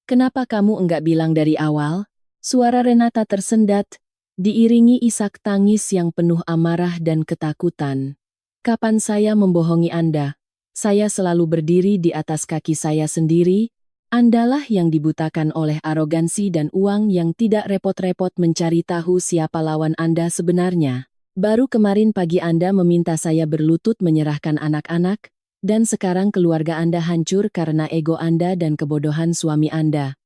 Kenapa kamu enggak bilang dari awal? Suara Renata tersendat, diiringi isak tangis yang penuh amarah dan ketakutan. Kapan saya membohongi Anda? Saya selalu berdiri di atas kaki saya sendiri. Andalah yang dibutakan oleh arogansi dan uang yang tidak repot-repot mencari tahu siapa lawan Anda sebenarnya. Baru kemarin pagi Anda meminta saya berlutut menyerahkan anak-anak. Dan sekarang keluarga Anda hancur karena ego Anda dan kebodohan suami Anda.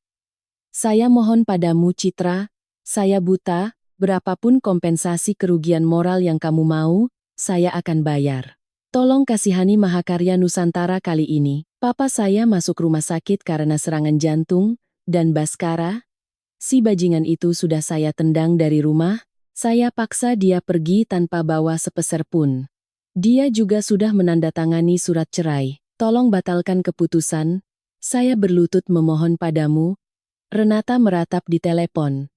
Saya mohon padamu, Citra, saya buta, berapapun kompensasi kerugian moral yang kamu mau, saya akan bayar. Tolong kasihani Mahakarya Nusantara kali ini. Papa saya masuk rumah sakit karena serangan jantung, dan Baskara, si bajingan itu sudah saya tendang dari rumah, saya paksa dia pergi tanpa bawa sepeser pun. Dia juga sudah menandatangani surat cerai. Tolong batalkan keputusan, saya berlutut memohon padamu. Renata meratap di telepon.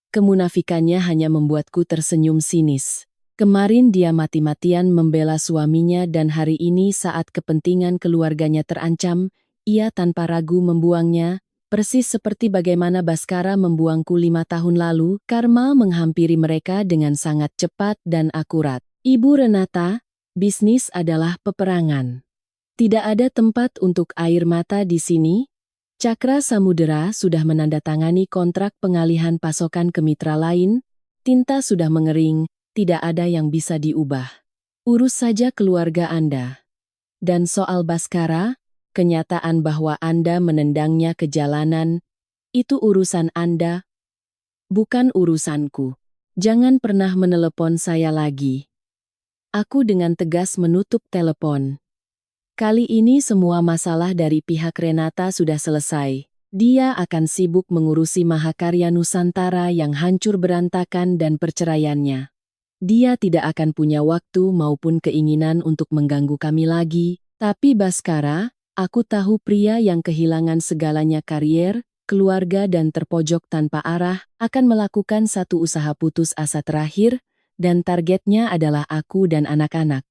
Kemunafikannya hanya membuatku tersenyum sinis. Kemarin dia mati-matian membela suaminya dan hari ini saat kepentingan keluarganya terancam, ia tanpa ragu membuangnya, persis seperti bagaimana Baskara membuangku 5 tahun lalu. Karma menghampiri mereka dengan sangat cepat dan akurat. Ibu Renata, bisnis adalah peperangan. Tidak ada tempat untuk air mata di sini. Cakra Samudera sudah menandatangani kontrak pengalihan pasokan ke mitra lain, tinta sudah mengering, tidak ada yang bisa diubah. Urus saja keluarga Anda. Dan soal Baskara, kenyataan bahwa Anda menendangnya ke jalanan, itu urusan Anda, bukan urusanku. Jangan pernah menelepon saya lagi. Aku dengan tegas menutup telepon. Kali ini semua masalah dari pihak Renata sudah selesai. Dia akan sibuk mengurusi Mahakarya Nusantara yang hancur berantakan dan perceraiannya. Dia tidak akan punya waktu maupun keinginan untuk mengganggu kami lagi. Tapi Baskara, aku tahu pria yang kehilangan segalanya karier, keluarga dan terpojok tanpa arah, akan melakukan satu usaha putus asa terakhir, dan targetnya adalah aku dan anak-anak.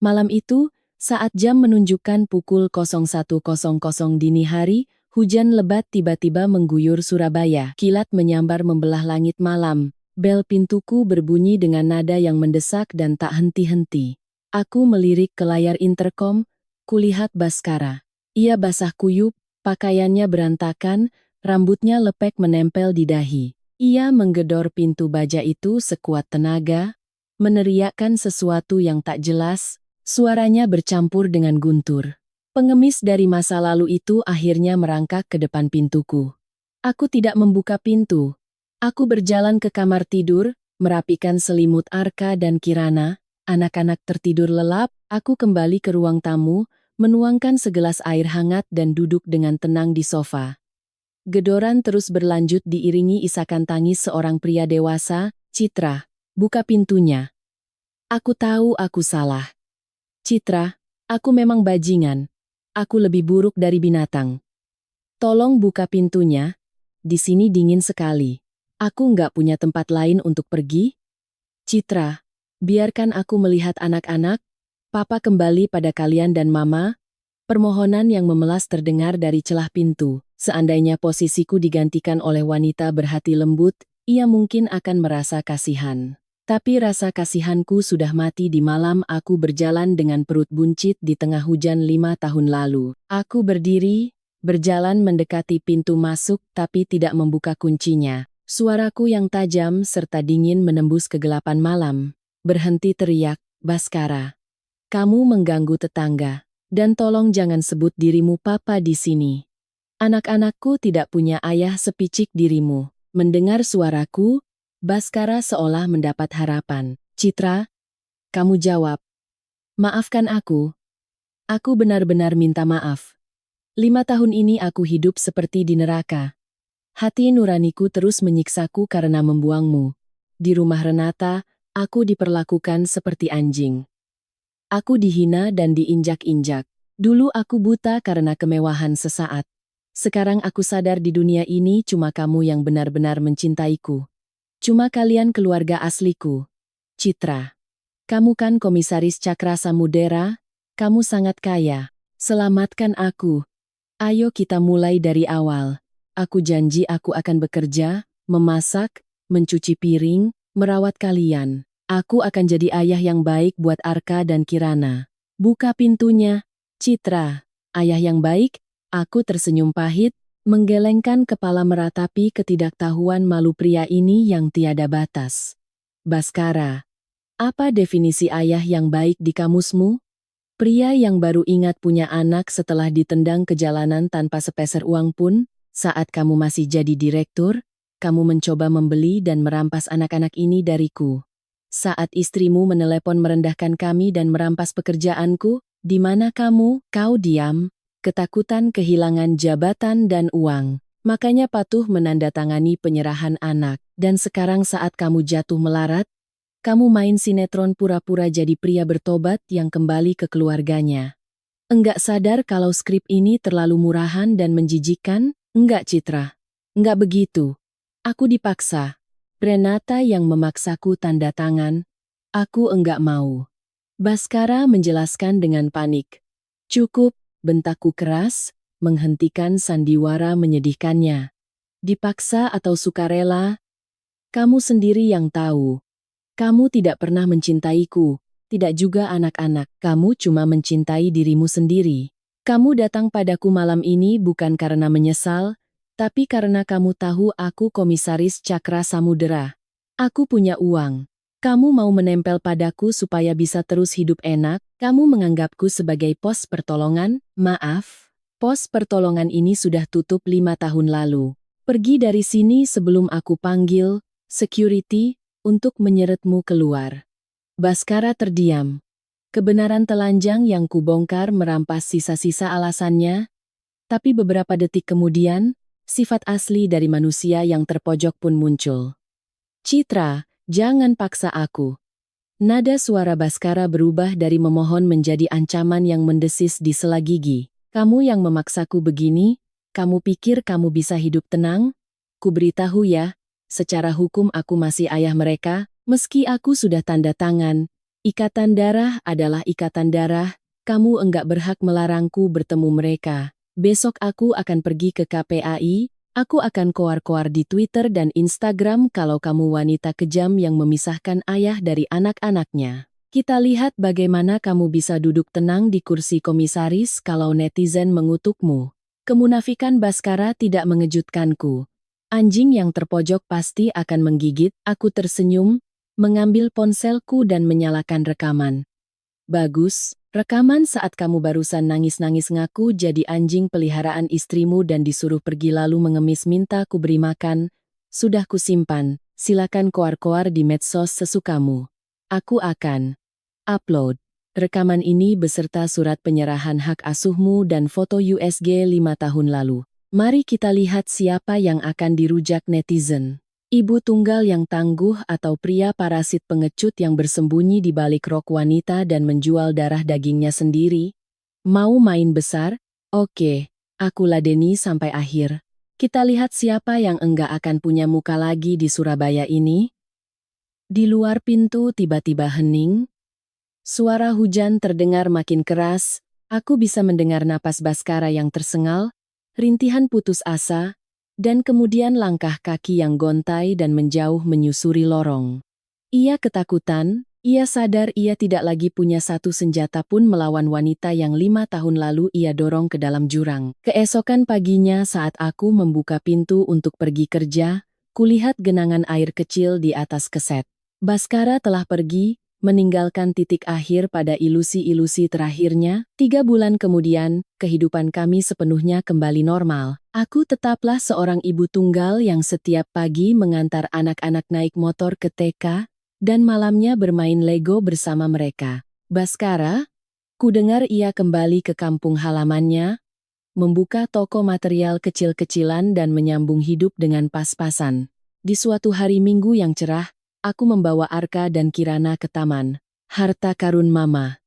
Malam itu, saat jam menunjukkan pukul 01.00 dini hari, hujan lebat tiba-tiba mengguyur Surabaya. Kilat menyambar membelah langit malam. Bel pintuku berbunyi dengan nada yang mendesak dan tak henti-henti. Aku melirik ke layar interkom, kulihat Baskara. Ia basah kuyup, pakaiannya berantakan, rambutnya lepek menempel di dahi. Ia menggedor pintu baja itu sekuat tenaga, meneriakkan sesuatu yang tak jelas, suaranya bercampur dengan guntur. Pengemis dari masa lalu itu akhirnya merangkak ke depan pintuku. Aku tidak membuka pintu. Aku berjalan ke kamar tidur, merapikan selimut Arka dan Kirana, anak-anak tertidur lelap, aku kembali ke ruang tamu, menuangkan segelas air hangat dan duduk dengan tenang di sofa. Gedoran terus berlanjut diiringi isakan tangis seorang pria dewasa, Citra, buka pintunya. Aku tahu aku salah. Citra, aku memang bajingan. Aku lebih buruk dari binatang. Tolong buka pintunya, di sini dingin sekali. Aku nggak punya tempat lain untuk pergi. Citra, biarkan aku melihat anak-anak. Papa kembali pada kalian dan Mama. Permohonan yang memelas terdengar dari celah pintu. Seandainya posisiku digantikan oleh wanita berhati lembut, ia mungkin akan merasa kasihan. Tapi rasa kasihanku sudah mati di malam aku berjalan dengan perut buncit di tengah hujan 5 tahun lalu. Aku berdiri, berjalan mendekati pintu masuk tapi tidak membuka kuncinya. Suaraku yang tajam serta dingin menembus kegelapan malam. Berhenti teriak, Baskara. Kamu mengganggu tetangga. Dan tolong jangan sebut dirimu papa di sini. Anak-anakku tidak punya ayah sepicik dirimu. Mendengar suaraku, Baskara seolah mendapat harapan. Citra, kamu jawab. Maafkan aku. Aku benar-benar minta maaf. 5 tahun ini aku hidup seperti di neraka. Hati nuraniku terus menyiksaku karena membuangmu. Di rumah Renata, aku diperlakukan seperti anjing. Aku dihina dan diinjak-injak. Dulu aku buta karena kemewahan sesaat. Sekarang aku sadar di dunia ini cuma kamu yang benar-benar mencintaiku. Cuma kalian keluarga asliku. Citra. Kamu kan komisaris Cakra Samudera, kamu sangat kaya. Selamatkan aku. Ayo kita mulai dari awal. Aku janji aku akan bekerja, memasak, mencuci piring, merawat kalian. Aku akan jadi ayah yang baik buat Arka dan Kirana. Buka pintunya, Citra. Ayah yang baik, aku tersenyum pahit, menggelengkan kepala meratapi ketidaktahuan malu pria ini yang tiada batas. Baskara. Apa definisi ayah yang baik di kamusmu? Pria yang baru ingat punya anak setelah ditendang ke jalanan tanpa sepeser uang pun, saat kamu masih jadi direktur, kamu mencoba membeli dan merampas anak-anak ini dariku. Saat istrimu menelepon merendahkan kami dan merampas pekerjaanku, di mana kamu? Kau diam, ketakutan kehilangan jabatan dan uang. Makanya patuh menandatangani penyerahan anak, dan sekarang saat kamu jatuh melarat, kamu main sinetron pura-pura jadi pria bertobat yang kembali ke keluarganya. Enggak sadar kalau skrip ini terlalu murahan dan menjijikkan? Enggak, Citra. Enggak begitu. Aku dipaksa. Renata yang memaksaku tanda tangan. Aku enggak mau. Baskara menjelaskan dengan panik. Cukup, bentakku keras, menghentikan sandiwara menyedihkannya. Dipaksa atau sukarela? Kamu sendiri yang tahu. Kamu tidak pernah mencintaiku, tidak juga anak-anak. Kamu cuma mencintai dirimu sendiri. Kamu datang padaku malam ini bukan karena menyesal, tapi karena kamu tahu aku komisaris Cakra Samudera. Aku punya uang. Kamu mau menempel padaku supaya bisa terus hidup enak. Kamu menganggapku sebagai pos pertolongan. Maaf, pos pertolongan ini sudah tutup 5 tahun lalu. Pergi dari sini sebelum aku panggil security untuk menyeretmu keluar. Baskara terdiam. Kebenaran telanjang yang kubongkar merampas sisa-sisa alasannya, tapi beberapa detik kemudian, sifat asli dari manusia yang terpojok pun muncul. Citra, jangan paksa aku. Nada suara Baskara berubah dari memohon menjadi ancaman yang mendesis di sela gigi. Kamu yang memaksaku begini, kamu pikir kamu bisa hidup tenang? Kuberitahu ya, secara hukum aku masih ayah mereka, meski aku sudah tanda tangan. Ikatan darah adalah ikatan darah, kamu enggak berhak melarangku bertemu mereka. Besok aku akan pergi ke KPAI, aku akan koar-koar di Twitter dan Instagram kalau kamu wanita kejam yang memisahkan ayah dari anak-anaknya. Kita lihat bagaimana kamu bisa duduk tenang di kursi komisaris kalau netizen mengutukmu. Kemunafikan Baskara tidak mengejutkanku. Anjing yang terpojok pasti akan menggigit. Aku tersenyum, mengambil ponselku dan menyalakan rekaman. Bagus, rekaman saat kamu barusan nangis-nangis ngaku jadi anjing peliharaan istrimu dan disuruh pergi lalu mengemis minta ku beri makan. Sudah kusimpan, silakan koar-koar di medsos sesukamu. Aku akan upload rekaman ini beserta surat penyerahan hak asuhmu dan foto USG 5 tahun lalu. Mari kita lihat siapa yang akan dirujak netizen. Ibu tunggal yang tangguh atau pria parasit pengecut yang bersembunyi di balik rok wanita dan menjual darah dagingnya sendiri? Mau main besar? Oke, aku ladeni sampai akhir. Kita lihat siapa yang enggak akan punya muka lagi di Surabaya ini. Di luar pintu tiba-tiba hening. Suara hujan terdengar makin keras. Aku bisa mendengar napas Baskara yang tersengal, rintihan putus asa, dan kemudian langkah kaki yang gontai dan menjauh menyusuri lorong. Ia ketakutan, ia sadar ia tidak lagi punya satu senjata pun melawan wanita yang 5 tahun lalu ia dorong ke dalam jurang. Keesokan paginya saat aku membuka pintu untuk pergi kerja, kulihat genangan air kecil di atas keset. Baskara telah pergi, meninggalkan titik akhir pada ilusi-ilusi terakhirnya. 3 bulan kemudian, kehidupan kami sepenuhnya kembali normal. Aku tetaplah seorang ibu tunggal yang setiap pagi mengantar anak-anak naik motor ke TK, dan malamnya bermain Lego bersama mereka. Baskara, kudengar ia kembali ke kampung halamannya, membuka toko material kecil-kecilan dan menyambung hidup dengan pas-pasan. Di suatu hari Minggu yang cerah, aku membawa Arka dan Kirana ke taman. Harta karun Mama.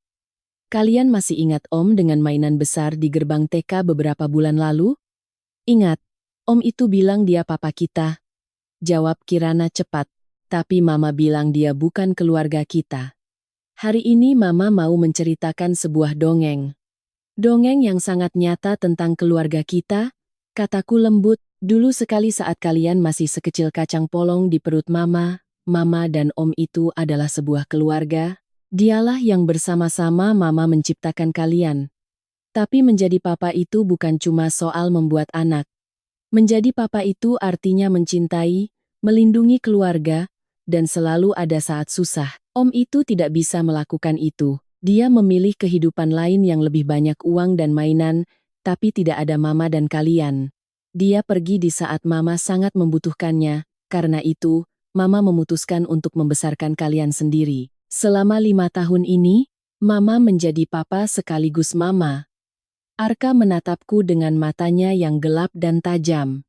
Kalian masih ingat Om dengan mainan besar di gerbang TK beberapa bulan lalu? Ingat, Om itu bilang dia papa kita. Jawab Kirana cepat, tapi Mama bilang dia bukan keluarga kita. Hari ini Mama mau menceritakan sebuah dongeng. Dongeng yang sangat nyata tentang keluarga kita, kataku lembut, dulu sekali saat kalian masih sekecil kacang polong di perut Mama dan Om itu adalah sebuah keluarga. Dialah yang bersama-sama Mama menciptakan kalian. Tapi menjadi papa itu bukan cuma soal membuat anak. Menjadi papa itu artinya mencintai, melindungi keluarga, dan selalu ada saat susah. Om itu tidak bisa melakukan itu. Dia memilih kehidupan lain yang lebih banyak uang dan mainan, tapi tidak ada mama dan kalian. Dia pergi di saat mama sangat membutuhkannya, karena itu, mama memutuskan untuk membesarkan kalian sendiri. Selama 5 tahun ini, mama menjadi papa sekaligus mama. Arka menatapku dengan matanya yang gelap dan tajam.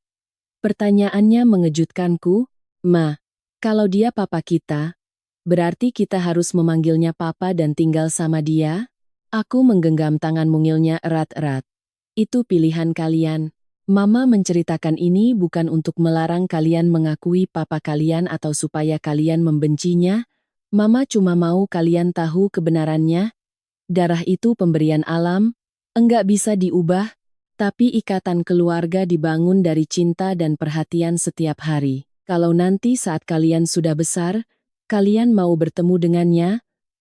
Pertanyaannya mengejutkanku, Ma, kalau dia papa kita, berarti kita harus memanggilnya papa dan tinggal sama dia? Aku menggenggam tangan mungilnya erat-erat. Itu pilihan kalian. Mama menceritakan ini bukan untuk melarang kalian mengakui papa kalian atau supaya kalian membencinya. Mama cuma mau kalian tahu kebenarannya. Darah itu pemberian alam, enggak bisa diubah, tapi ikatan keluarga dibangun dari cinta dan perhatian setiap hari. Kalau nanti saat kalian sudah besar, kalian mau bertemu dengannya,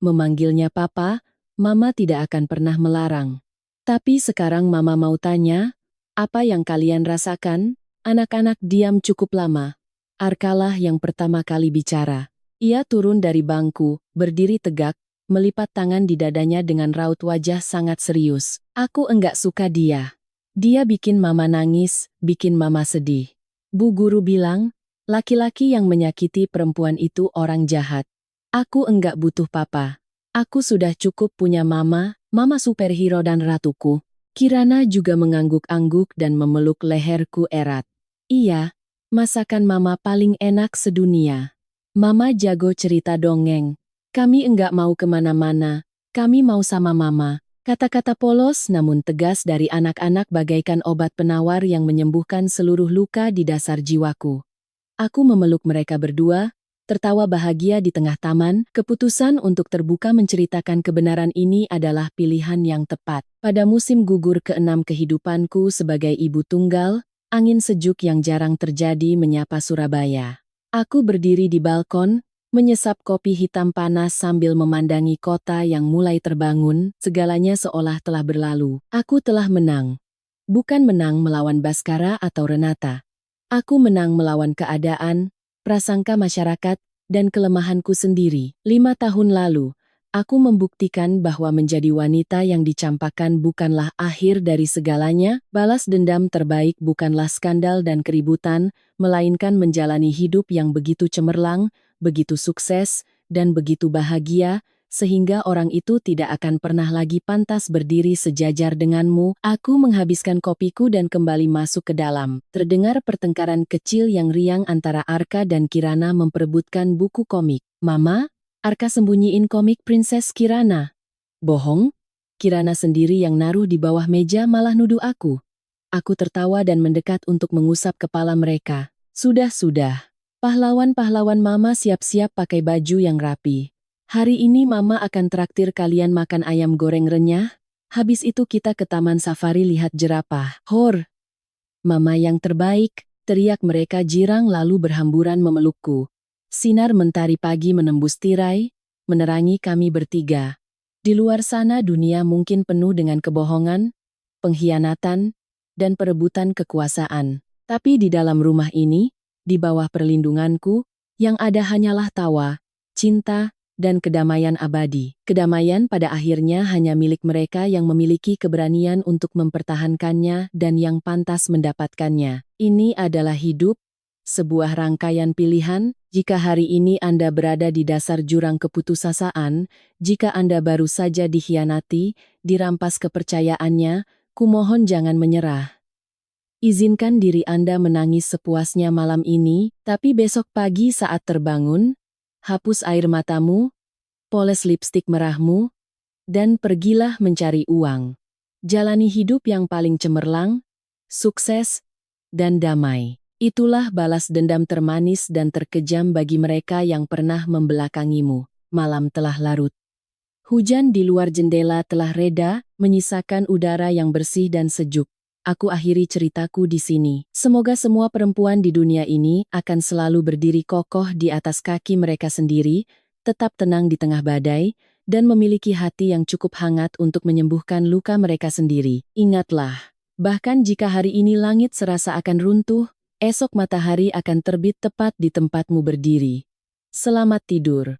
memanggilnya papa, mama tidak akan pernah melarang. Tapi sekarang mama mau tanya, apa yang kalian rasakan? Anak-anak diam cukup lama. Arkalah yang pertama kali bicara. Ia turun dari bangku, berdiri tegak, melipat tangan di dadanya dengan raut wajah sangat serius. Aku enggak suka dia. Dia bikin mama nangis, bikin mama sedih. Bu guru bilang, laki-laki yang menyakiti perempuan itu orang jahat. Aku enggak butuh papa. Aku sudah cukup punya mama, mama superhero dan ratuku. Kirana juga mengangguk-angguk dan memeluk leherku erat. Iya, masakan mama paling enak sedunia. Mama jago cerita dongeng. Kami enggak mau kemana-mana, kami mau sama mama. Kata-kata polos namun tegas dari anak-anak bagaikan obat penawar yang menyembuhkan seluruh luka di dasar jiwaku. Aku memeluk mereka berdua, tertawa bahagia di tengah taman. Keputusan untuk terbuka menceritakan kebenaran ini adalah pilihan yang tepat. Pada musim gugur ke-6 kehidupanku sebagai ibu tunggal, angin sejuk yang jarang terjadi menyapa Surabaya. Aku berdiri di balkon, menyesap kopi hitam panas sambil memandangi kota yang mulai terbangun, segalanya seolah telah berlalu. Aku telah menang. Bukan menang melawan Baskara atau Renata. Aku menang melawan keadaan, prasangka masyarakat, dan kelemahanku sendiri. 5 tahun lalu, aku membuktikan bahwa menjadi wanita yang dicampakkan bukanlah akhir dari segalanya, balas dendam terbaik bukanlah skandal dan keributan, melainkan menjalani hidup yang begitu cemerlang, begitu sukses, dan begitu bahagia, sehingga orang itu tidak akan pernah lagi pantas berdiri sejajar denganmu. Aku menghabiskan kopiku dan kembali masuk ke dalam. Terdengar pertengkaran kecil yang riang antara Arka dan Kirana memperebutkan buku komik. Mama, Arka sembunyiin komik Princess Kirana. Bohong? Kirana sendiri yang naruh di bawah meja malah nuduh aku. Aku tertawa dan mendekat untuk mengusap kepala mereka. Sudah. Pahlawan-pahlawan mama siap-siap pakai baju yang rapi. Hari ini mama akan traktir kalian makan ayam goreng renyah. Habis itu kita ke taman safari lihat jerapah. Hor! Mama yang terbaik, teriak mereka girang lalu berhamburan memelukku. Sinar mentari pagi menembus tirai, menerangi kami bertiga. Di luar sana dunia mungkin penuh dengan kebohongan, pengkhianatan, dan perebutan kekuasaan. Tapi di dalam rumah ini, di bawah perlindunganku, yang ada hanyalah tawa, cinta, dan kedamaian abadi. Kedamaian pada akhirnya hanya milik mereka yang memiliki keberanian untuk mempertahankannya dan yang pantas mendapatkannya. Ini adalah hidup, sebuah rangkaian pilihan. Jika hari ini Anda berada di dasar jurang keputusasaan, jika Anda baru saja dikhianati, dirampas kepercayaannya, kumohon jangan menyerah. Izinkan diri Anda menangis sepuasnya malam ini, tapi besok pagi saat terbangun, hapus air matamu, poles lipstik merahmu, dan pergilah mencari uang. Jalani hidup yang paling cemerlang, sukses, dan damai. Itulah balas dendam termanis dan terkejam bagi mereka yang pernah membelakangimu. Malam telah larut. Hujan di luar jendela telah reda, menyisakan udara yang bersih dan sejuk. Aku akhiri ceritaku di sini. Semoga semua perempuan di dunia ini akan selalu berdiri kokoh di atas kaki mereka sendiri, tetap tenang di tengah badai, dan memiliki hati yang cukup hangat untuk menyembuhkan luka mereka sendiri. Ingatlah, bahkan jika hari ini langit serasa akan runtuh, esok matahari akan terbit tepat di tempatmu berdiri. Selamat tidur.